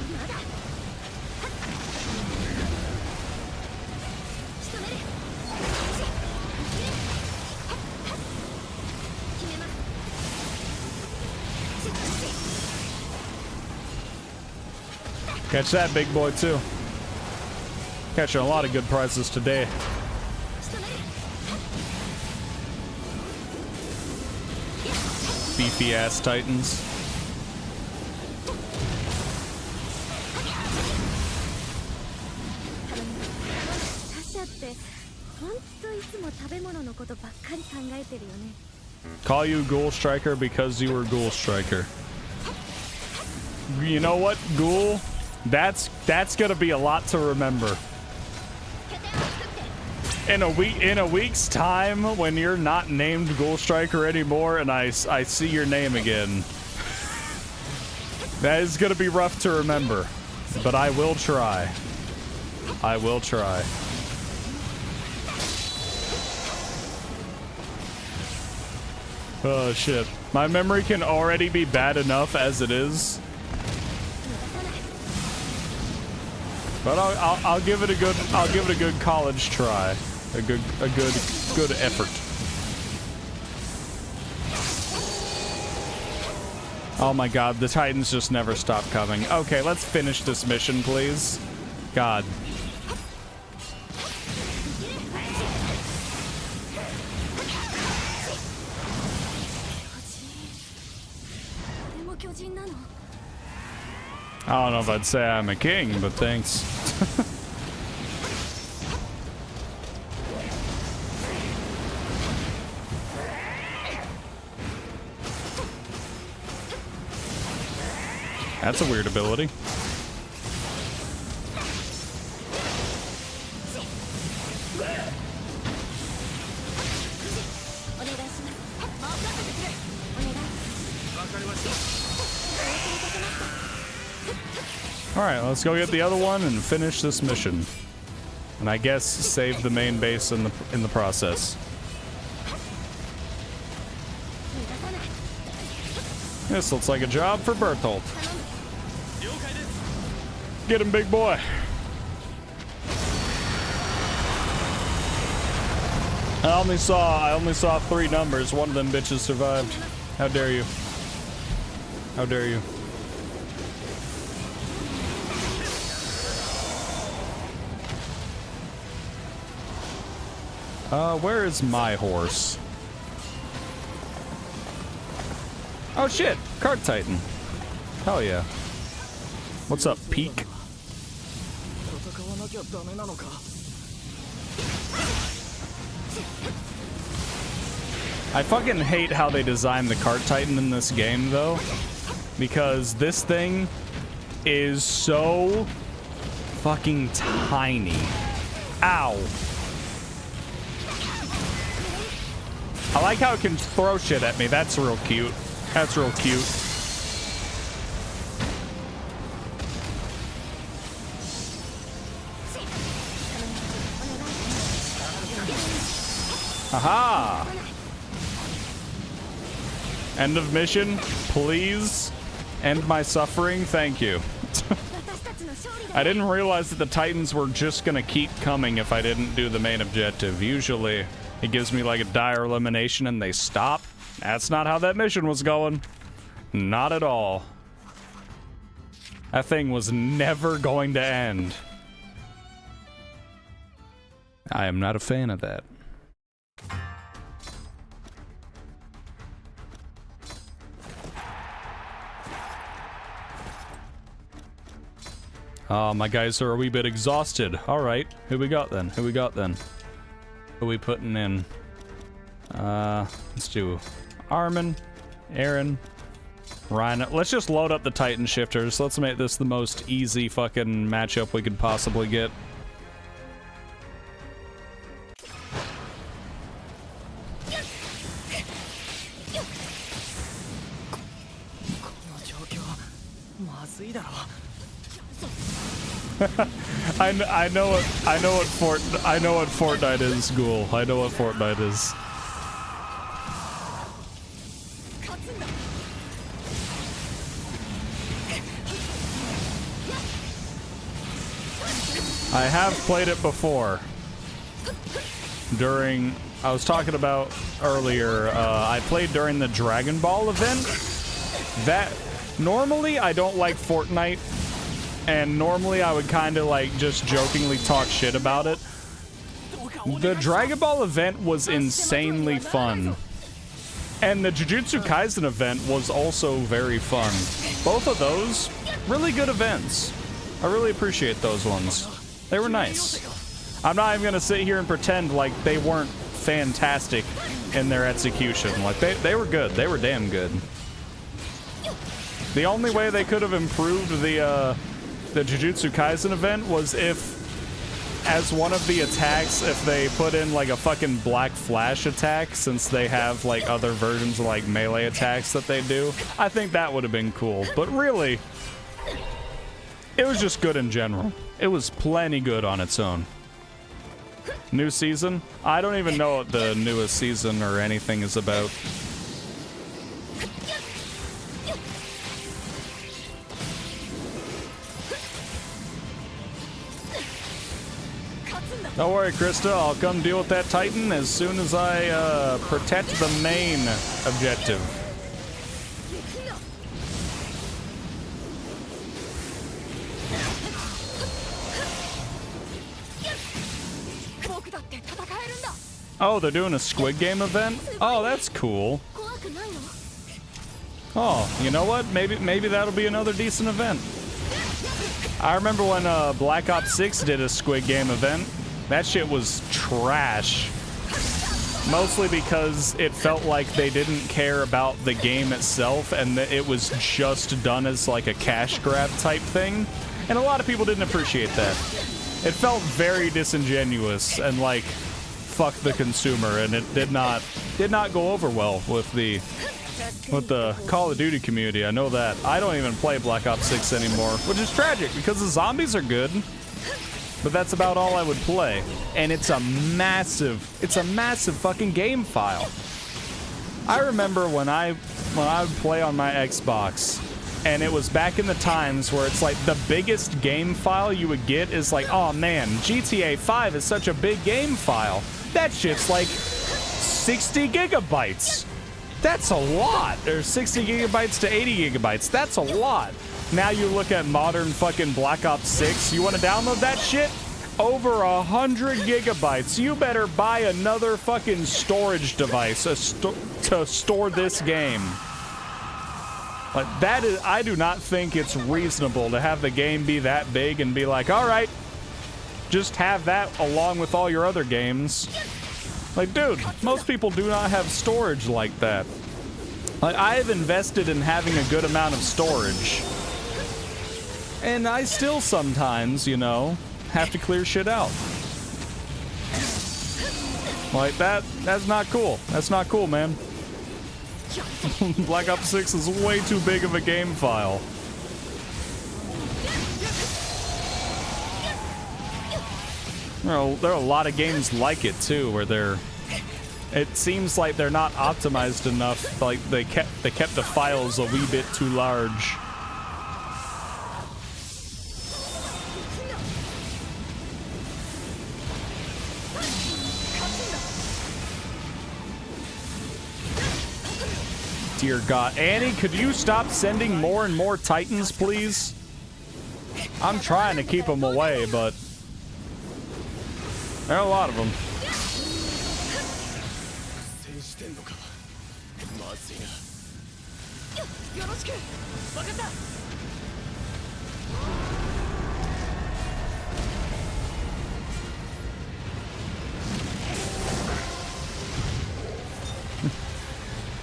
Catch that, big boy, too. Catching a lot of good prizes today. Beefy ass titans. Call you Ghoul Striker because you were Ghoul Striker. You know what, Ghoul? That's gonna be a lot to remember. In a week's time, when you're not named Ghoul Striker anymore, and I see your name again, that is gonna be rough to remember. But I will try. I will try. Oh shit! My memory can already be bad enough as it is. But I'll give it a good college try, a good effort. Oh my god, the Titans just never stop coming. Okay, let's finish this mission, please. God. I don't know if I'd say I'm a king, but thanks. That's a weird ability. Alright, let's go get the other one and finish this mission. And I guess save the main base in the process. This looks like a job for Bertholdt. Get him, big boy. I only saw 3 numbers. One of them bitches survived. How dare you? How dare you? Where is my horse? Oh shit, Card Titan. Hell yeah. What's up, Peak? I fucking hate how they designed the Card Titan in this game though, because this thing is so fucking tiny. Ow. I like how it can throw shit at me. That's real cute. That's real cute. Aha! End of mission. Please end my suffering. Thank you. I didn't realize that the Titans were just gonna keep coming if I didn't do the main objective. Usually it gives me like a dire elimination and they stop. That's not how that mission was going. Not at all. That thing was never going to end. I am not a fan of that. My guys are a wee bit exhausted. Alright, who we got then? Who we got then? Who we putting in? Let's do Armin, Aaron, Ryan. Let's just load up the Titan shifters. Let's make this the most easy fucking matchup we could possibly get. I know what Fortnite is, Ghoul. I know what Fortnite is. I have played it before. During, I was talking about earlier, I played during the Dragon Ball event. That, normally I don't like Fortnite, and normally I would kind of like just jokingly talk shit about it. The Dragon Ball event was insanely fun. And the Jujutsu Kaisen event was also very fun. Both of those, really good events. I really appreciate those ones. They were nice. I'm not even gonna sit here and pretend like they weren't fantastic in their execution. Like, they were good. They were damn good. The only way they could have improved the Jujutsu Kaisen event was if, as one of the attacks, if they put in like a fucking Black Flash attack, since they have like other versions of like melee attacks that they do. I think that would have been cool. But really, it was just good in general. It was plenty good on its own. New season? I don't even know what the newest season or anything is about. Don't worry, Krista. I'll come deal with that Titan as soon as I protect the main objective. Oh, they're doing a Squid Game event? Oh, that's cool. Oh, you know what? Maybe that'll be another decent event. I remember when Black Ops 6 did a Squid Game event. That shit was trash. Mostly because it felt like they didn't care about the game itself and that it was just done as like a cash grab type thing. And a lot of people didn't appreciate that. It felt very disingenuous and like fuck the consumer, and it did not go over well with the Call of Duty community. I know that. I don't even play Black Ops 6 anymore, which is tragic because the zombies are good. But that's about all I would play. And it's a massive fucking game file. I remember when I would play on my Xbox, and it was back in the times where it's like the biggest game file you would get is like, oh man, GTA 5 is such a big game file. That shit's like 60 gigabytes. That's a lot. There's 60 gigabytes to 80 gigabytes. That's a lot. Now you look at modern fucking Black Ops 6, you want to download that shit? Over 100 gigabytes. You better buy another fucking storage device to store this game. Like, that is, I do not think it's reasonable to have the game be that big and be like, all right, just have that along with all your other games. Like, dude, most people do not have storage like that. Like, I have invested in having a good amount of storage. And I still sometimes, you know, have to clear shit out. Like, that's not cool. That's not cool, man. Black Ops 6 is way too big of a game file. There are a lot of games like it, too, where it seems like they're not optimized enough. Like, they kept the files a wee bit too large. Dear God. Annie, could you stop sending more and more Titans, please? I'm trying to keep them away, but there are a lot of them.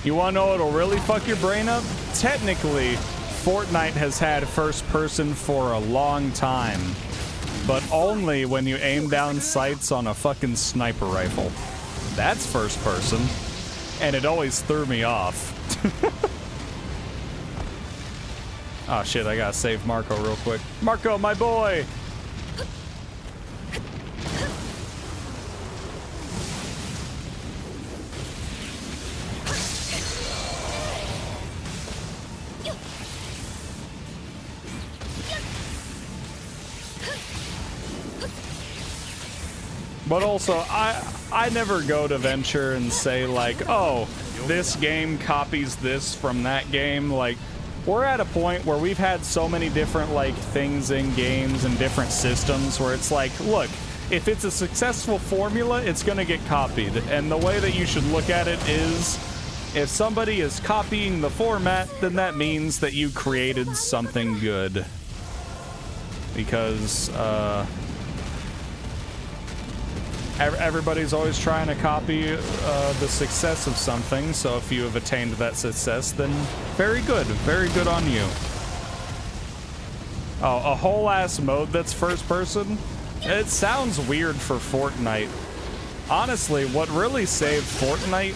You wanna know what'll really fuck your brain up? Technically, Fortnite has had first person for a long time, but only when you aim down sights on a fucking sniper rifle. That's first person, and it always threw me off. Oh shit, I gotta save Marco real quick. Marco, my boy! But also, I never go to Venture and say like, oh, this game copies this from that game. Like, we're at a point where we've had so many different like things in games and different systems where it's like, look, if it's a successful formula, it's gonna get copied. And the way that you should look at it is, if somebody is copying the format, then that means that you created something good. Because, everybody's always trying to copy the success of something, so if you have attained that success, then very good on you. Oh, a whole ass mode that's first person? It sounds weird for Fortnite. Honestly, what really saved Fortnite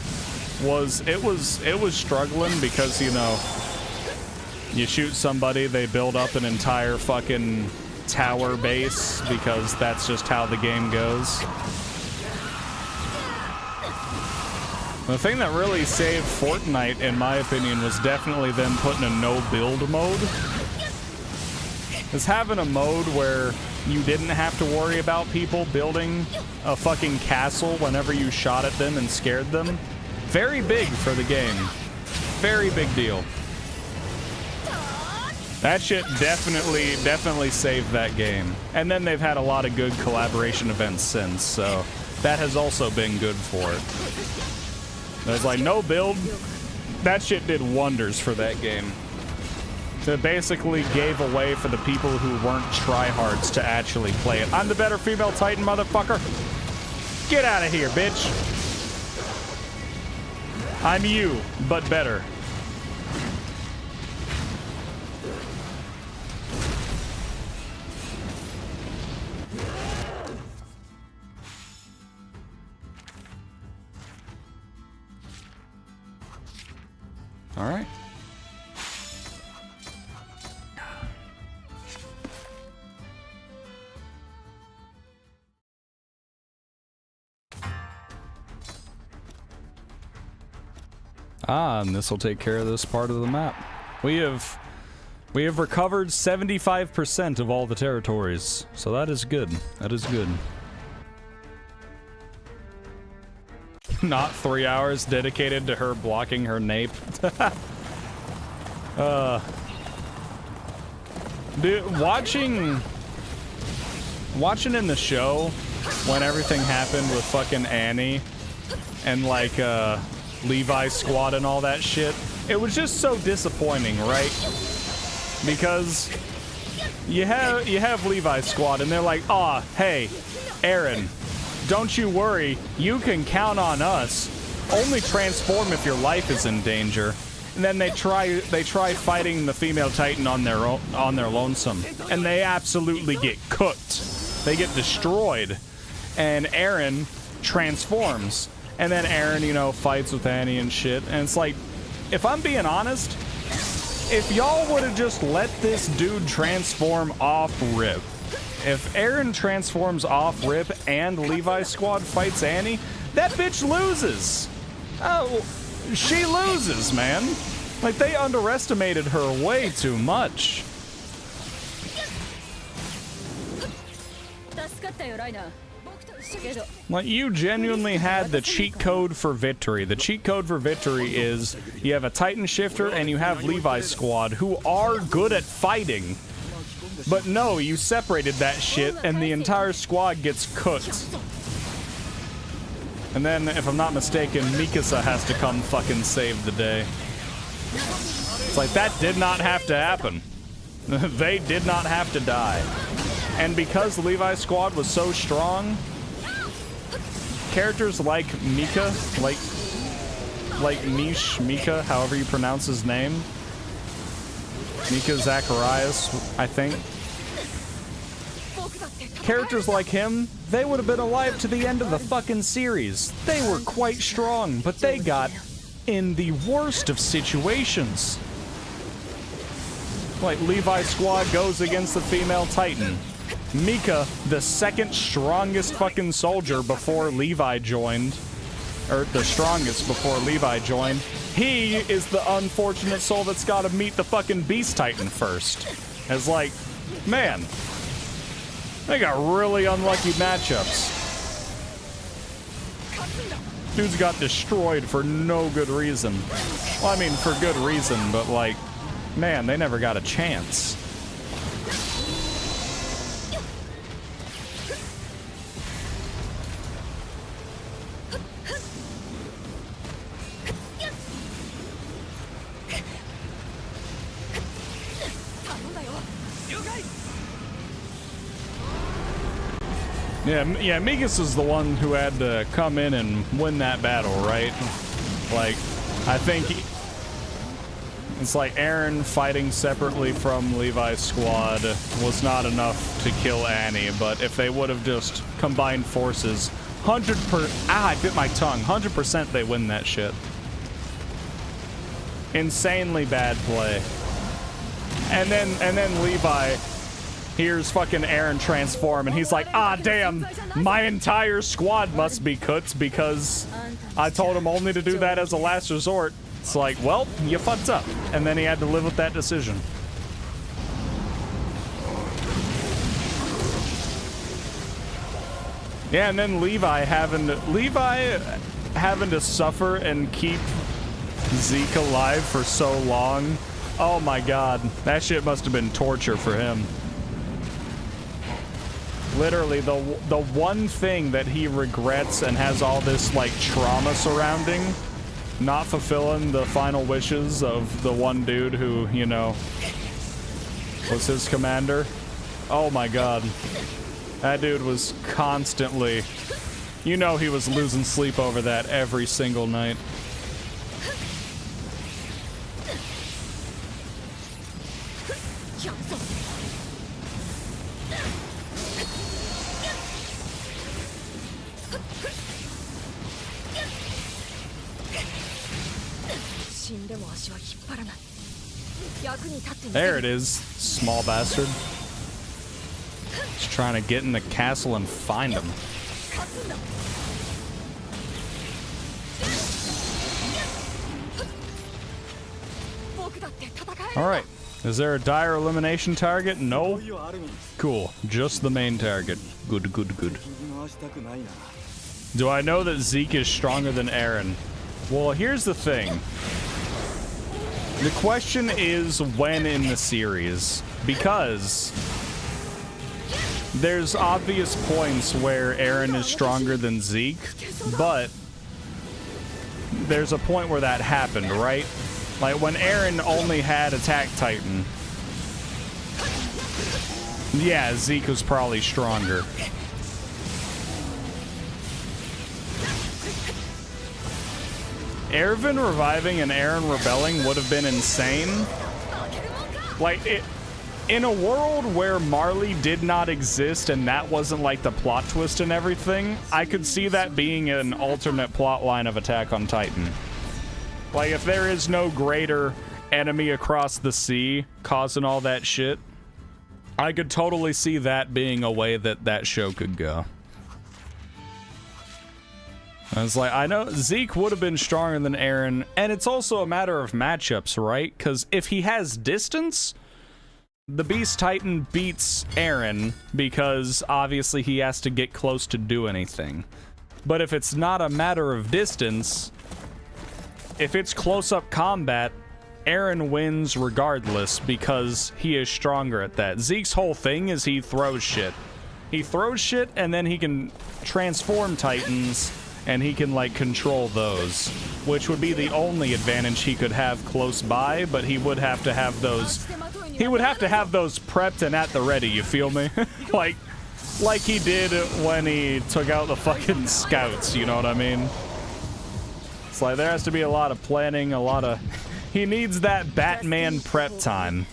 was it was struggling because, you know, you shoot somebody, they build up an entire fucking tower base because that's just how the game goes. The thing that really saved Fortnite, in my opinion, was definitely them putting a no-build mode. Is having a mode where you didn't have to worry about people building a fucking castle whenever you shot at them and scared them. Very big for the game. Very big deal. That shit definitely saved that game. And then they've had a lot of good collaboration events since, so that has also been good for it. There's like no build. That shit did wonders for that game. It basically gave a way for the people who weren't tryhards to actually play it. I'm the better female Titan, motherfucker. Get out of here, bitch. I'm you, but better. All right. Ah, and this will take care of this part of the map. We have recovered 75% of all the territories, so that is good. That is good. Not 3 hours dedicated to her blocking her nape. Dude, watching in the show when everything happened with fucking Annie and like Levi's squad and all that shit, it was just so disappointing, right? Because you have Levi's squad and they're like, "Aw, hey, Aaron, don't you worry, you can count on us. Only transform if your life is in danger." And then they try fighting the female Titan on their lonesome, and they absolutely get cooked. They get destroyed, and Aaron transforms, and then Aaron, you know, fights with Annie and shit. And it's like, if I'm being honest, if y'all would have just let this dude transform off rip, if Aaron transforms off rip and Levi's squad fights Annie, that bitch loses. Oh, she loses, man. Like, they underestimated her way too much. Like, you genuinely had the cheat code for victory. The cheat code for victory is you have a Titan Shifter and you have Levi's squad who are good at fighting. But no, you separated that shit and the entire squad gets cooked. And then, if I'm not mistaken, Mikasa has to come fucking save the day. It's like, that did not have to happen. They did not have to die. And because Levi's squad was so strong, characters like Mika, like Mika, however you pronounce his name, Mika Zacharias, I think. Characters like him, they would have been alive to the end of the fucking series. They were quite strong, but they got in the worst of situations. Like, Levi's squad goes against the female Titan. Mika, the second strongest fucking soldier before Levi joined, or the strongest before Levi joined, he is the unfortunate soul that's got to meet the fucking Beast Titan first. It's like, man, they got really unlucky matchups. Dudes got destroyed for no good reason. Well, I mean, for good reason, but like, man, they never got a chance. Yeah, Mikas is the one who had to come in and win that battle, right? Like, I think it's like Aaron fighting separately from Levi's squad was not enough to kill Annie, but if they would have just combined forces, 100%, I bit my tongue, 100% they win that shit. Insanely bad play. And then Levi here's fucking Aaron transform, and he's like, ah, damn, my entire squad must be cooked because I told him only to do that as a last resort. It's like, well, you fucked up. And then he had to live with that decision. Yeah, and then Levi having to suffer and keep Zeke alive for so long. Oh my god, that shit must have been torture for him. Literally, the one thing that he regrets and has all this, like, trauma surrounding, not fulfilling the final wishes of the one dude who, you know, was his commander. Oh my god. That dude was constantly, you know, he was losing sleep over that every single night. キャンソン死んでも足は引っ張らない役に立ってみせる There it is, small bastard. Just trying to get in the castle and find him. 勝つんだ 僕だって戦える All right. Is there a dire elimination target? No. Cool. Just the main target. Good, good, good. Do I know that Zeke is stronger than Aaron? Well, here's the thing. The question is when in the series, because there's obvious points where Aaron is stronger than Zeke, but there's a point where that happened, right? Like when Aaron only had Attack Titan. Yeah, Zeke was probably stronger. Erwin reviving and Aaron rebelling would have been insane. Like, in a world where Marley did not exist and that wasn't like the plot twist and everything, I could see that being an alternate plot line of Attack on Titan. Like, if there is no greater enemy across the sea causing all that shit, I could totally see that being a way that that show could go. I was like, I know Zeke would have been stronger than Aaron, and it's also a matter of matchups, right? Because if he has distance, the Beast Titan beats Aaron because obviously he has to get close to do anything. But if it's not a matter of distance, if it's close-up combat, Aaron wins regardless because he is stronger at that. Zeke's whole thing is he throws shit. He throws shit and then he can transform Titans and he can like control those, which would be the only advantage he could have close by, but he would have to have those prepped and at the ready, you feel me? like he did when he took out the fucking scouts, you know what I mean? It's like there has to be a lot of planning, a lot of... He needs that Batman prep time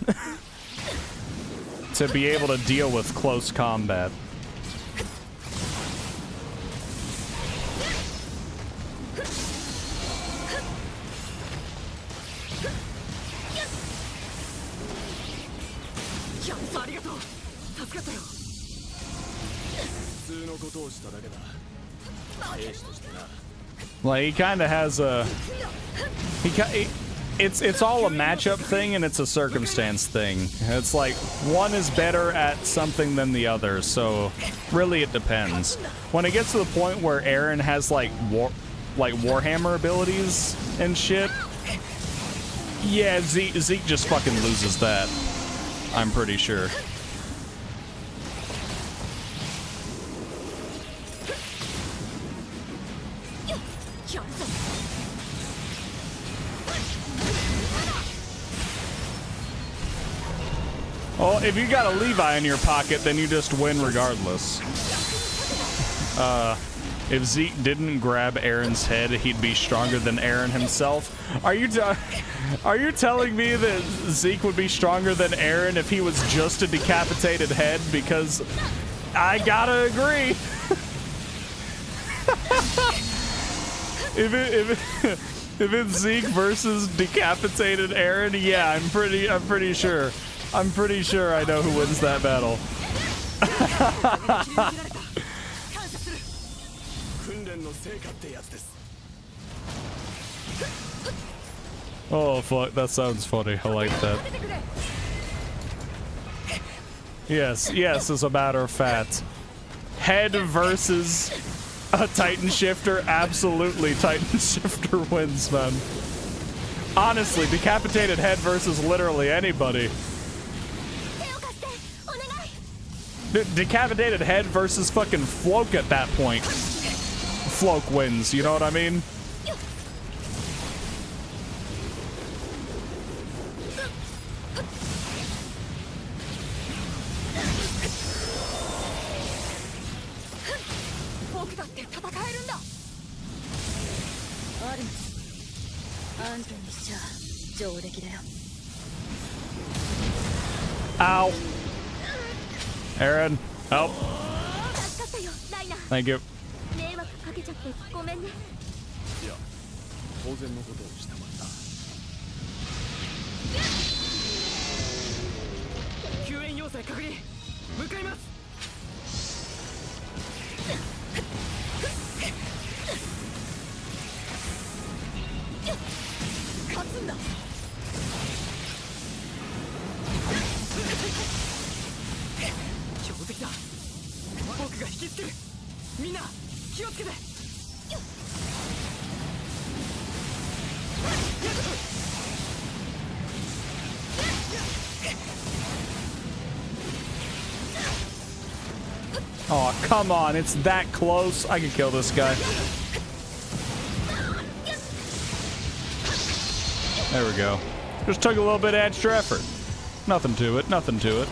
to be able to deal with close combat. Like, he kind of has a... It's all a matchup thing and it's a circumstance thing. It's like, one is better at something than the other, so really it depends. When it gets to the point where Aaron has, like Warhammer abilities and shit, yeah, Zeke just fucking loses that. I'm pretty sure. Well, if you got a Levi in your pocket, then you just win regardless. If Zeke didn't grab Aaron's head, he'd be stronger than Aaron himself. Are you telling me that Zeke would be stronger than Aaron if he was just a decapitated head? Because I gotta agree. If it's Zeke versus decapitated Aaron, yeah, I'm pretty sure. I'm pretty sure I know who wins that battle. Oh fuck, that sounds funny. I like that. Yes, as a matter of fact. Head versus a Titan Shifter, absolutely Titan Shifter wins, man. Honestly, decapitated head versus literally anybody. Decapitated head versus fucking Floke at that point. Floke wins, you know what I mean? Ow. Aaron, help. 助かったよライナ。 Thank you. 迷惑かけちゃってごめんね。いや当然のことをしたまった救援要請確認向かいます。勝つんだ。強敵だ。僕が引きつける。みんな気をつけて。Oh, come on. It's that close. I can kill this guy. There we go. Just took a little bit of extra effort. Nothing to it. Nothing to it.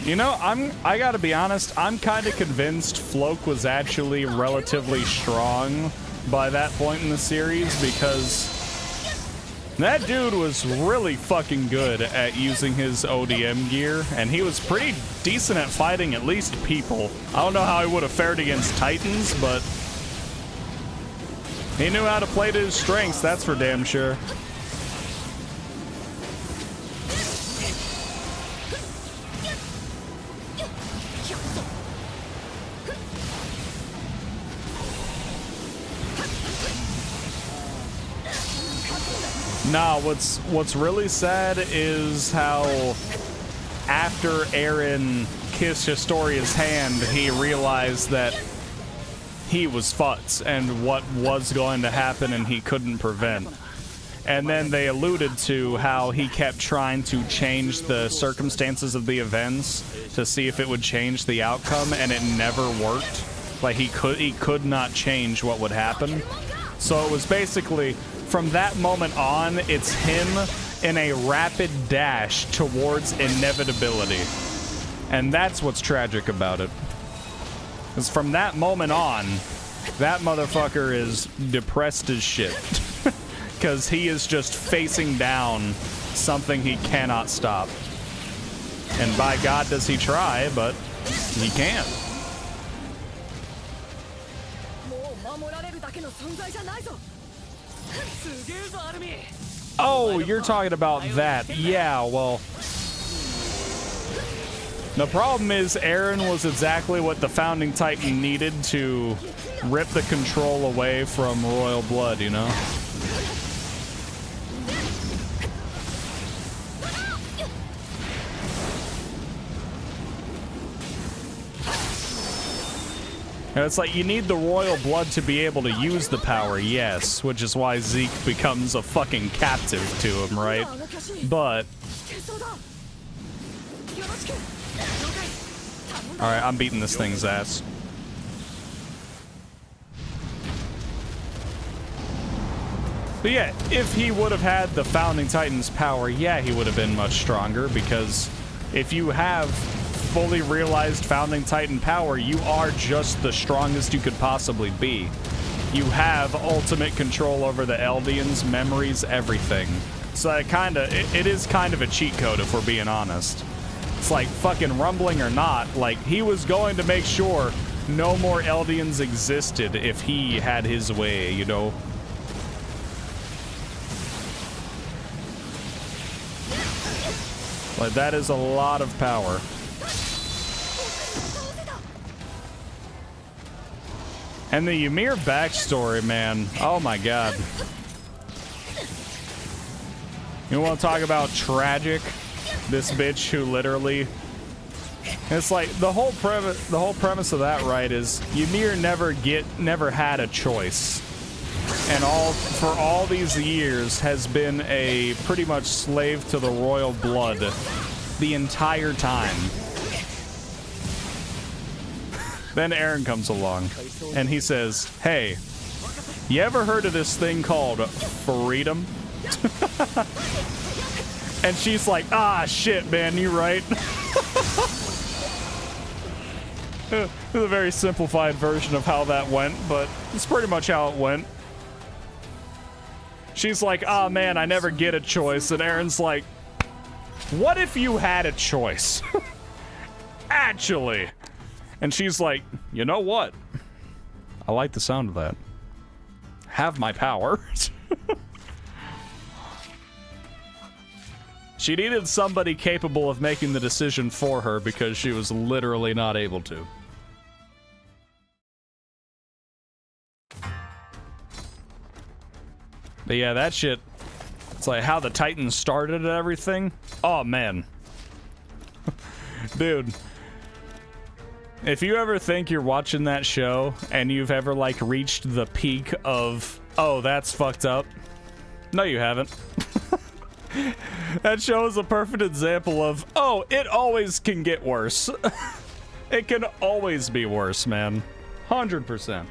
You know, I gotta be honest, I'm kind of convinced Floke was actually relatively strong by that point in the series because that dude was really fucking good at using his ODM gear, and he was pretty decent at fighting at least people. I don't know how he would have fared against Titans, but he knew how to play to his strengths, that's for damn sure. Nah, what's really sad is how after Eren kissed Historia's hand, he realized that he was futz and what was going to happen and he couldn't prevent. And then they alluded to how he kept trying to change the circumstances of the events to see if it would change the outcome, and it never worked. Like he could not change what would happen. So it was basically from that moment on, it's him in a rapid dash towards inevitability. And that's what's tragic about it. Because from that moment on, that motherfucker is depressed as shit. Because he is just facing down something he cannot stop. And by God does he try, but he can't. Oh, you're talking about that. Yeah, well, the problem is Eren was exactly what the Founding Titan needed to rip the control away from royal blood, you know? And it's like, you need the royal blood to be able to use the power, yes, which is why Zeke becomes a fucking captive to him, right? But alright, I'm beating this thing's ass. But yeah, if he would have had the Founding Titan's power, yeah, he would have been much stronger, because if you have fully realized Founding Titan power, you are just the strongest you could possibly be. You have ultimate control over the Eldians, memories, everything. So it is kind of a cheat code if we're being honest. It's like fucking rumbling or not, like he was going to make sure no more Eldians existed if he had his way, you know? Like that is a lot of power. And the Ymir backstory, man, oh my god. You want to talk about tragic? This bitch who literally... It's like, the whole premise of that, right, is Ymir never had a choice. And for all these years has been a pretty much slave to the royal blood the entire time. Then Eren comes along, and he says, hey, you ever heard of this thing called freedom? And she's like, ah, shit, man, you're right. It's a very simplified version of how that went, but it's pretty much how it went. She's like, oh man, I never get a choice. And Aaron's like, what if you had a choice? Actually. And she's like, you know what? I like the sound of that. Have my power. She needed somebody capable of making the decision for her because she was literally not able to. But yeah, that shit, it's like how the Titans started and everything. Oh, man. Dude. If you ever think you're watching that show and you've ever, like, reached the peak of, oh, that's fucked up. No, you haven't. That show is a perfect example of, oh, it always can get worse. It can always be worse, man. 100%.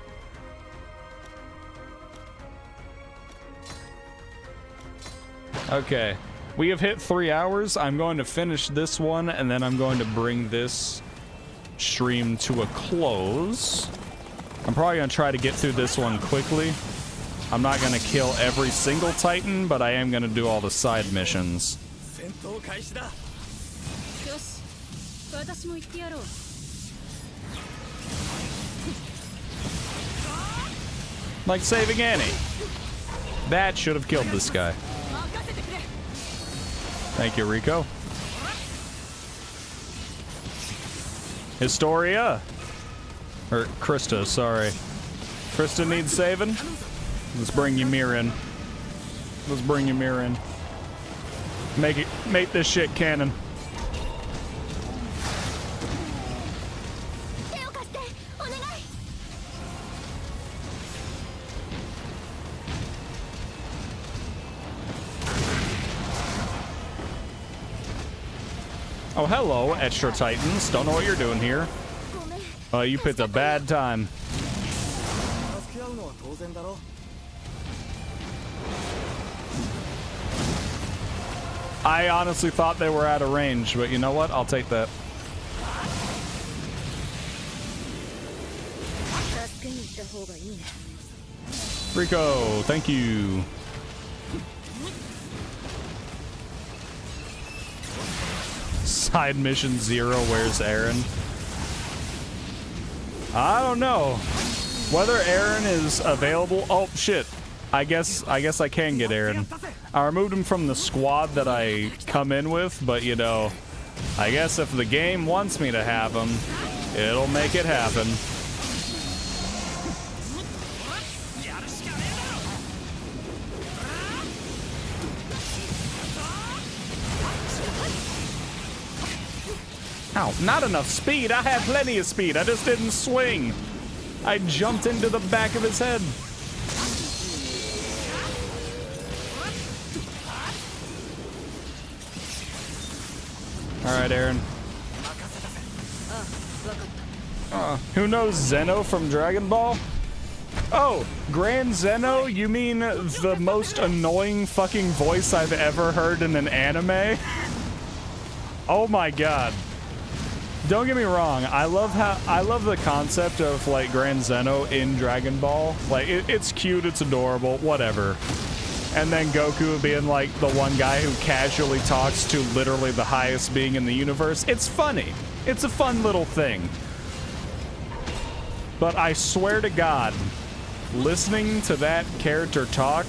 Okay, we have hit 3 hours. I'm going to finish this one, and then I'm going to bring this stream to a close. I'm probably going to try to get through this one quickly. I'm not going to kill every single Titan, but I am going to do all the side missions. よし、私も行ってやろう。Like saving Annie. That should have killed this guy. Thank you, Rico. Historia. Or Krista, sorry. Krista needs saving. Let's bring Ymir in. Let's bring Ymir in. Make this shit canon. Oh, hello, Extra Titans. Don't know what you're doing here. You picked a bad time. I honestly thought they were out of range, but you know what? I'll take that. Rico, thank you. Side mission 0, where's Aaron? I don't know. Whether Aaron is available. Oh shit. I guess I can get Aaron. I removed him from the squad that I come in with, but you know, I guess if the game wants me to have him, it'll make it happen. Ow, not enough speed. I had plenty of speed. I just didn't swing. I jumped into the back of his head. All right, Aaron. Who knows Zeno from Dragon Ball? Oh, Grand Zeno? You mean the most annoying fucking voice I've ever heard in an anime? Oh my god. Don't get me wrong, I love the concept of like Grand Zeno in Dragon Ball. Like it's cute, it's adorable, whatever. And then Goku being like the one guy who casually talks to literally the highest being in the universe. It's funny. It's a fun little thing. But I swear to God, listening to that character talk,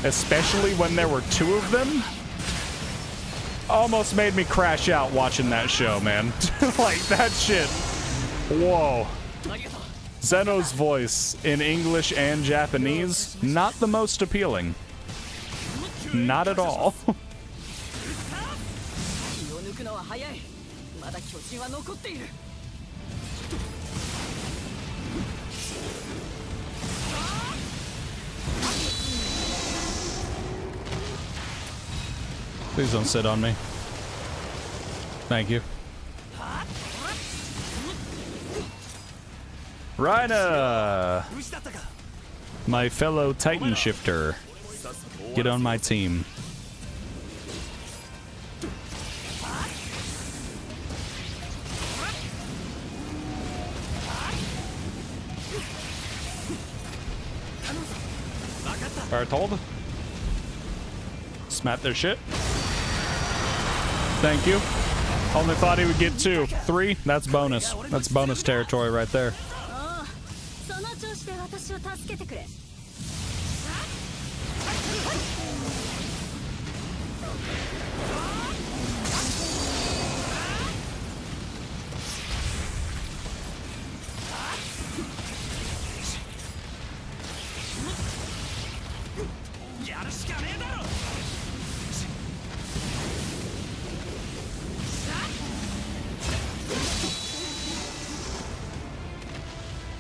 especially when there were 2 of them, almost made me crash out watching that show, man. Like, that shit. Whoa. Zeno's voice in English and Japanese, not the most appealing. Not at all. Please don't sit on me. Thank you. Rhina! My fellow Titan shifter. Get on my team. Bertold? Smat their shit. Thank you. Only thought he would get 2. 3, that's bonus. That's bonus territory right there. その調子で私を助けてくれ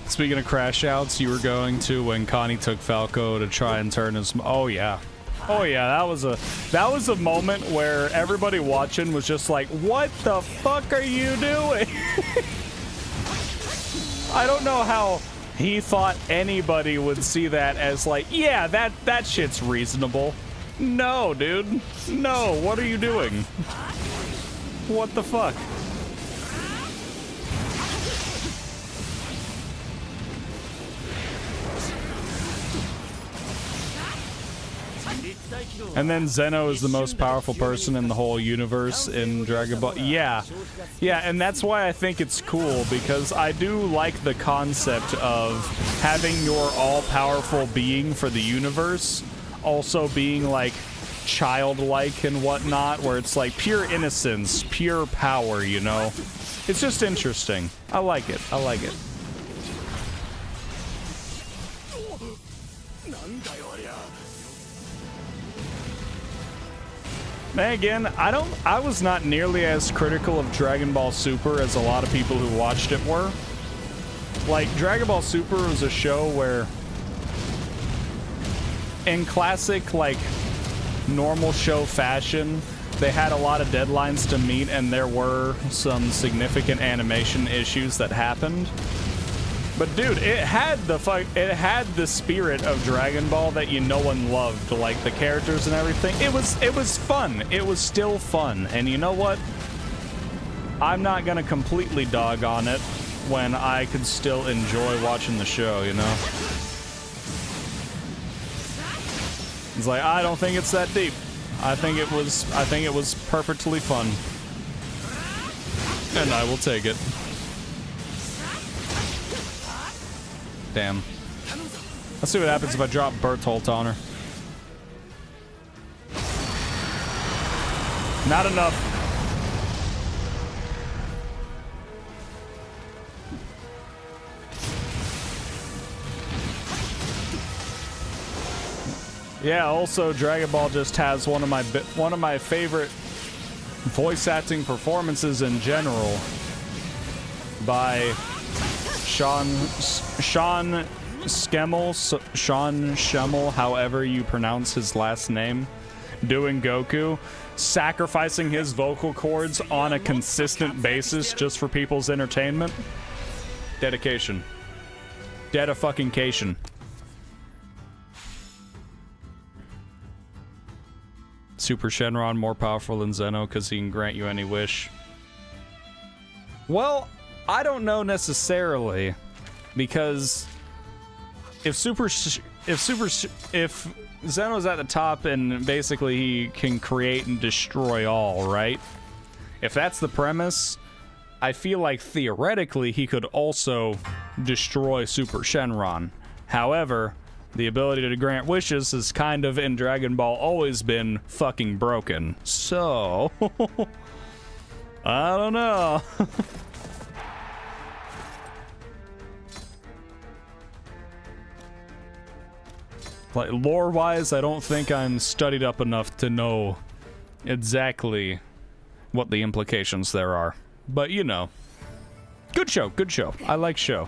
Speaking of crash outs, you were going to when Connie took Falco to try and turn his. Oh yeah, oh yeah. That was a moment where everybody watching was just like, "What the fuck are you doing?" I don't know how he thought anybody would see that as like, yeah, that shit's reasonable. No, dude. No. What are you doing? What the fuck? And then Zeno is the most powerful person in the whole universe in Dragon Ball. Yeah. Yeah, and that's why I think it's cool, because I do like the concept of having your all-powerful being for the universe also being, like, childlike and whatnot, where it's, like, pure innocence, pure power, you know? It's just interesting. I like it. I like it. Then again, I was not nearly as critical of Dragon Ball Super as a lot of people who watched it were. Like, Dragon Ball Super was a show where, in classic, like, normal show fashion, they had a lot of deadlines to meet, and there were some significant animation issues that happened. But dude, it had the spirit of Dragon Ball that you know and loved, like the characters and everything. It was fun. It was still fun. And you know what? I'm not gonna completely dog on it when I could still enjoy watching the show, you know? It's like, I don't think it's that deep. I think it was perfectly fun. And I will take it. Damn. Let's see what happens if I drop Bertolt on her. Not enough. Yeah, also Dragon Ball just has one of my favorite voice acting performances in general by Sean Schemmel, however you pronounce his last name, doing Goku, sacrificing his vocal cords on a consistent basis just for people's entertainment. Dedication. Dedifucking-cation. Super Shenron more powerful than Zeno because he can grant you any wish. Well, I don't know necessarily, because if Zeno's at the top and basically he can create and destroy all, right? If that's the premise, I feel like theoretically he could also destroy Super Shenron. However, the ability to grant wishes has kind of in Dragon Ball always been fucking broken. So, I don't know. Like, lore-wise, I don't think I'm studied up enough to know exactly what the implications there are. But, you know. Good show, good show. I like show.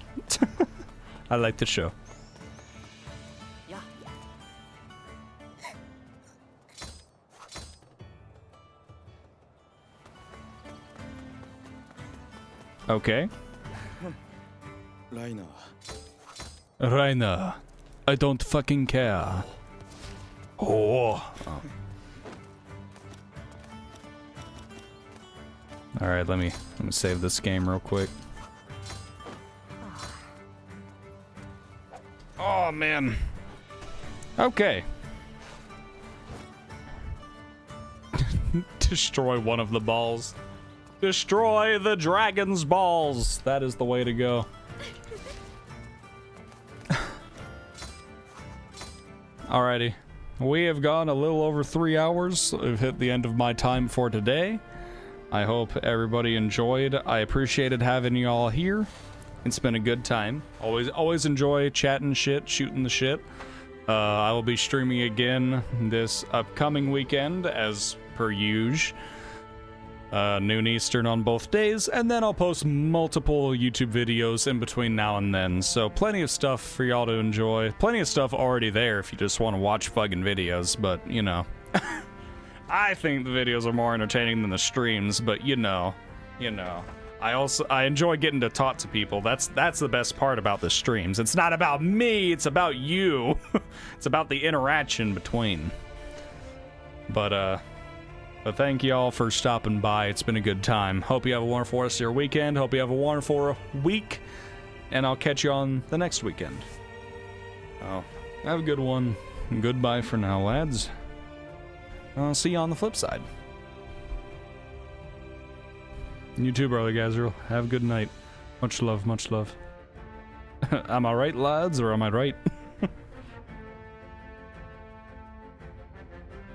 I like the show. Okay. Reiner. I don't fucking care. Oh. All right, let me save this game real quick. Oh man. Okay. Destroy one of the balls. Destroy the dragon's balls. That is the way to go. Alrighty. We have gone a little over 3 hours. We've hit the end of my time for today. I hope everybody enjoyed. I appreciated having you all here. It's been a good time. Always enjoy chatting shit, shooting the shit. I will be streaming again this upcoming weekend as per usual. Noon Eastern on both days, and then I'll post multiple YouTube videos in between now and then. So plenty of stuff for y'all to enjoy. Plenty of stuff already there if you just want to watch fucking videos, but you know. I think the videos are more entertaining than the streams, but you know. I enjoy getting to talk to people. That's the best part about the streams. It's not about me, it's about you. It's about the interaction between. But thank y'all for stopping by. It's been a good time. Hope you have a wonderful rest of your weekend. Hope you have a wonderful week. And I'll catch you on the next weekend. Oh, have a good one. Goodbye for now, lads. I'll see you on the flip side. You too, brother Gazriel. Have a good night. Much love, much love. Am I right, lads, or am I right?